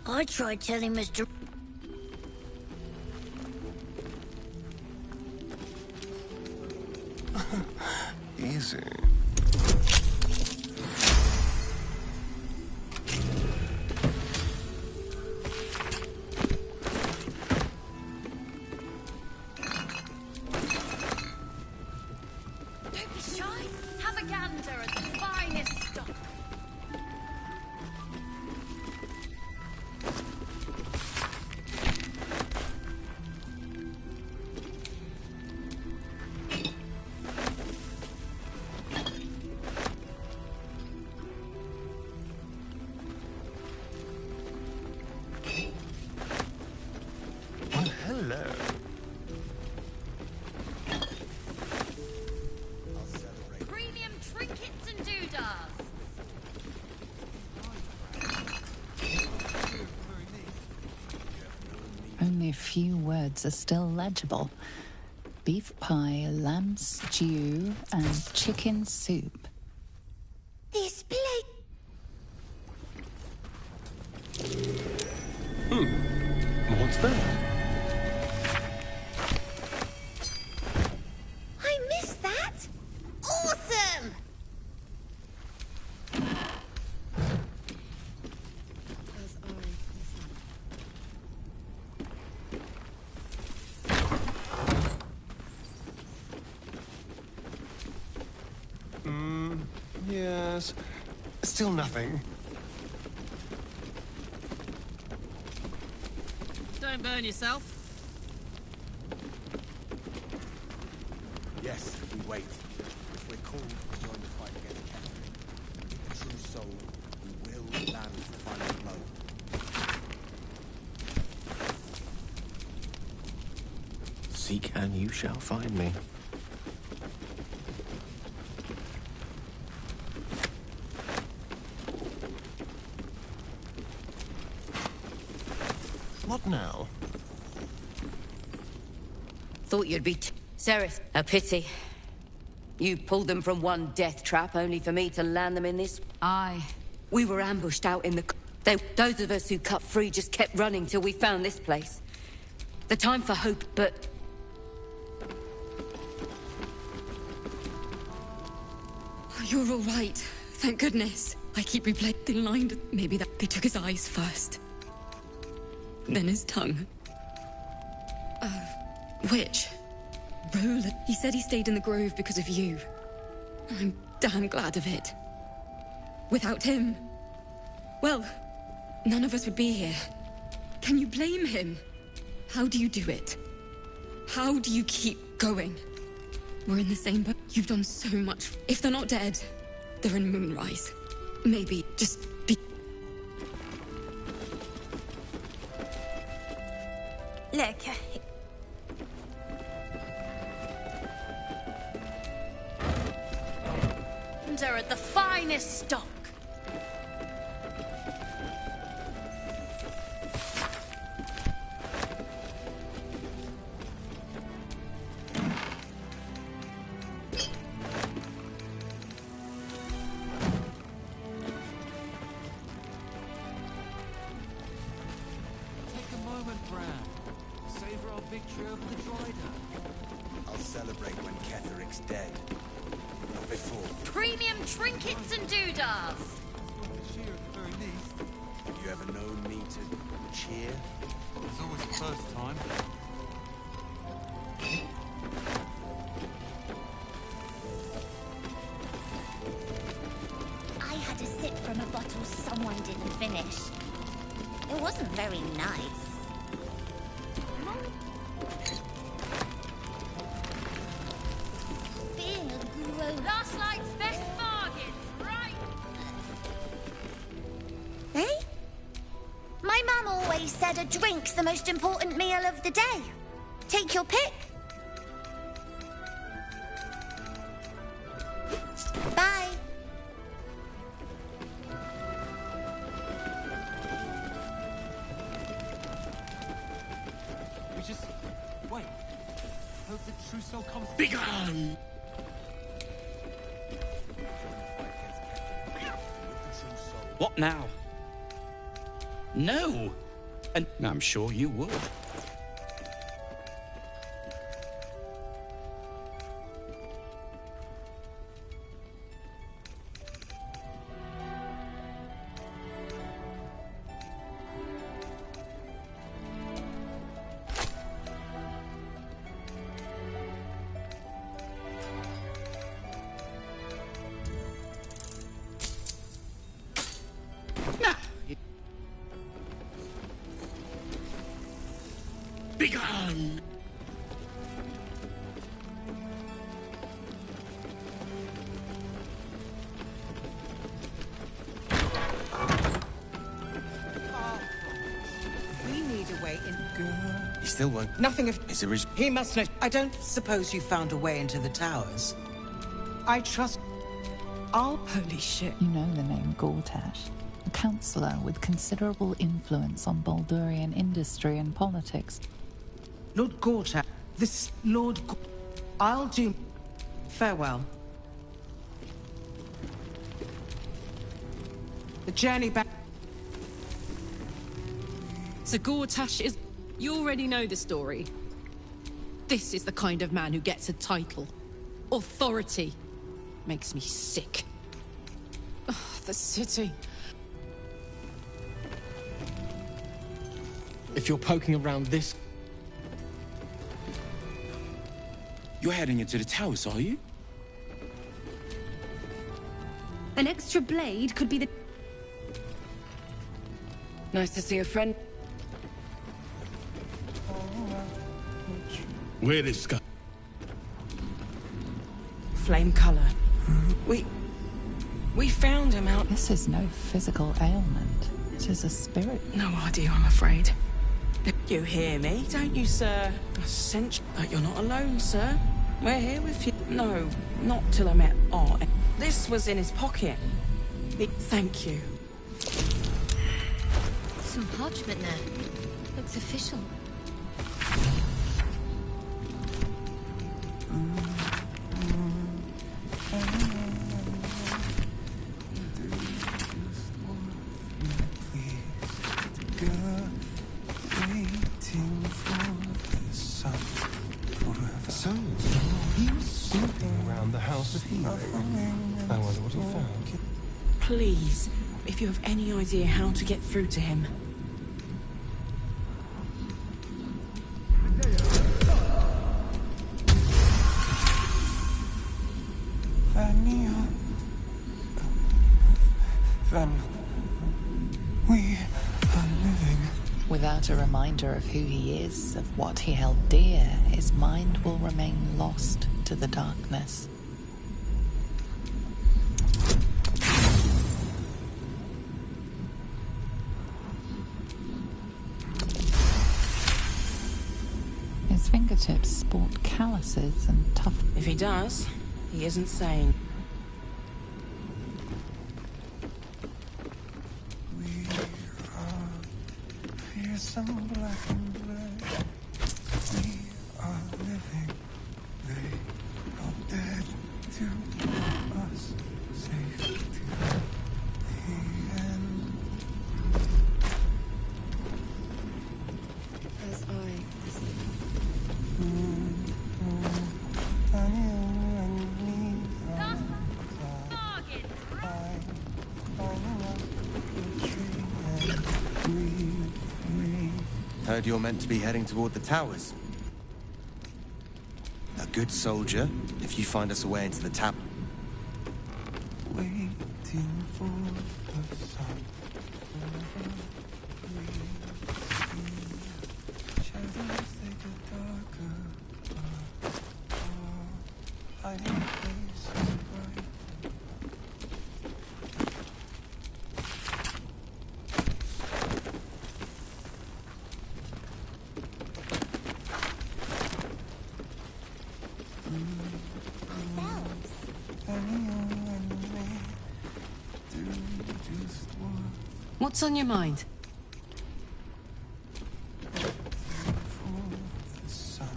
I tried telling Mr. Easy. Don't be shy. Have a gander at the finest stock. Well, hello. Premium trinkets and doodahs. Only a few words are still legible. Beef pie, lamb stew, and chicken soup. This place. What's that? I missed that. Awesome. Yes. Still nothing. Don't burn yourself. Yes, we wait. If we're called to join the fight against Catherine, with the true soul, we will land the final blow. Seek and you shall find me. What now? Thought you'd be... Sereth, a pity. You pulled them from one death trap, only for me to land them in this... Aye. We were ambushed out in the... Those of us who cut free just kept running till we found this place. The time for hope, but... You're all right. Thank goodness. I keep replaying the line. Maybe that they took his eyes first. Then his tongue. Which? Roland. He said he stayed in the grove because of you. I'm damn glad of it. Without him, well, none of us would be here. Can you blame him? How do you do it? How do you keep going? We're in the same boat. You've done so much. If they're not dead, they're in Moonrise. Maybe just be... Look, They're at the finest stock. Take a moment, Bran. Savor our victory over the Dryder. I'll celebrate when Ketheric's dead. Not before. Premium trinkets and doodads! Cheer at the very least. Have you ever known me to cheer? It's always the first time. I had a sip from a bottle someone didn't finish. It wasn't very nice. Being a grown... Last night's best bargain, right? Eh? My mum always said a drink's the most important meal of the day. Take your pick. Bye. We just... wait. Hope the trousseau comes... Begone! What now? No! And I'm sure you would. Begone! We need a way in. He still won't... Nothing of. Is there... He must know. I don't suppose you found a way into the towers. I trust. Holy shit. You know the name Gortash, a councillor with considerable influence on Baldurian industry and politics. Lord Gortash. This Lord. I'll do. Farewell. The journey back. So Gortash is... You already know the story. This is the kind of man who gets a title. Authority. Makes me sick. Ugh, the city. If you're poking around this... You're heading into the towers, are you? An extra blade could be the... Nice to see a friend. Where is Scott? Flame color. We found him out. This is no physical ailment. It is a spirit. No idea, I'm afraid. You hear me, don't you, sir? I sense that you're not alone, sir. We're here with you. No, not till I met Art. This was in his pocket. Thank you. Some parchment there. Looks official. So, he was snooping around the House of Healing. I wonder what he found. Please, if you have any idea how to get through to him. Vania. Then we are living. Without a reminder of who he is, of what he held dear, his mind will remain lost to the darkness. His fingertips sport calluses and tough... If he does, he isn't sane. Fearsome black and black. We are living. They are dead to us. Safe to the end. As I... heard you're meant to be heading toward the towers. A good soldier, if you find us a way into the tower. Waiting for the sun. Shadows, they get darker. Hiding places bright. What's on your mind?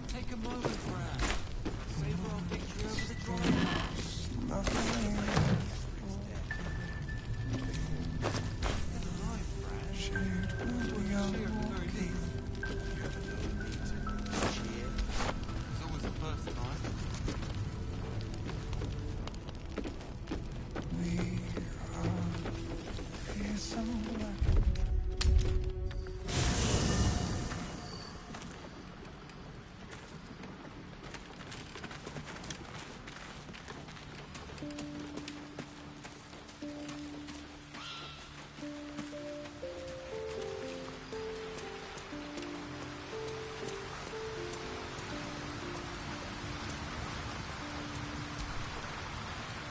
Take a moment, Brad. Savor our victory over the dragon. It's always the first time.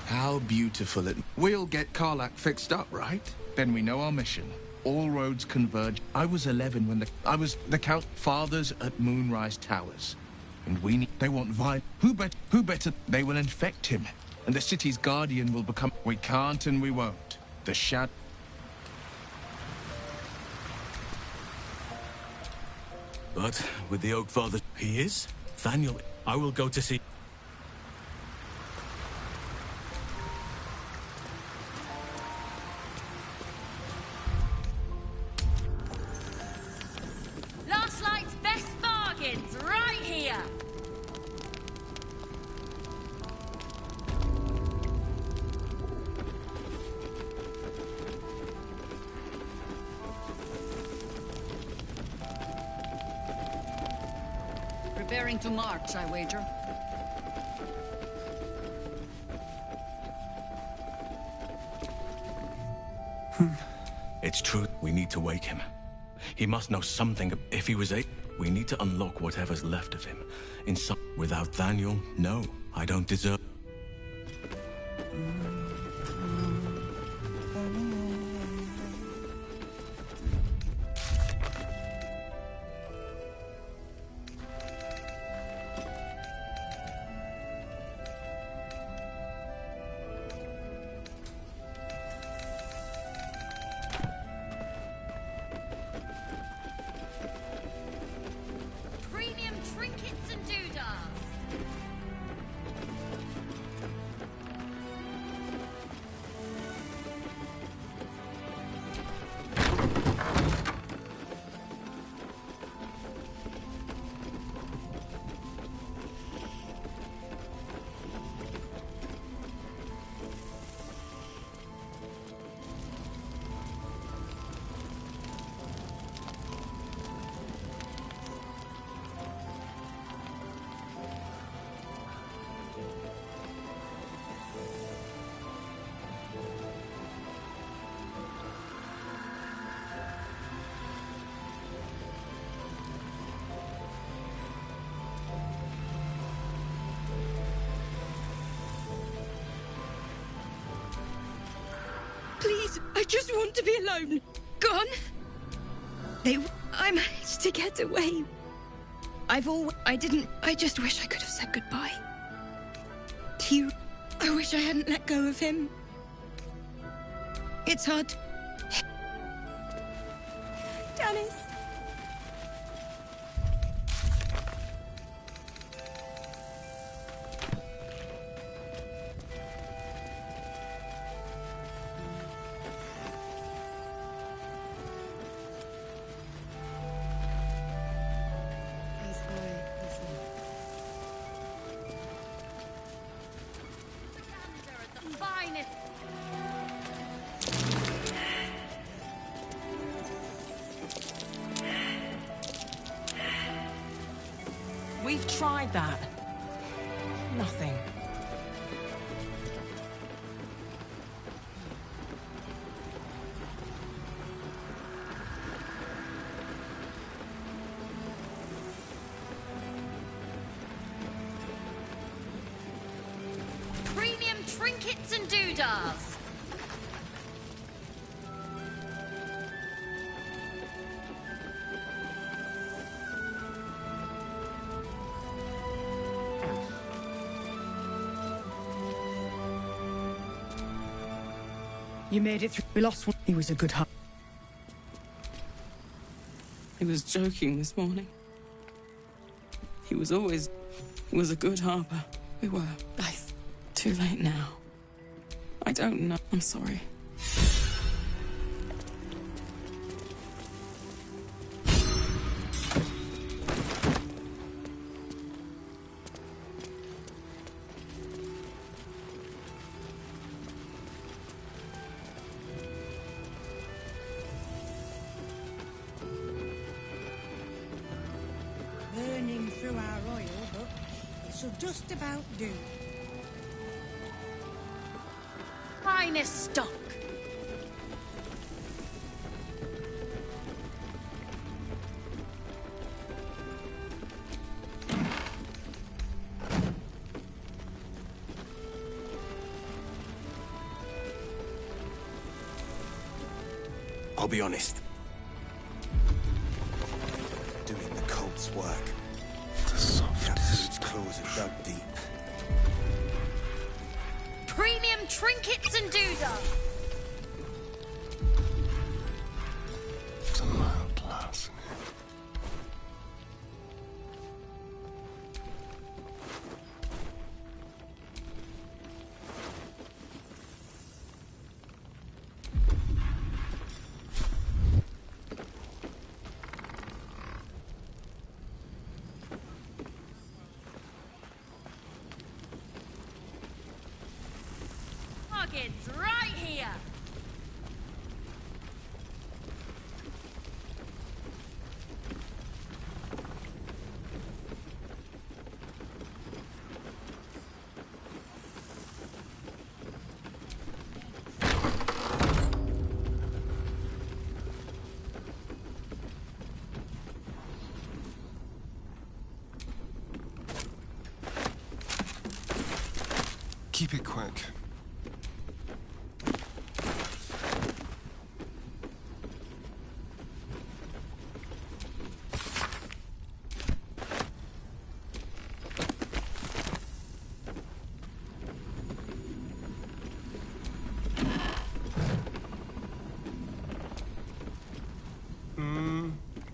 How beautiful it... We'll get Karlach fixed up, right? Then we know our mission. All roads converge. I was 11 when I was the Count Fathers at Moonrise Towers. And we need... They want violence. Who better? They will infect him. And the city's guardian will become... We can't and we won't. The shadow... But with the Oak Father... He is? Thaniel, I will go to see... Last Light's best bargains, right here! Preparing to march, I wager. It's true. We need to wake him. He must know something. If he was we need to unlock whatever's left of him. In some... Without Thaniel, no. I don't deserve... Premium trinkets and doodads! Please, I just want to be alone. Gone. I managed to get away. I just wish I could have said goodbye. I wish I hadn't let go of him. It's hard. Dennis. Finest. We've tried that. Nothing. Premium trinkets and doodahs. You made it through. We lost one. He was a good harper. He was joking this morning. He was always... was a good harper. We were. Too late now. I don't know. I'm sorry. Burning through our oil, but it'll just about do. Finest stock. I'll be honest. Doing the cult's work. The softest. Its claws are dug deep. Premium trinkets and doodahs. It's a mild lass. Bargains right here. Keep it quick.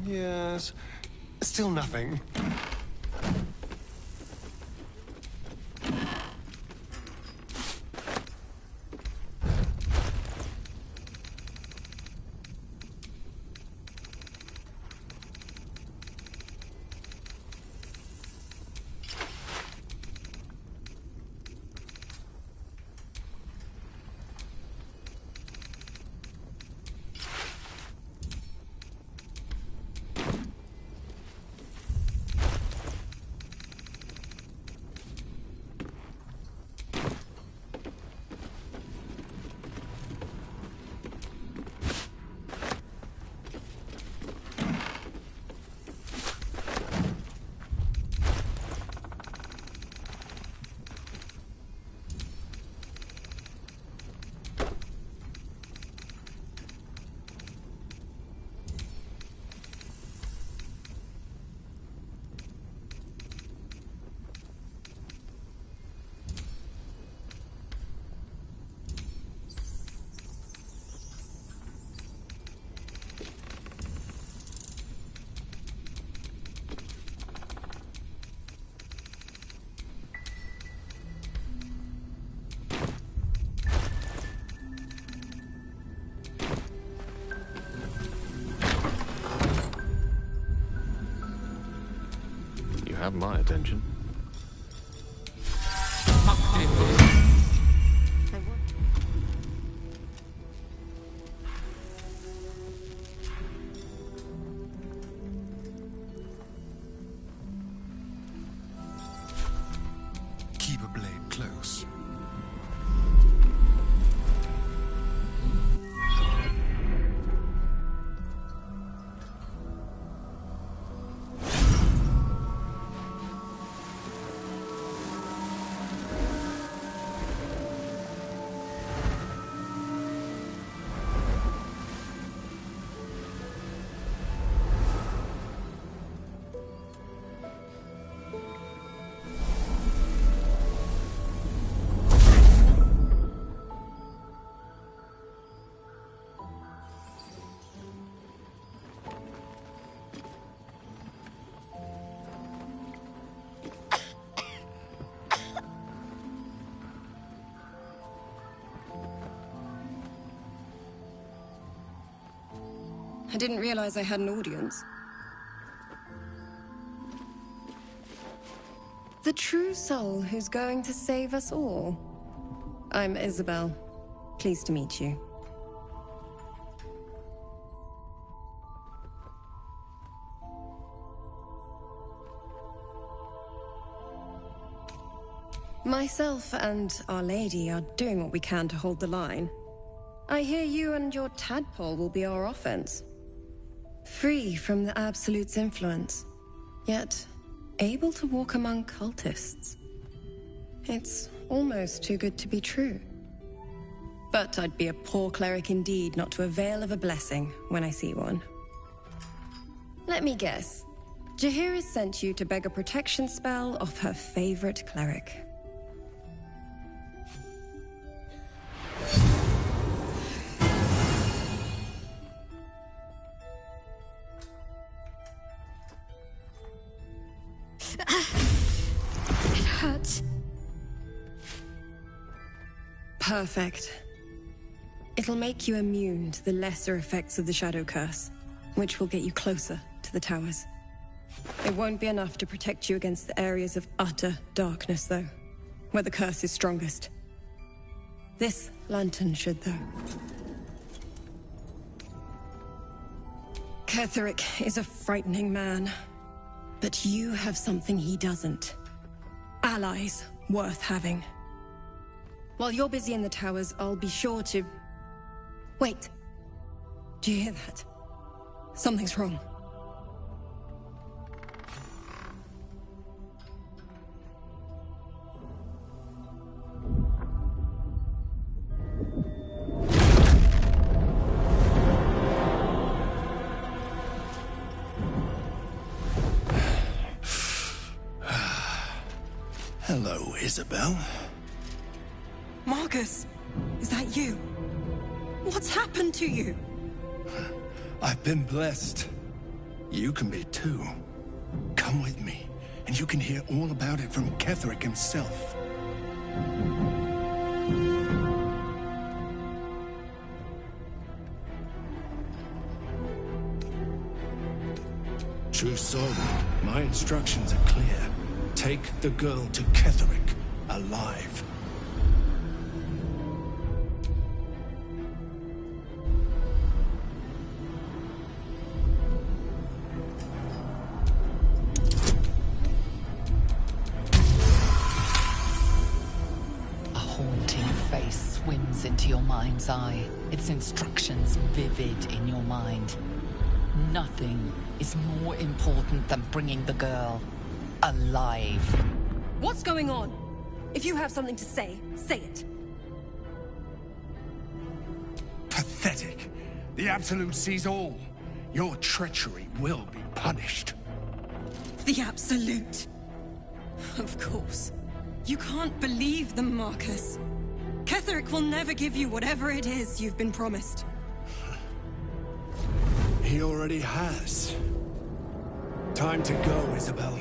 Yes. Still nothing. Have my attention. I didn't realize I had an audience. The true soul who's going to save us all. I'm Isabel. Pleased to meet you. Myself and Our Lady are doing what we can to hold the line. I hear you and your tadpole will be our offense. Free from the Absolute's influence, yet able to walk among cultists. It's almost too good to be true. But I'd be a poor cleric indeed not to avail of a blessing when I see one. Let me guess. Jaheira sent you to beg a protection spell off her favorite cleric. It hurts. Perfect. It'll make you immune to the lesser effects of the Shadow Curse, which will get you closer to the towers. It won't be enough to protect you against the areas of utter darkness, though, where the curse is strongest. This lantern should, though. Ketheric is a frightening man, but you have something he doesn't. Allies worth having. While you're busy in the towers, I'll be sure to... Wait. Do you hear that? Something's wrong. Hello, Isabel. Marcus, is that you? What's happened to you? I've been blessed. You can be too. Come with me, and you can hear all about it from Ketheric himself. True soul, my instructions are clear. Take the girl to Ketheric, alive. A haunting face swims into your mind's eye, its instructions vivid in your mind. Nothing is more important than bringing the girl alive. What's going on? If you have something to say, say it. Pathetic. The Absolute sees all. Your treachery will be punished. The Absolute. Of course. You can't believe them, Marcus. Ketheric will never give you whatever it is you've been promised. He already has. Time to go, Isabel.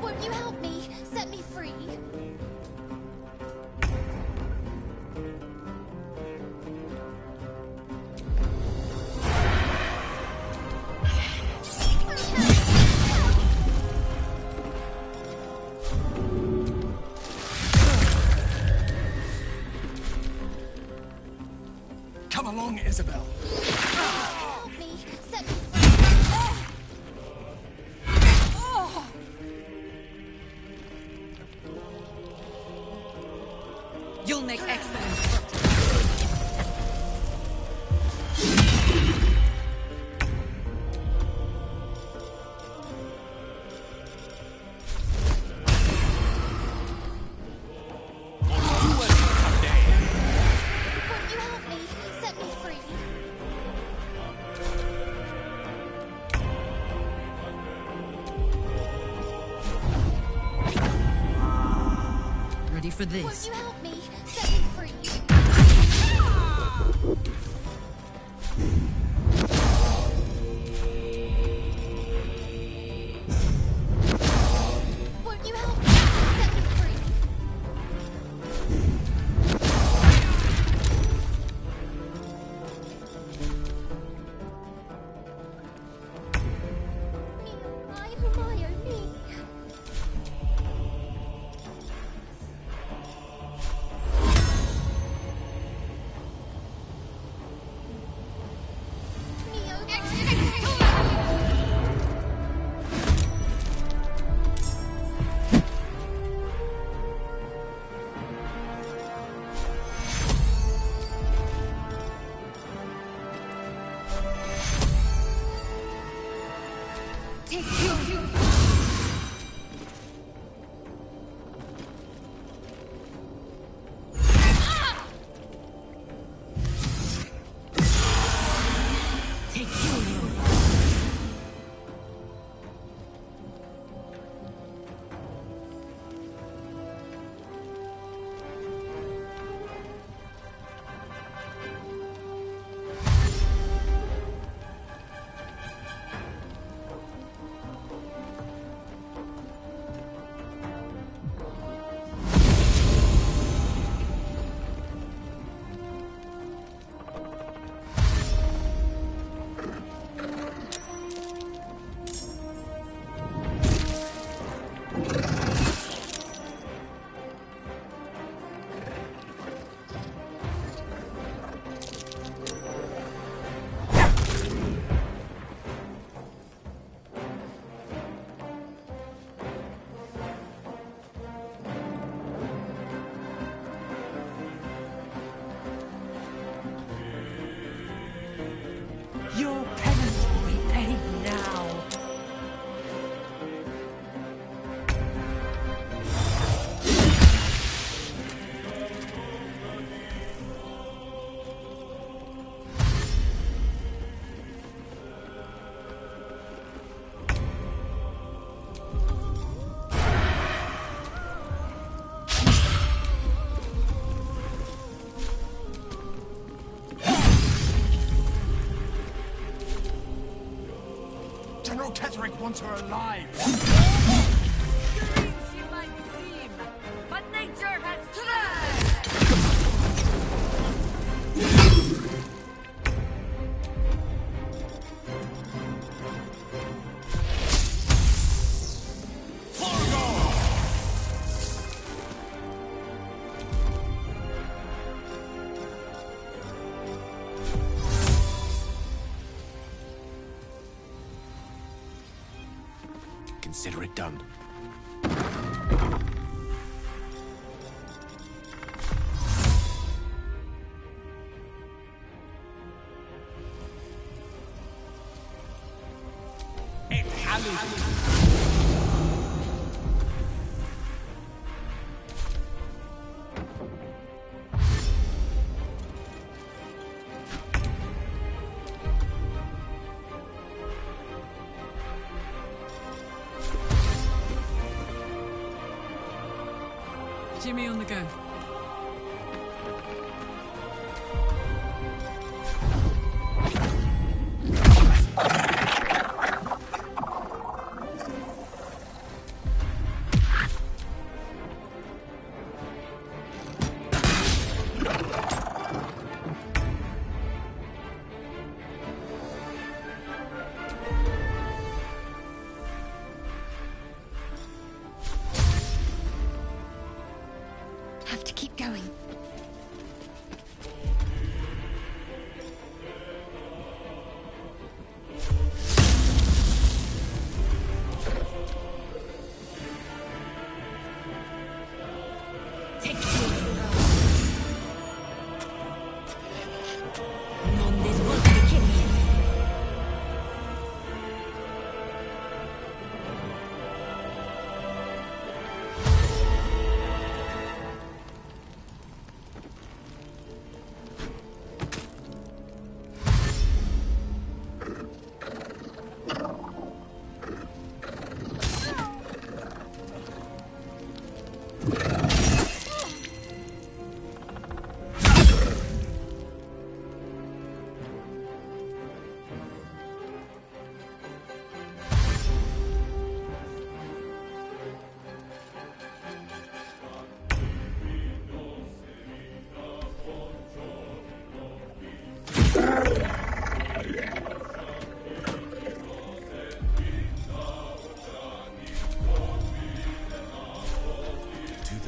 Won't you help me? Set me free. Come along, Isabel. Help me. make excellent. Ready for this? Won't you help me? Set me free. Won't you help me? Set me free. My Hermione. Your penance will be paid now. General Kettering wants her alive! Strange you might seem, but nature has tried! Consider it done. Jimmy on the go. Have to keep going. Take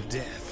to death.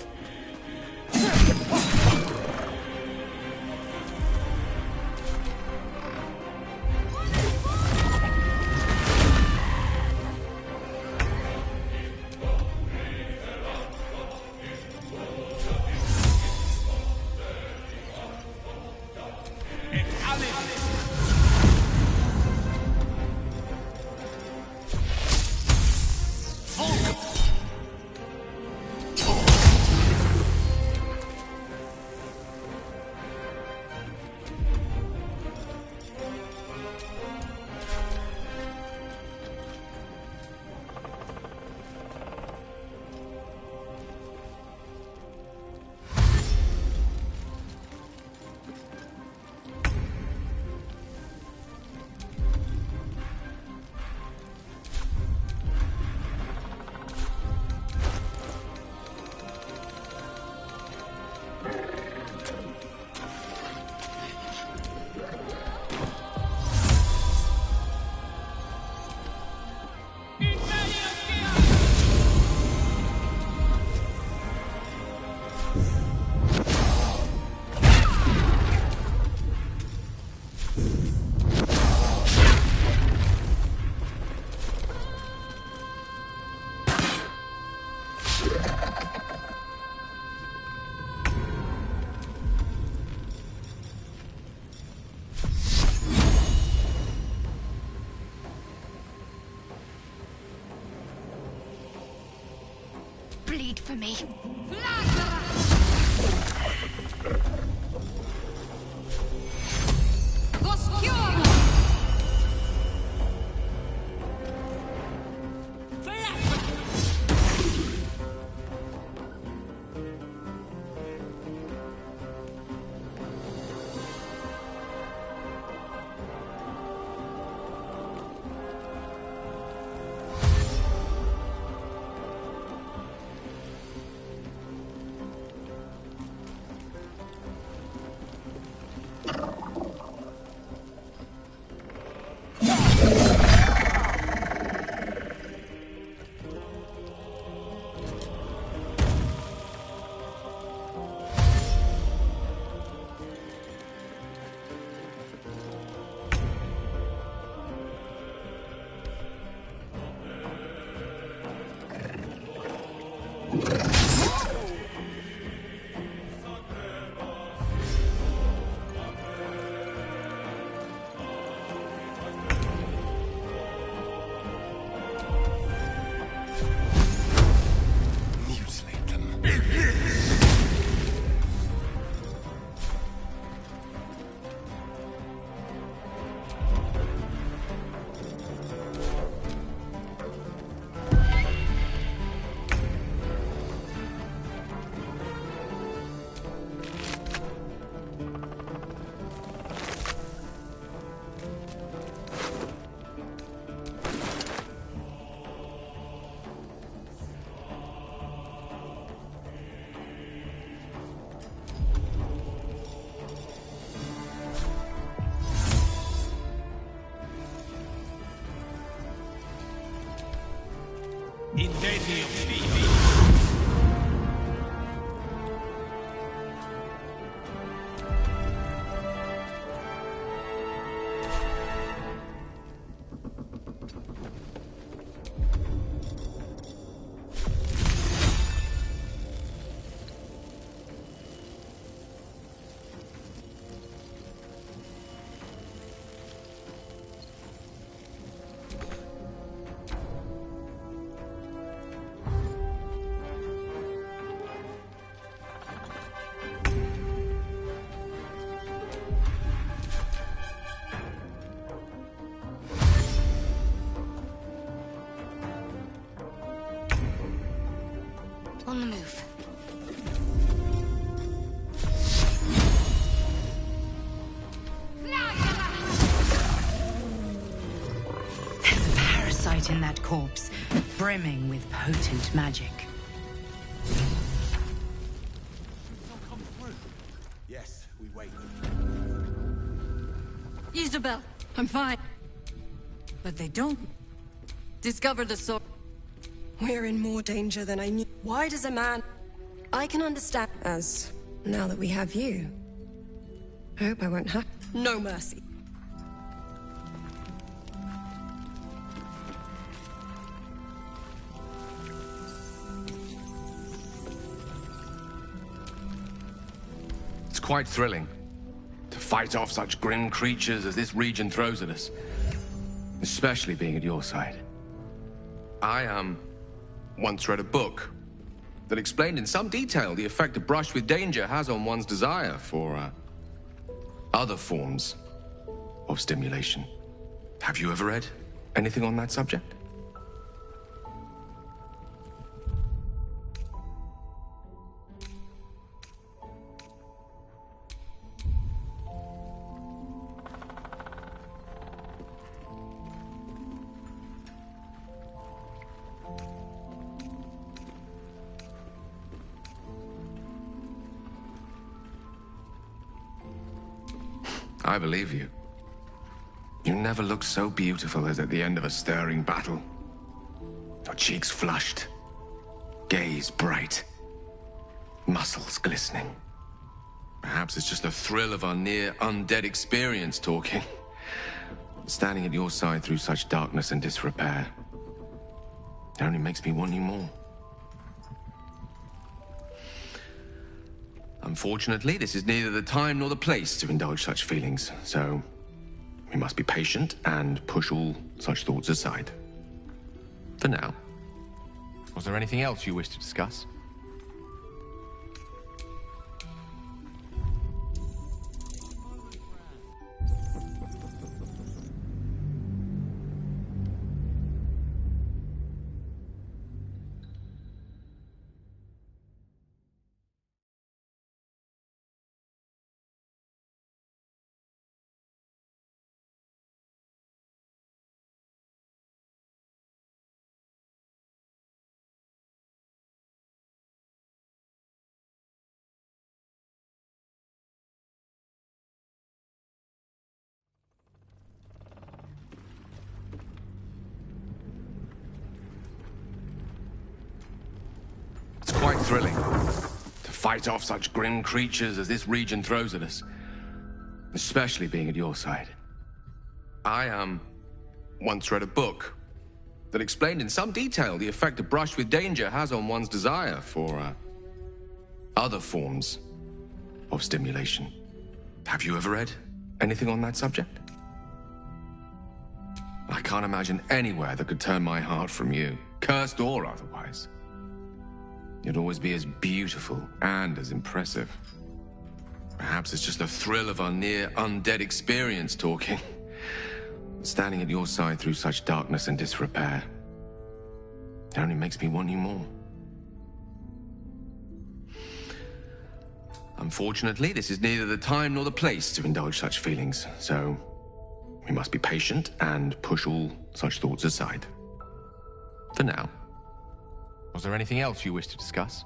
Bleed for me. On the move. There's a parasite in that corpse, brimming with potent magic. Yes, we wait. Isabel, I'm fine. But they don't discover the sword. We're in more danger than I knew. Why does a man... I can understand, as now that we have you. I hope I won't have no mercy. It's quite thrilling to fight off such grim creatures as this region throws at us, especially being at your side. I once read a book that explained in some detail the effect a brush with danger has on one's desire for other forms of stimulation. Have you ever read anything on that subject? I believe you. You never look so beautiful as at the end of a stirring battle. Your cheeks flushed, gaze bright, muscles glistening. Perhaps it's just the thrill of our near undead experience talking. Standing at your side through such darkness and disrepair. It only makes me want you more. Unfortunately, this is neither the time nor the place to indulge such feelings, so we must be patient and push all such thoughts aside. For now. Was there anything else you wish to discuss? It's quite thrilling to fight off such grim creatures as this region throws at us, especially being at your side. I once read a book that explained in some detail the effect a brush with danger has on one's desire for other forms of stimulation. Have you ever read anything on that subject? I can't imagine anywhere that could turn my heart from you, cursed or otherwise. You'd always be as beautiful and as impressive. Perhaps it's just the thrill of our near undead experience talking. Standing at your side through such darkness and disrepair. It only makes me want you more. Unfortunately, this is neither the time nor the place to indulge such feelings, so we must be patient and push all such thoughts aside. For now. Was there anything else you wish to discuss?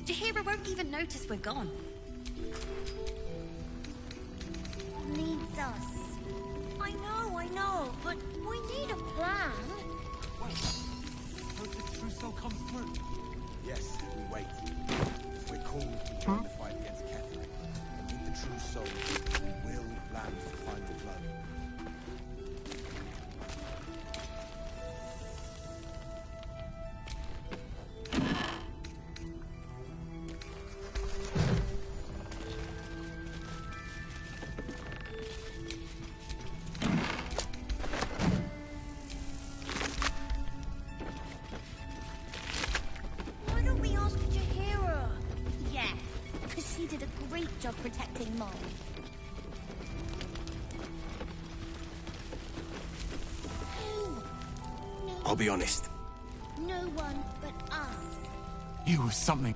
Jaheira won't even notice we're gone. Needs us. I know, but we need a plan. Wait. Hope the trousseau comes through. Yes, we wait. If we're called to join the fight against Ketheric, and with the trousseau, we will land for final blood. of protecting mine. I'll be honest. No one but us. You were something.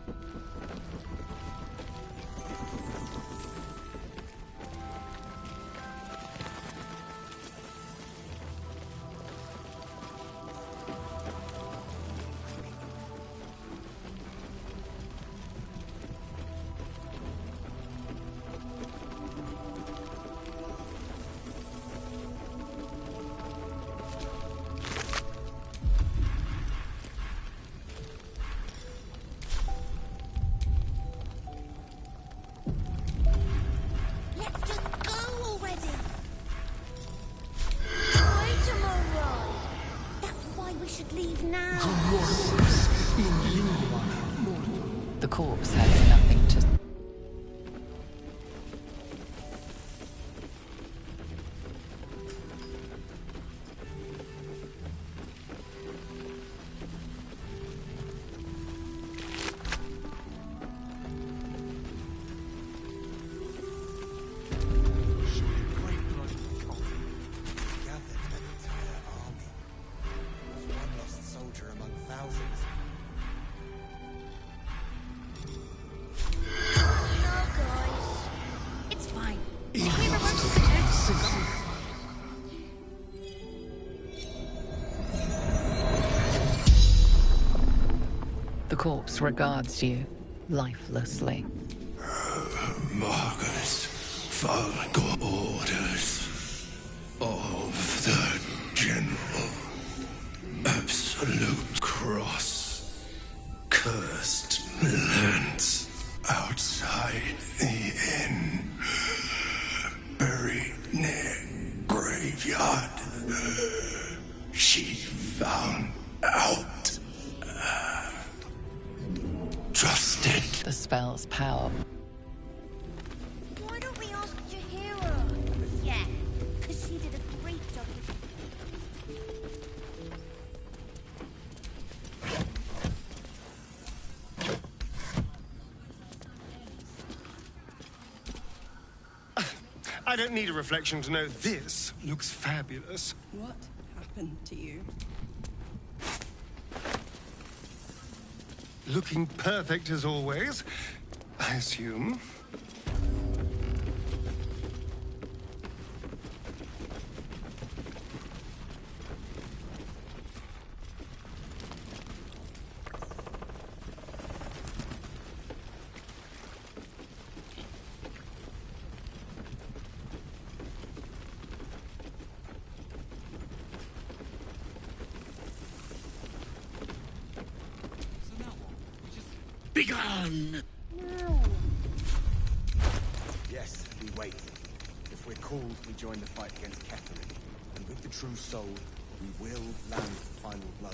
Let's just go already. Why tomorrow? That's why we should leave now. The corpse has nothing to... Gathered an entire army. Of one lost soldier among thousands. No, guys. It's fine. We were running the notice we're gone. The corpse regards you lifelessly. Marcus, follow orders of the General. Absolute cross. Cursed lands outside the inn. Buried near graveyard. She found out. Trusted. The spell's power. Why don't we ask Jaheira? Yeah, because she did a great job. I don't need a reflection to know this looks fabulous. What happened to you? Looking perfect as always, I assume. Begone! Yes, we wait. If we're called, we join the fight against Catherine. And with the true soul, we will land the final blow.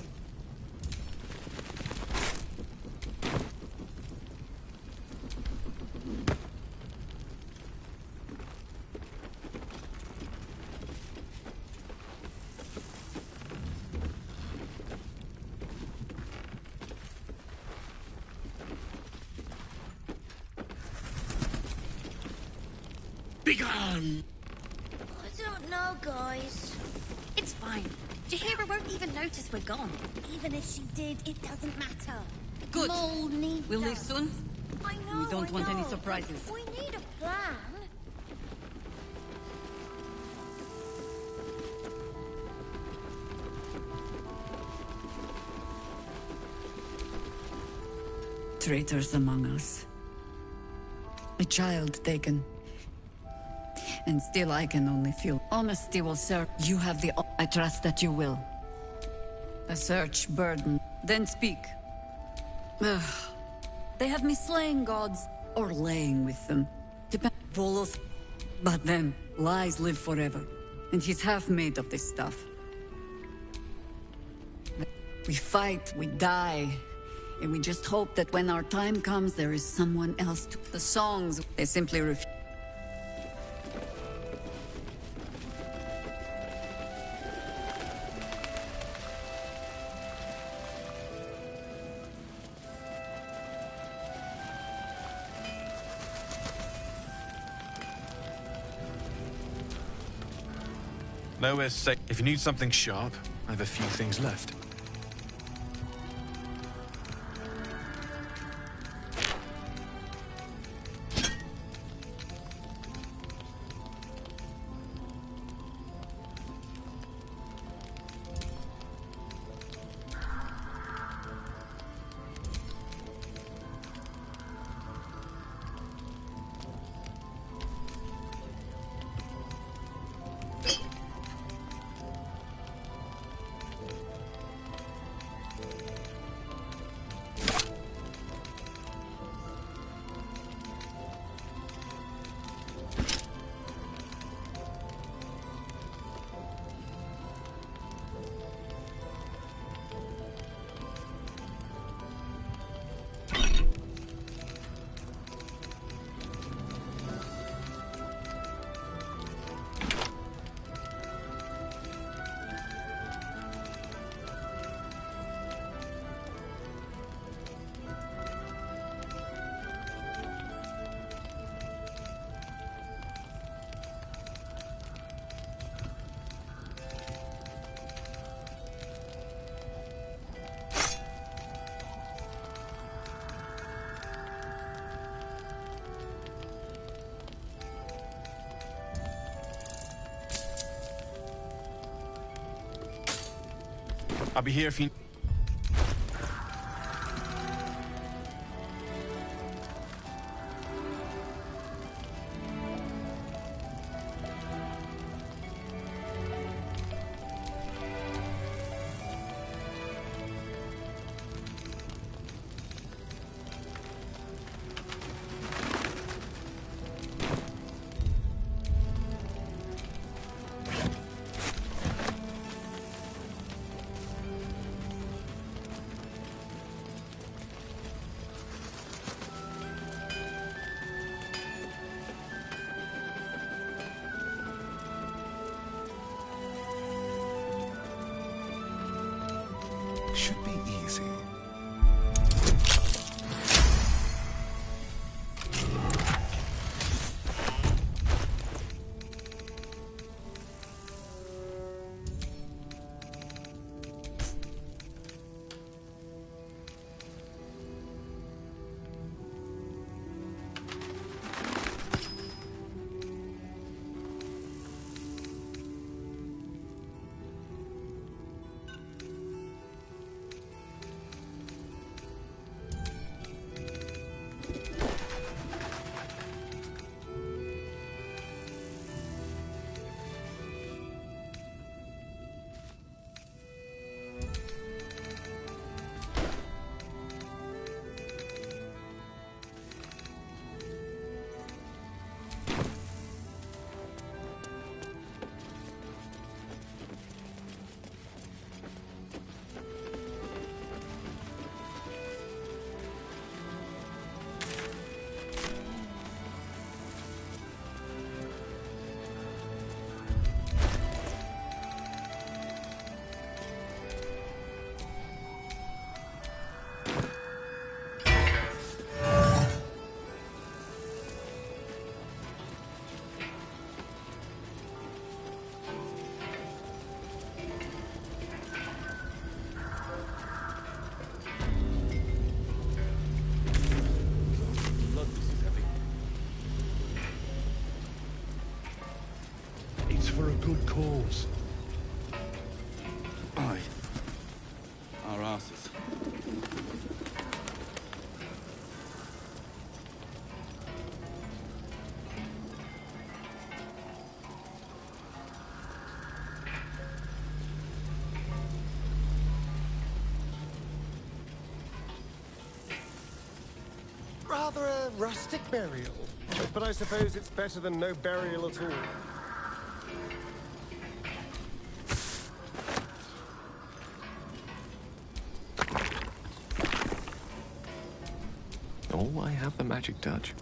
Begone! I don't know, guys. It's fine. Jaheira won't even notice we're gone. Even if she did, it doesn't matter. Good. Mole needs We'll leave us. soon? I know, We don't I want any know. surprises. We need a plan. Traitors among us. A child taken. And still I can only feel honesty will serve. You have the... I trust that you will. A search burden. Then speak. Ugh. They have me slaying gods or laying with them. Depend. Voloth. But then, lies live forever. And he's half made of this stuff. We fight, we die. And we just hope that when our time comes, there is someone else to... The songs, they simply refuse. Nowhere's safe. If you need something sharp, I have a few things left. I'll be here if you... Should be easy. For a good cause. Aye. Our asses. Rather a rustic burial, but I suppose it's better than no burial at all. Oh, I have the magic touch.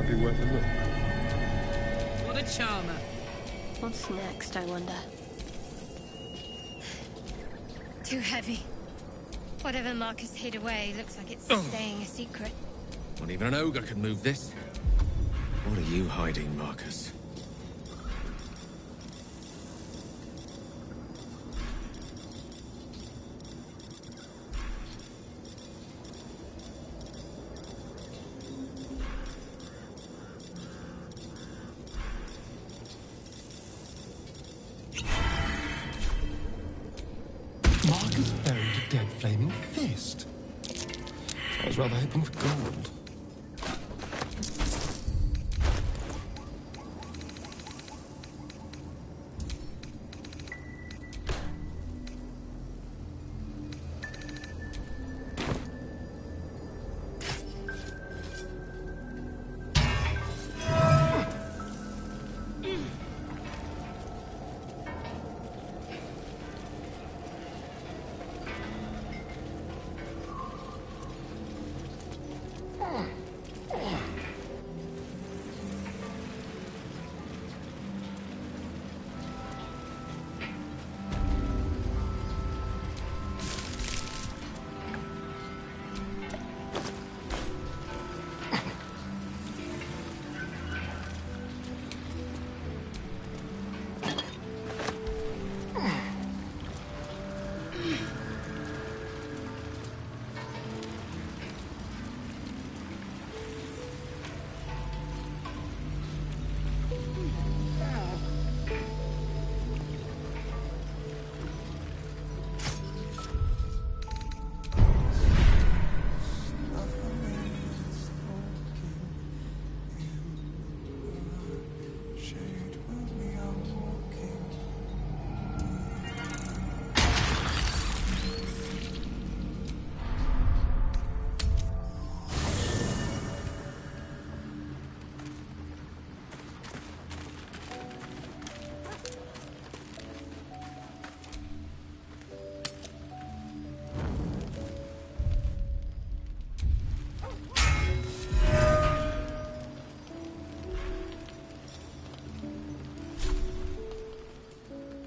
hardly worth a look. What a charmer. What's next, I wonder? Too heavy. Whatever Marcus hid away looks like it's staying a secret. Not even an ogre could move this. What are you hiding, Marcus? Marcus buried a dead flaming fist. I was rather hoping for gold.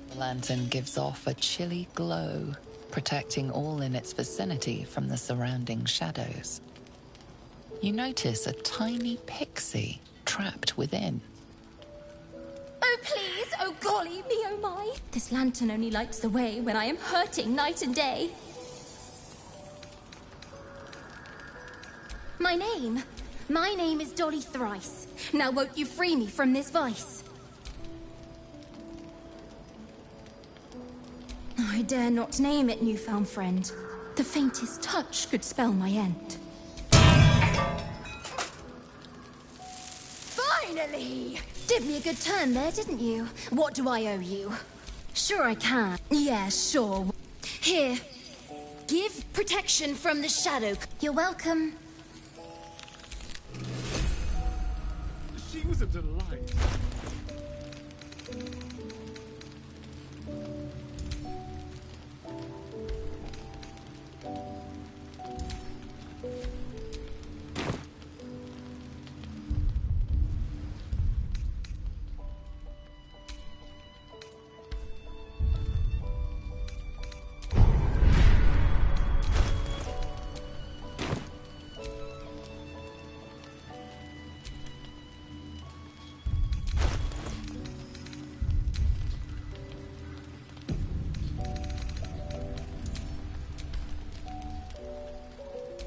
The lantern gives off a chilly glow, protecting all in its vicinity from the surrounding shadows. You notice a tiny pixie trapped within. Oh, please! Oh, golly me, oh my! This lantern only lights the way when I am hurting night and day. My name is Dolly Thrice. Now won't you free me from this vice? I dare not name it, newfound friend. The faintest touch could spell my end. Finally! Did me a good turn there, didn't you? What do I owe you? Sure I can. Yeah, sure. Here. Give protection from the shadow. You're welcome. She was a delight.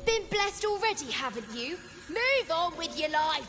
Been blessed already, haven't you? Move on with your life!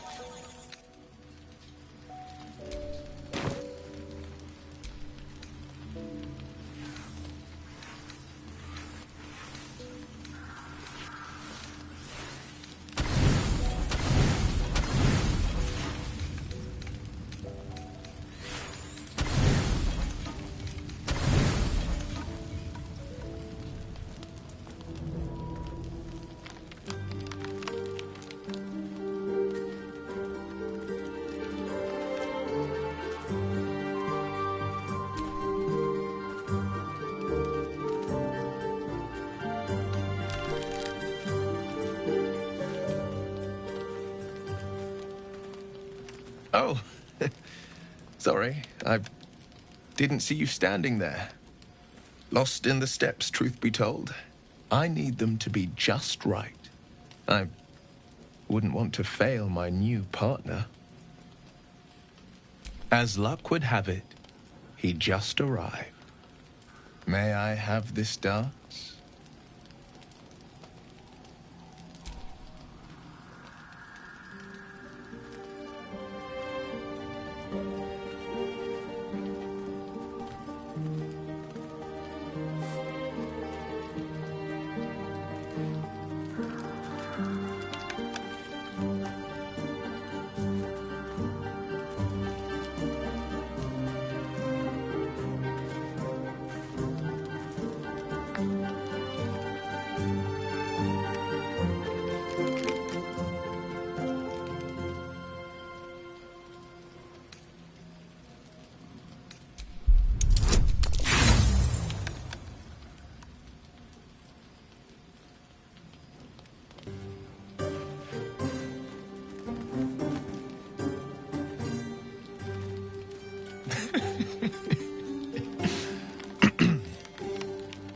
Oh, sorry. I didn't see you standing there. Lost in the steps, truth be told. I need them to be just right. I wouldn't want to fail my new partner. As luck would have it, he just arrived. May I have this dance?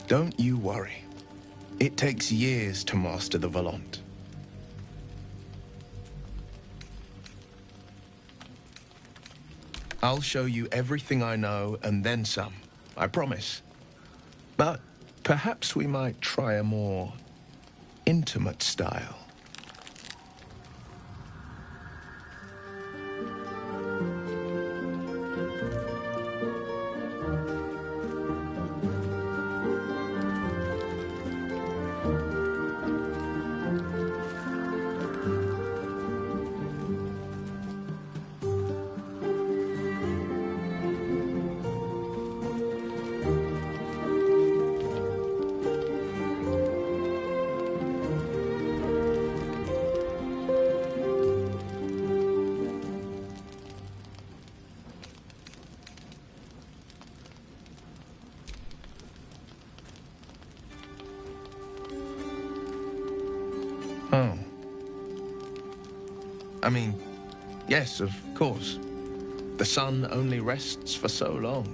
Don't you worry. It takes years to master the Volant. I'll show you everything I know and then some, I promise. But perhaps we might try a more intimate style. Oh. I mean, yes, of course. The sun only rests for so long.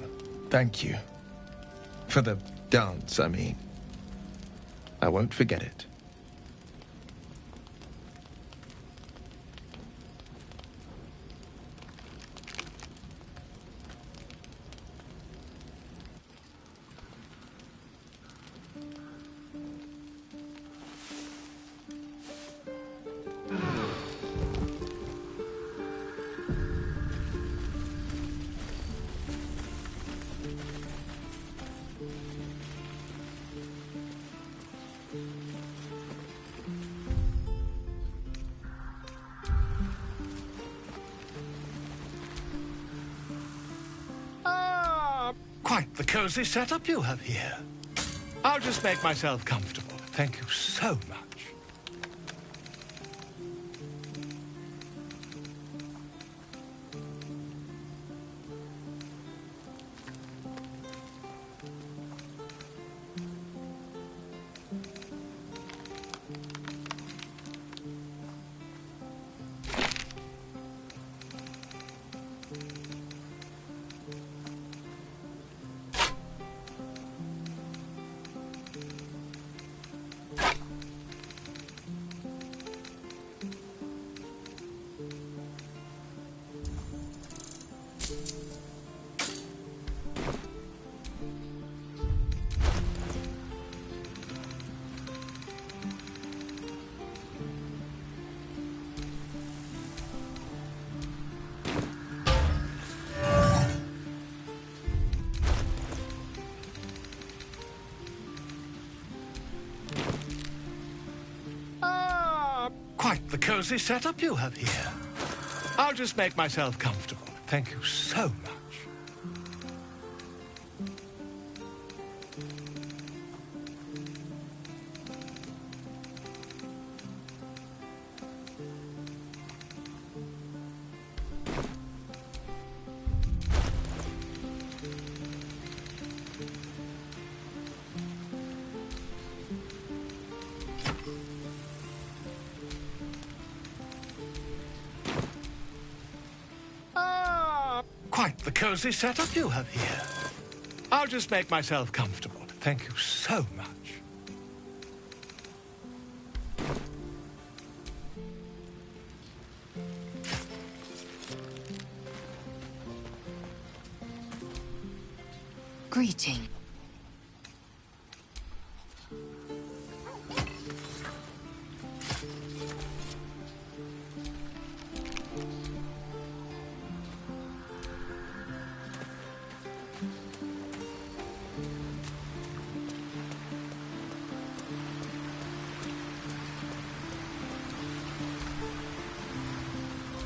Thank you. For the dance, I mean. I won't forget it. Quite the cozy setup you have here. I'll just make myself comfortable. Thank you so much. Quite the cozy setup you have here. I'll just make myself comfortable. Thank you so much. Quite the cozy setup you have here. I'll just make myself comfortable. Thank you so much. Greeting.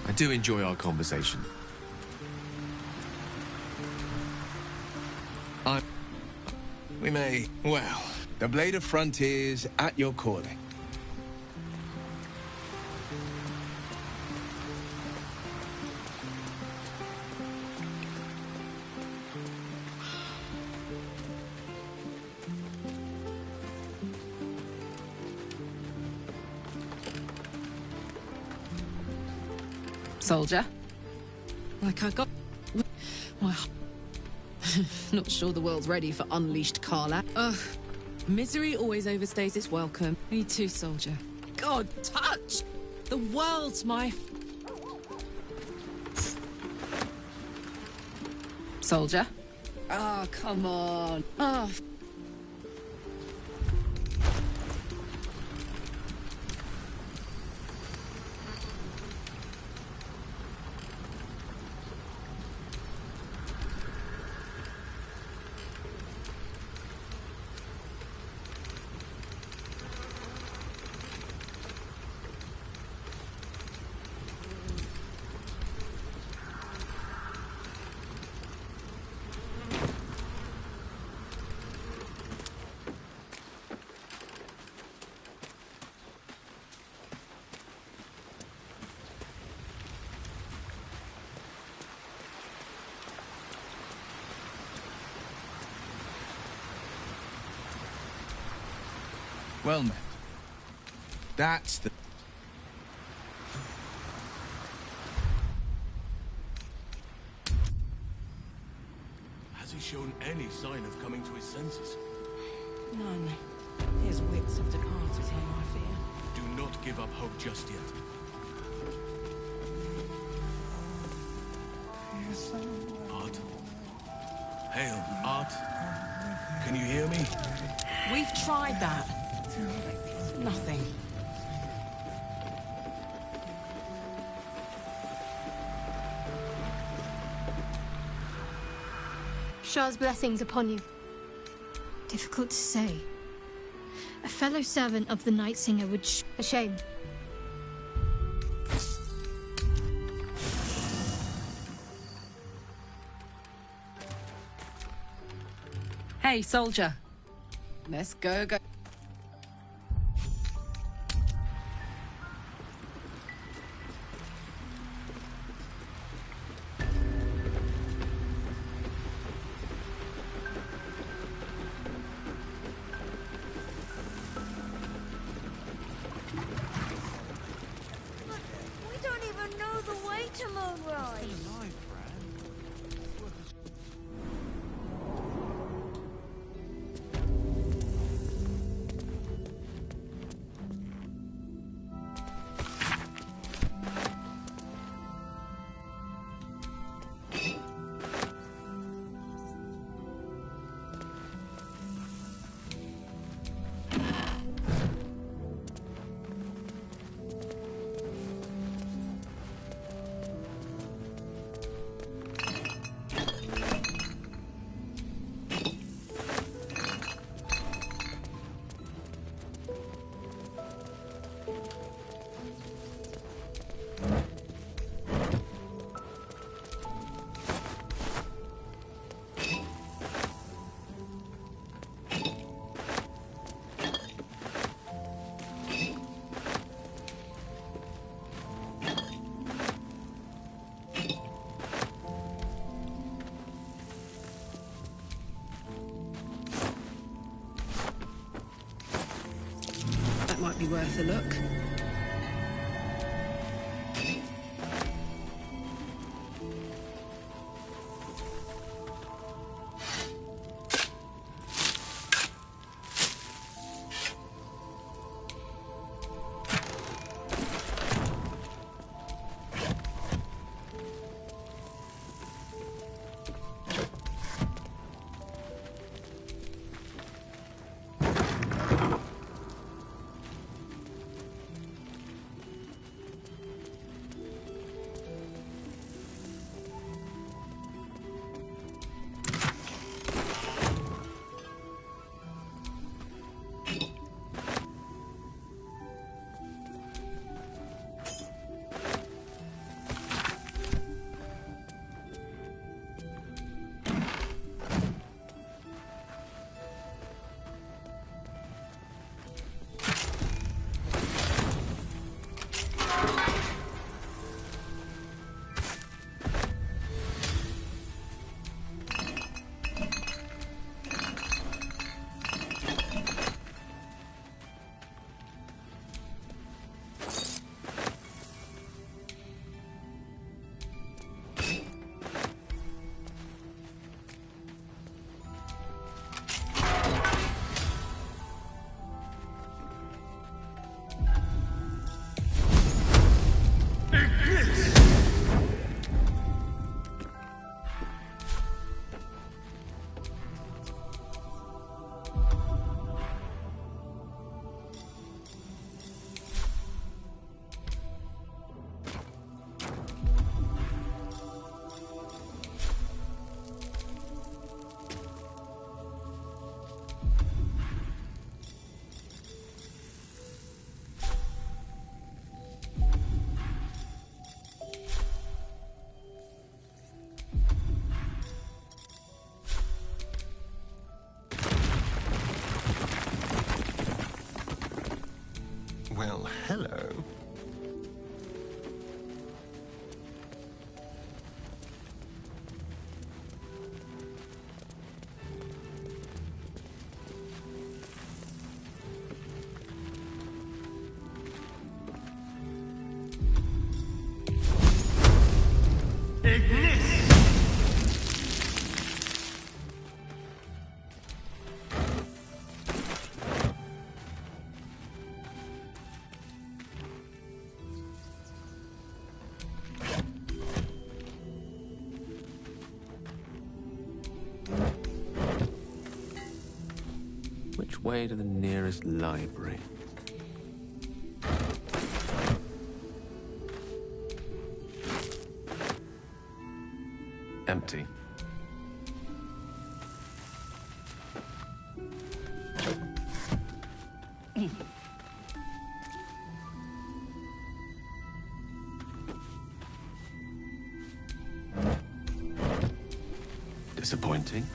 I do enjoy our conversation. We may... Well, the Blade of Frontiers at your calling. Soldier. Like I got... Well... Not sure the world's ready for unleashed Karlach. Ugh. Misery always overstays its welcome. Me too, soldier. God, touch! The world's my... Soldier. Oh, come on. Oh, Well met. That's the... Has he shown any sign of coming to his senses? None. His wits have departed him, I fear. Do not give up hope just yet. Art? Hail, Art? Can you hear me? We've tried that. Nothing. Shah's blessings upon you. Difficult to say. A fellow servant of the Night Singer would a shame. hey, soldier. Let's go. We don't even know the way to Moonrise. That might be worth a look. hello. Which way to the nearest library? Empty. Disappointing.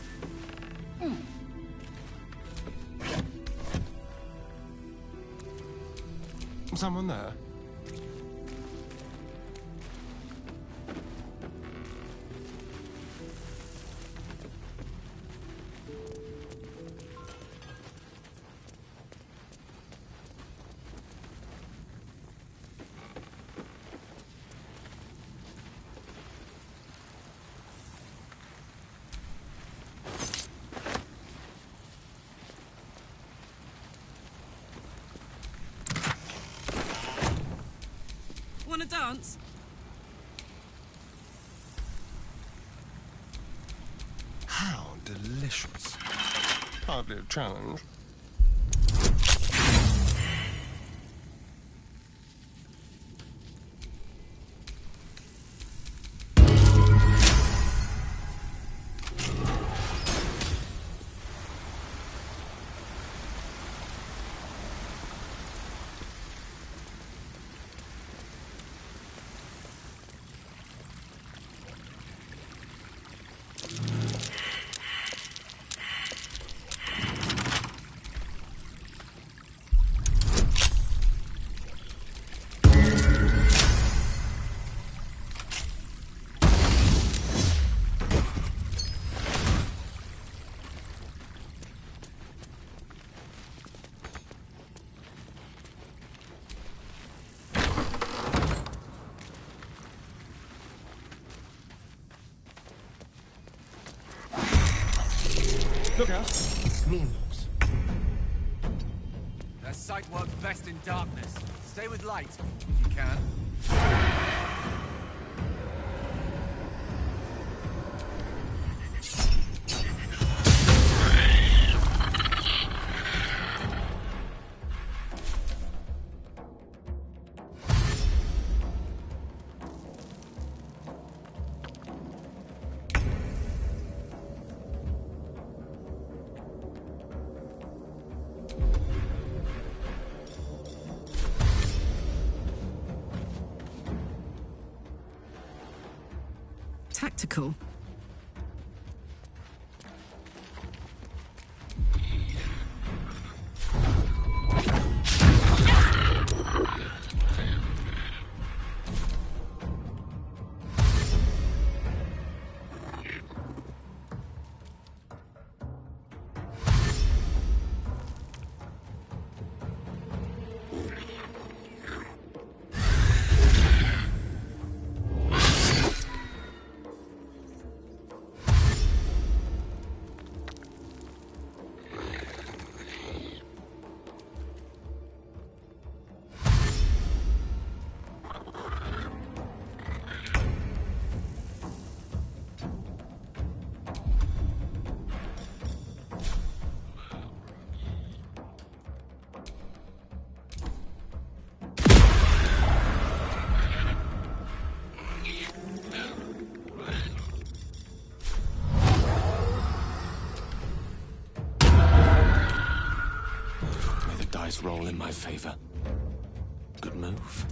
Someone there? Want to dance? How delicious. Hardly a challenge. Look out. Moonlocks. Their sight works best in darkness. Stay with light, if you can. Tactical. Roll in my favor. Good move.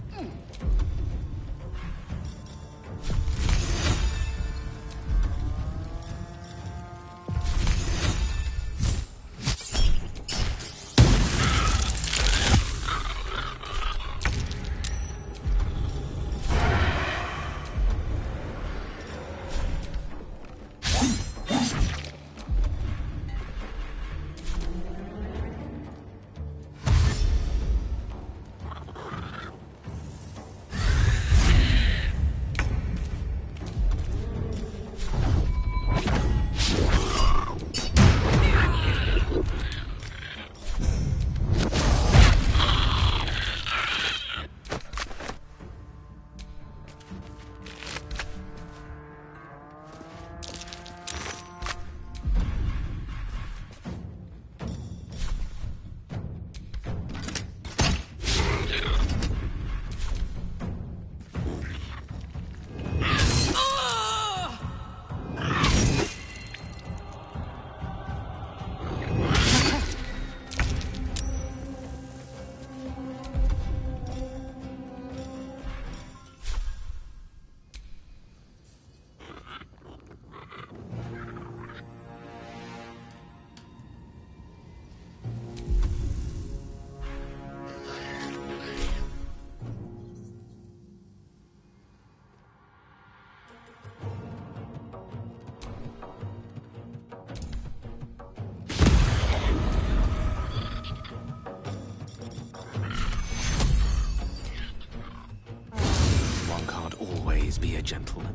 a gentleman.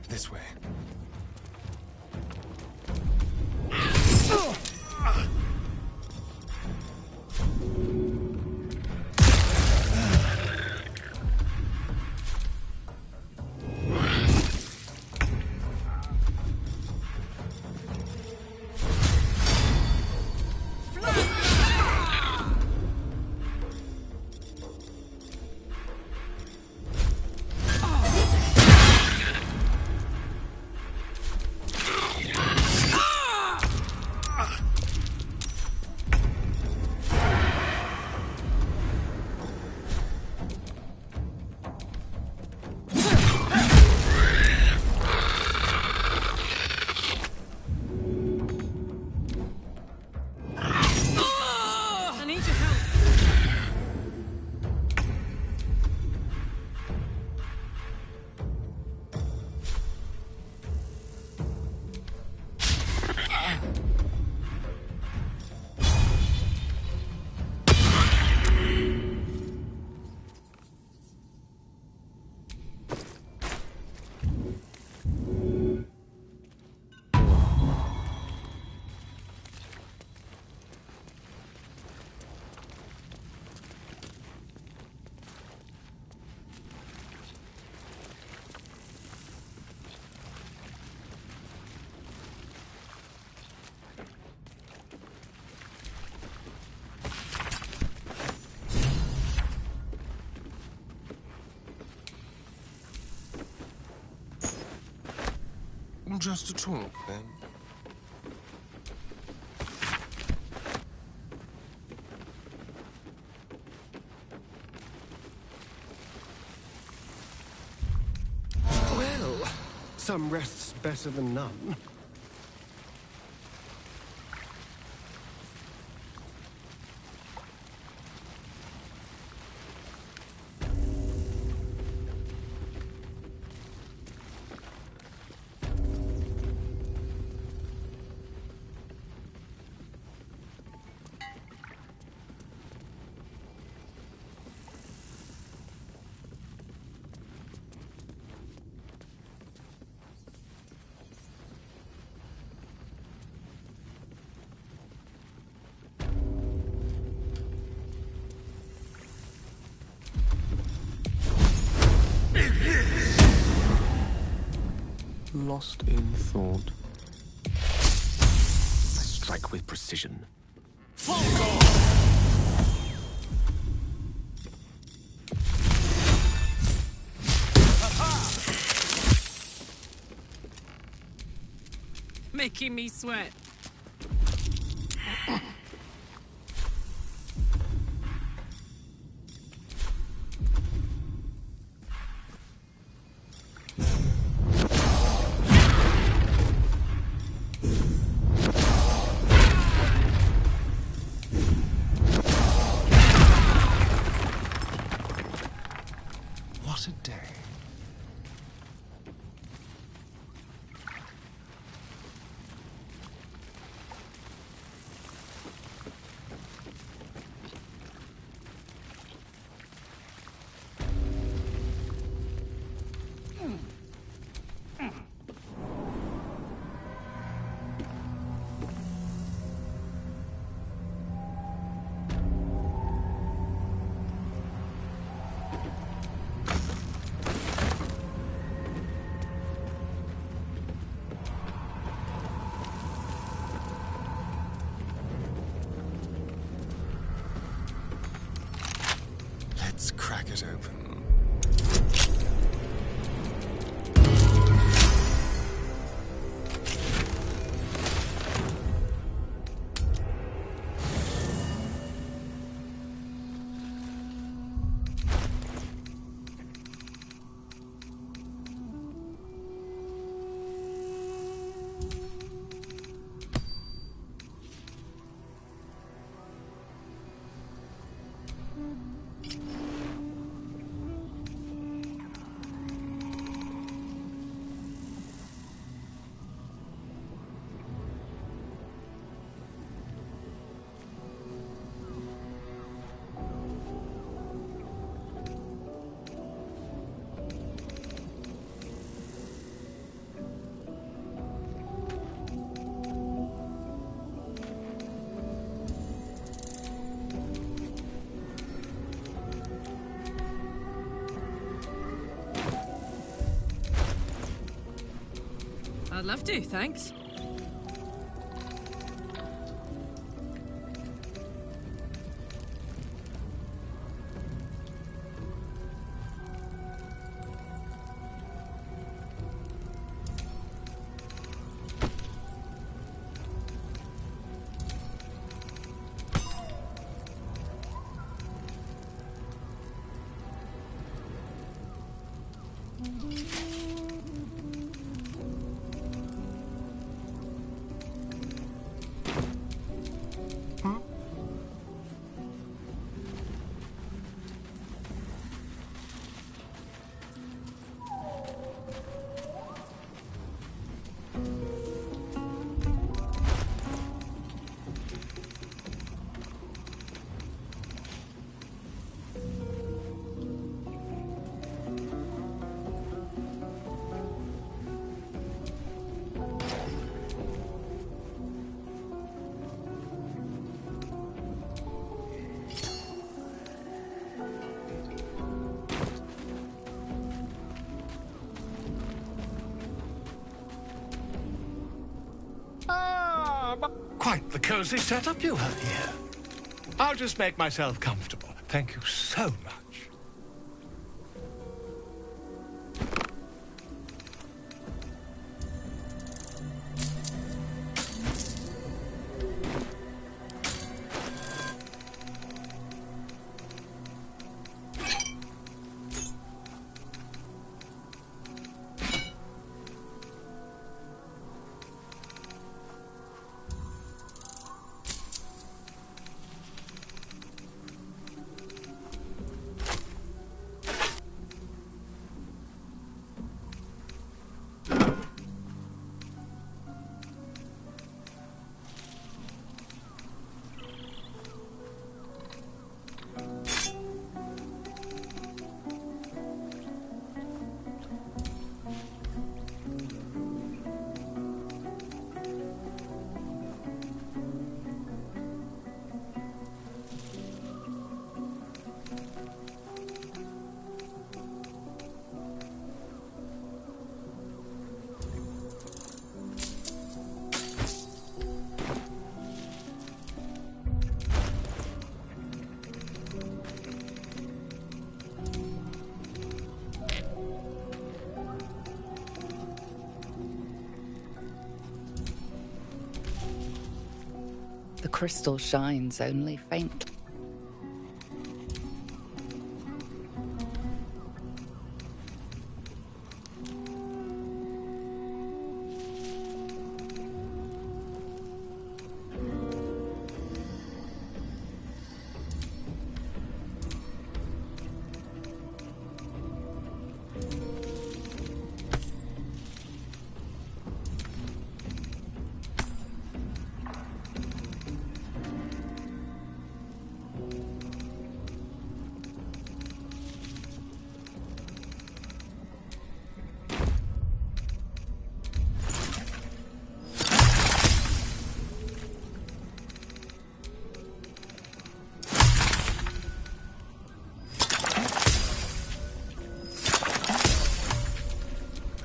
This way. Just a talk, then. Well, some rest's better than none. lost in thought. I strike with precision. Making me sweat. What a day. Let's crack it open. I'd love to, thanks. Quite the cozy setup you have here. I'll just make myself comfortable. Thank you so much. The crystal shines only faintly.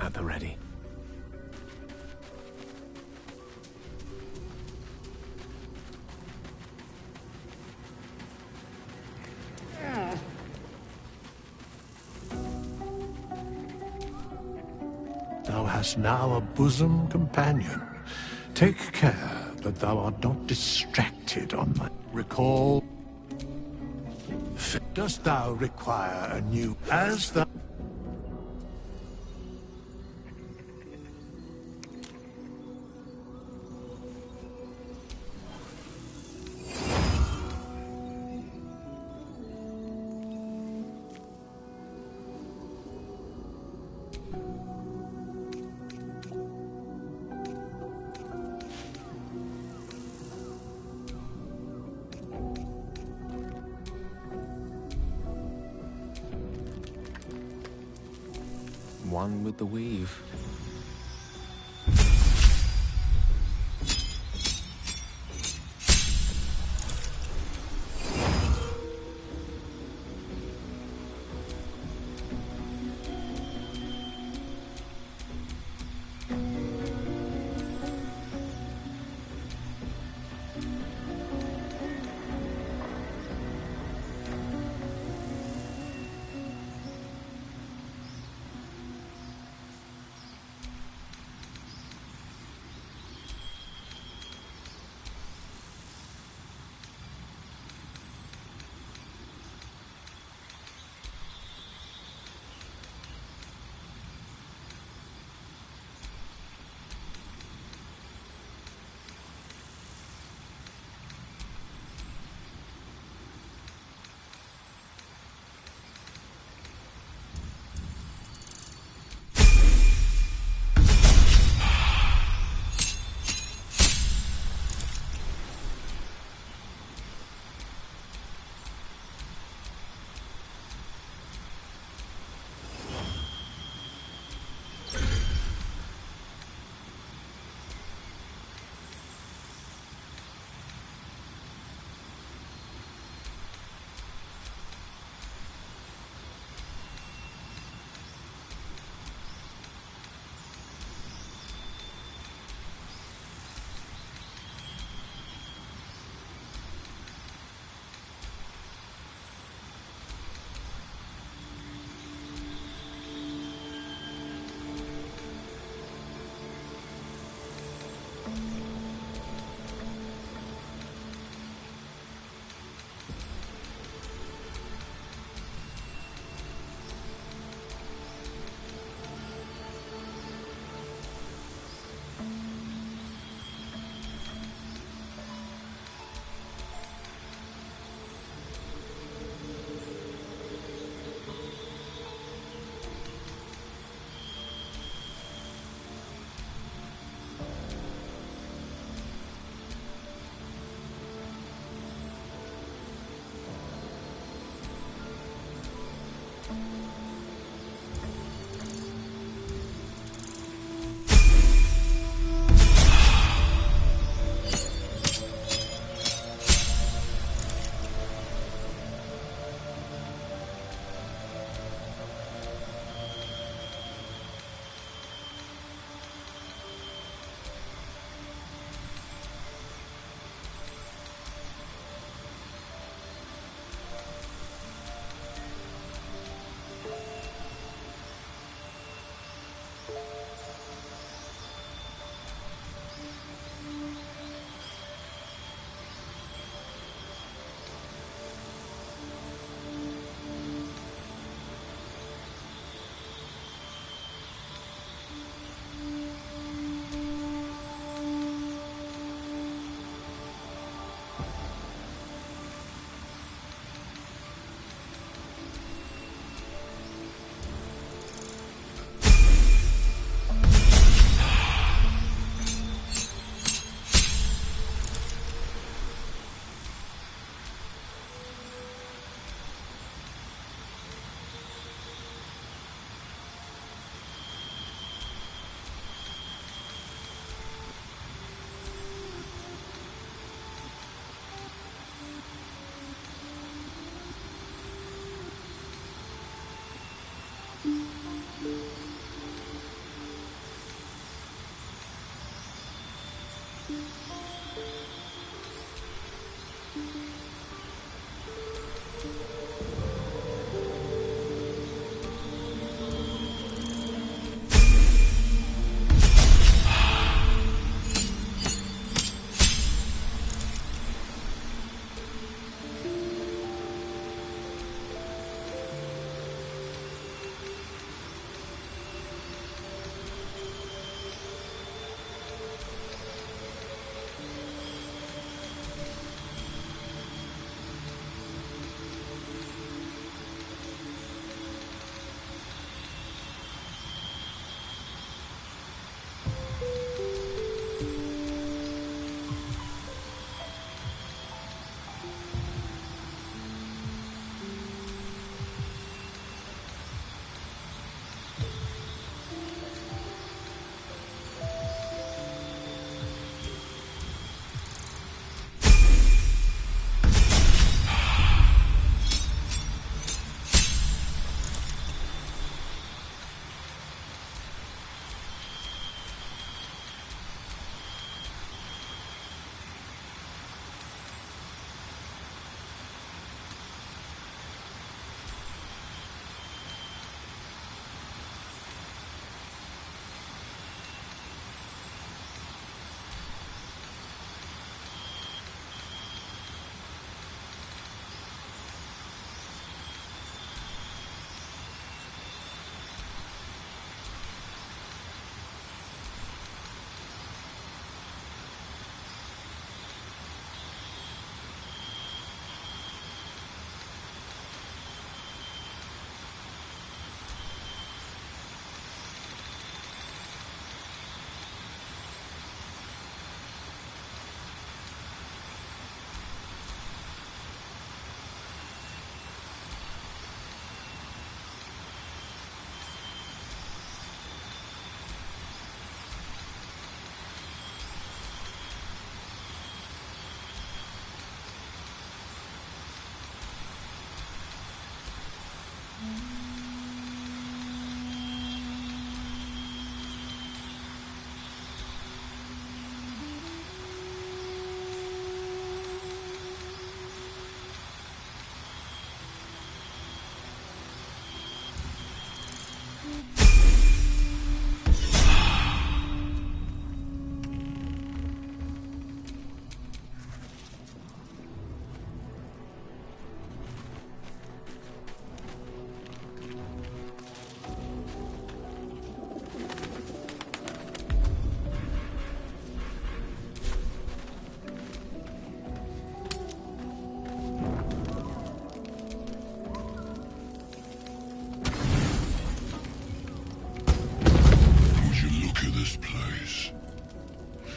At the ready. Thou hast now a bosom companion. Take care that thou art not distracted on my... Recall... Dost thou require a new... As the... One with the weave.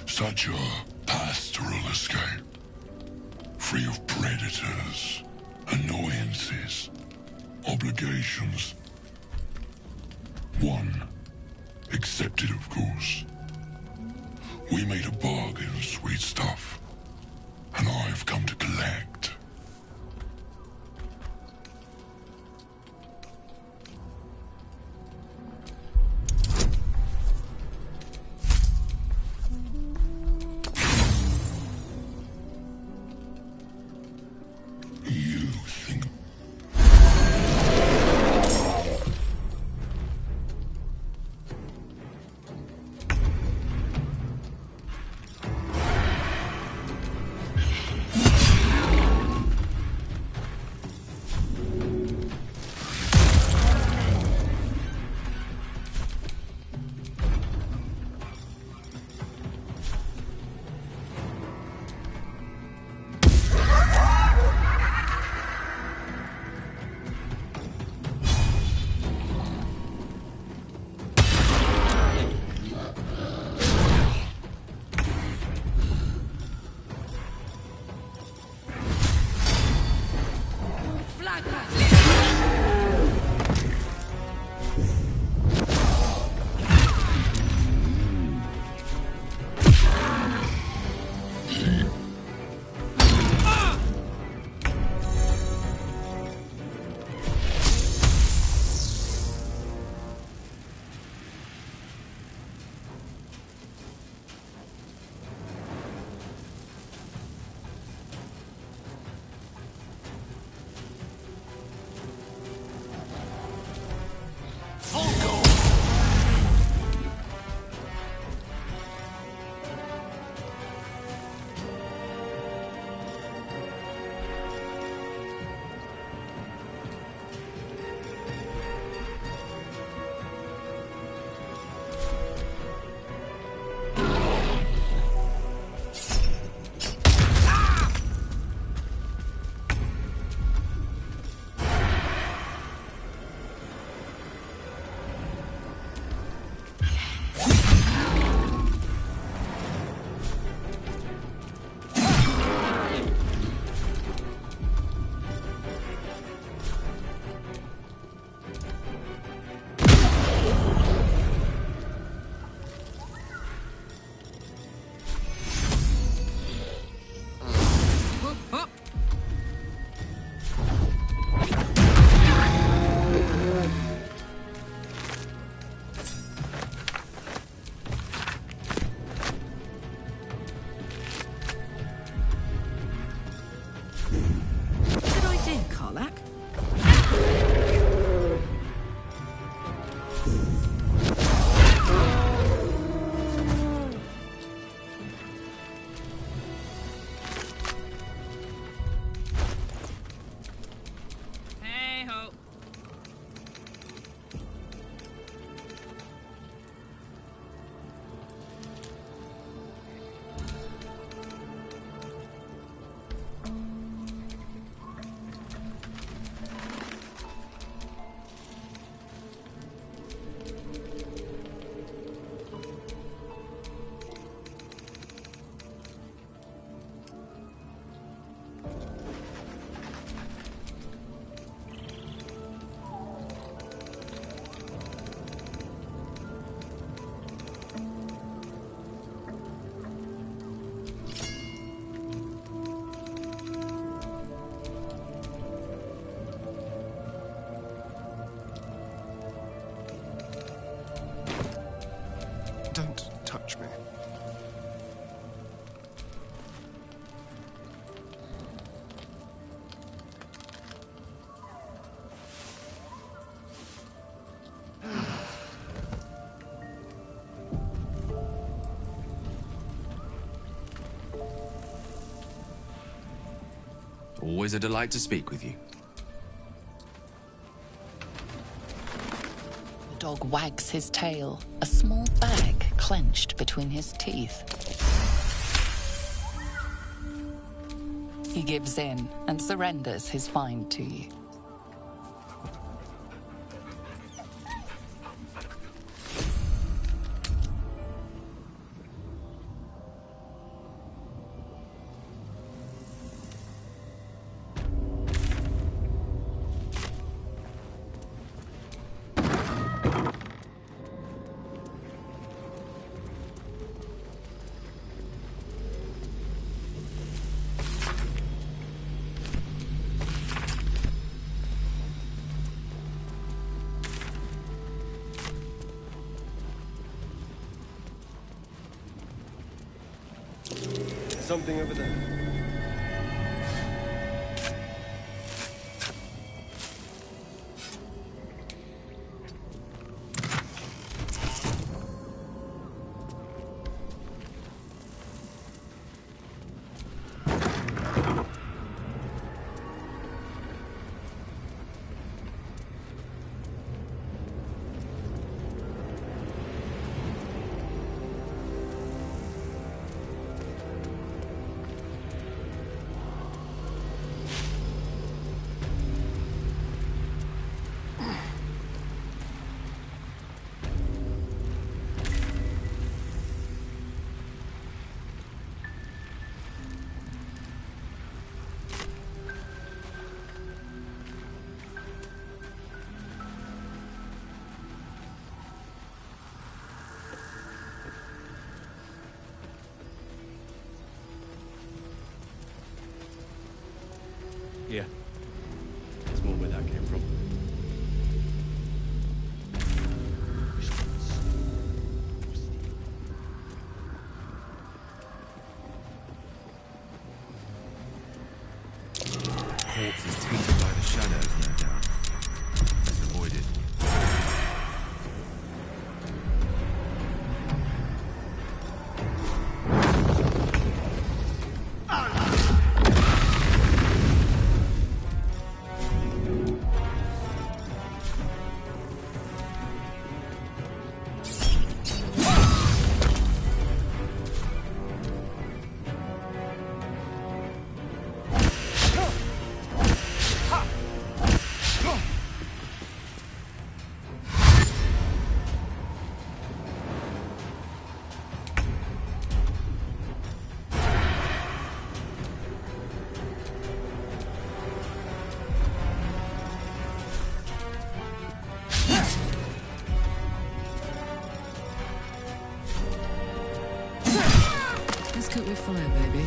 Such a pastoral escape, free of predators, annoyances, obligations. One, accepted of course. We made a bargain, sweet stuff, and I've come to collect. Don't touch me. Always a delight to speak with you. The dog wags his tail, a small bag clenched between his teeth. He gives in and surrenders his find to you. Something over there. Yeah. There's more where that came from. Corpse is tainted by the shadows, no doubt. Best avoided. Cook with fire, baby.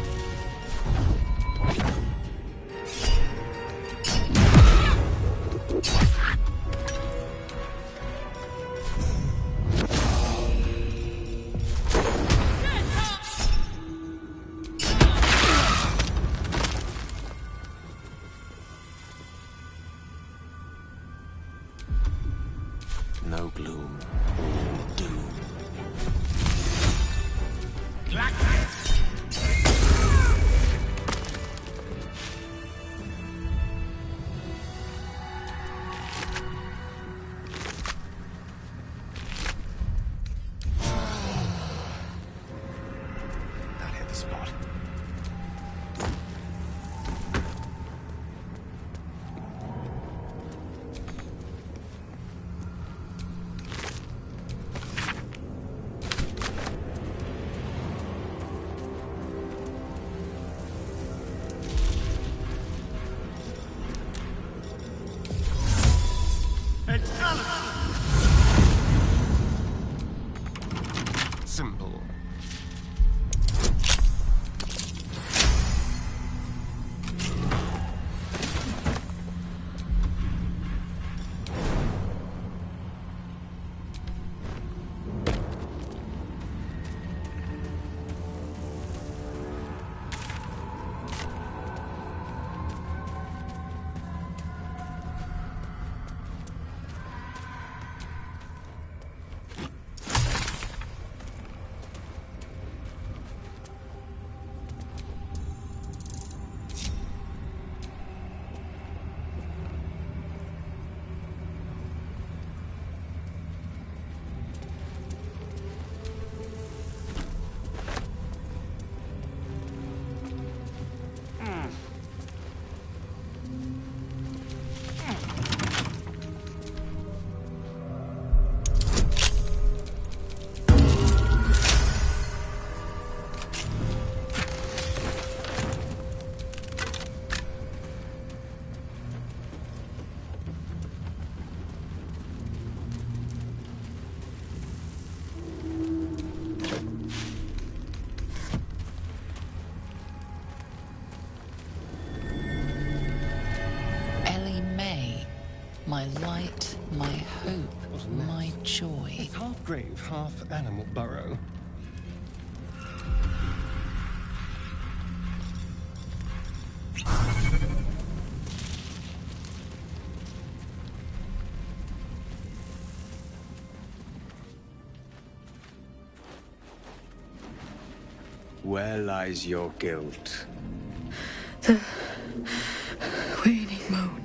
No gloom, all doom. That hit the spot. Simple. half-grave, half-animal burrow. Where lies your guilt? The waning moon.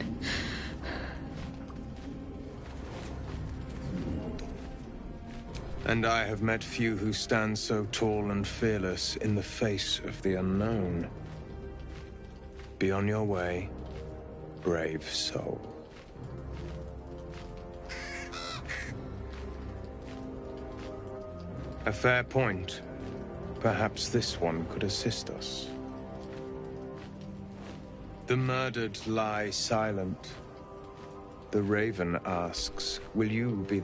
And I have met few who stand so tall and fearless in the face of the unknown. Be on your way, brave soul. A fair point. Perhaps this one could assist us. The murdered lie silent. The raven asks, will you be...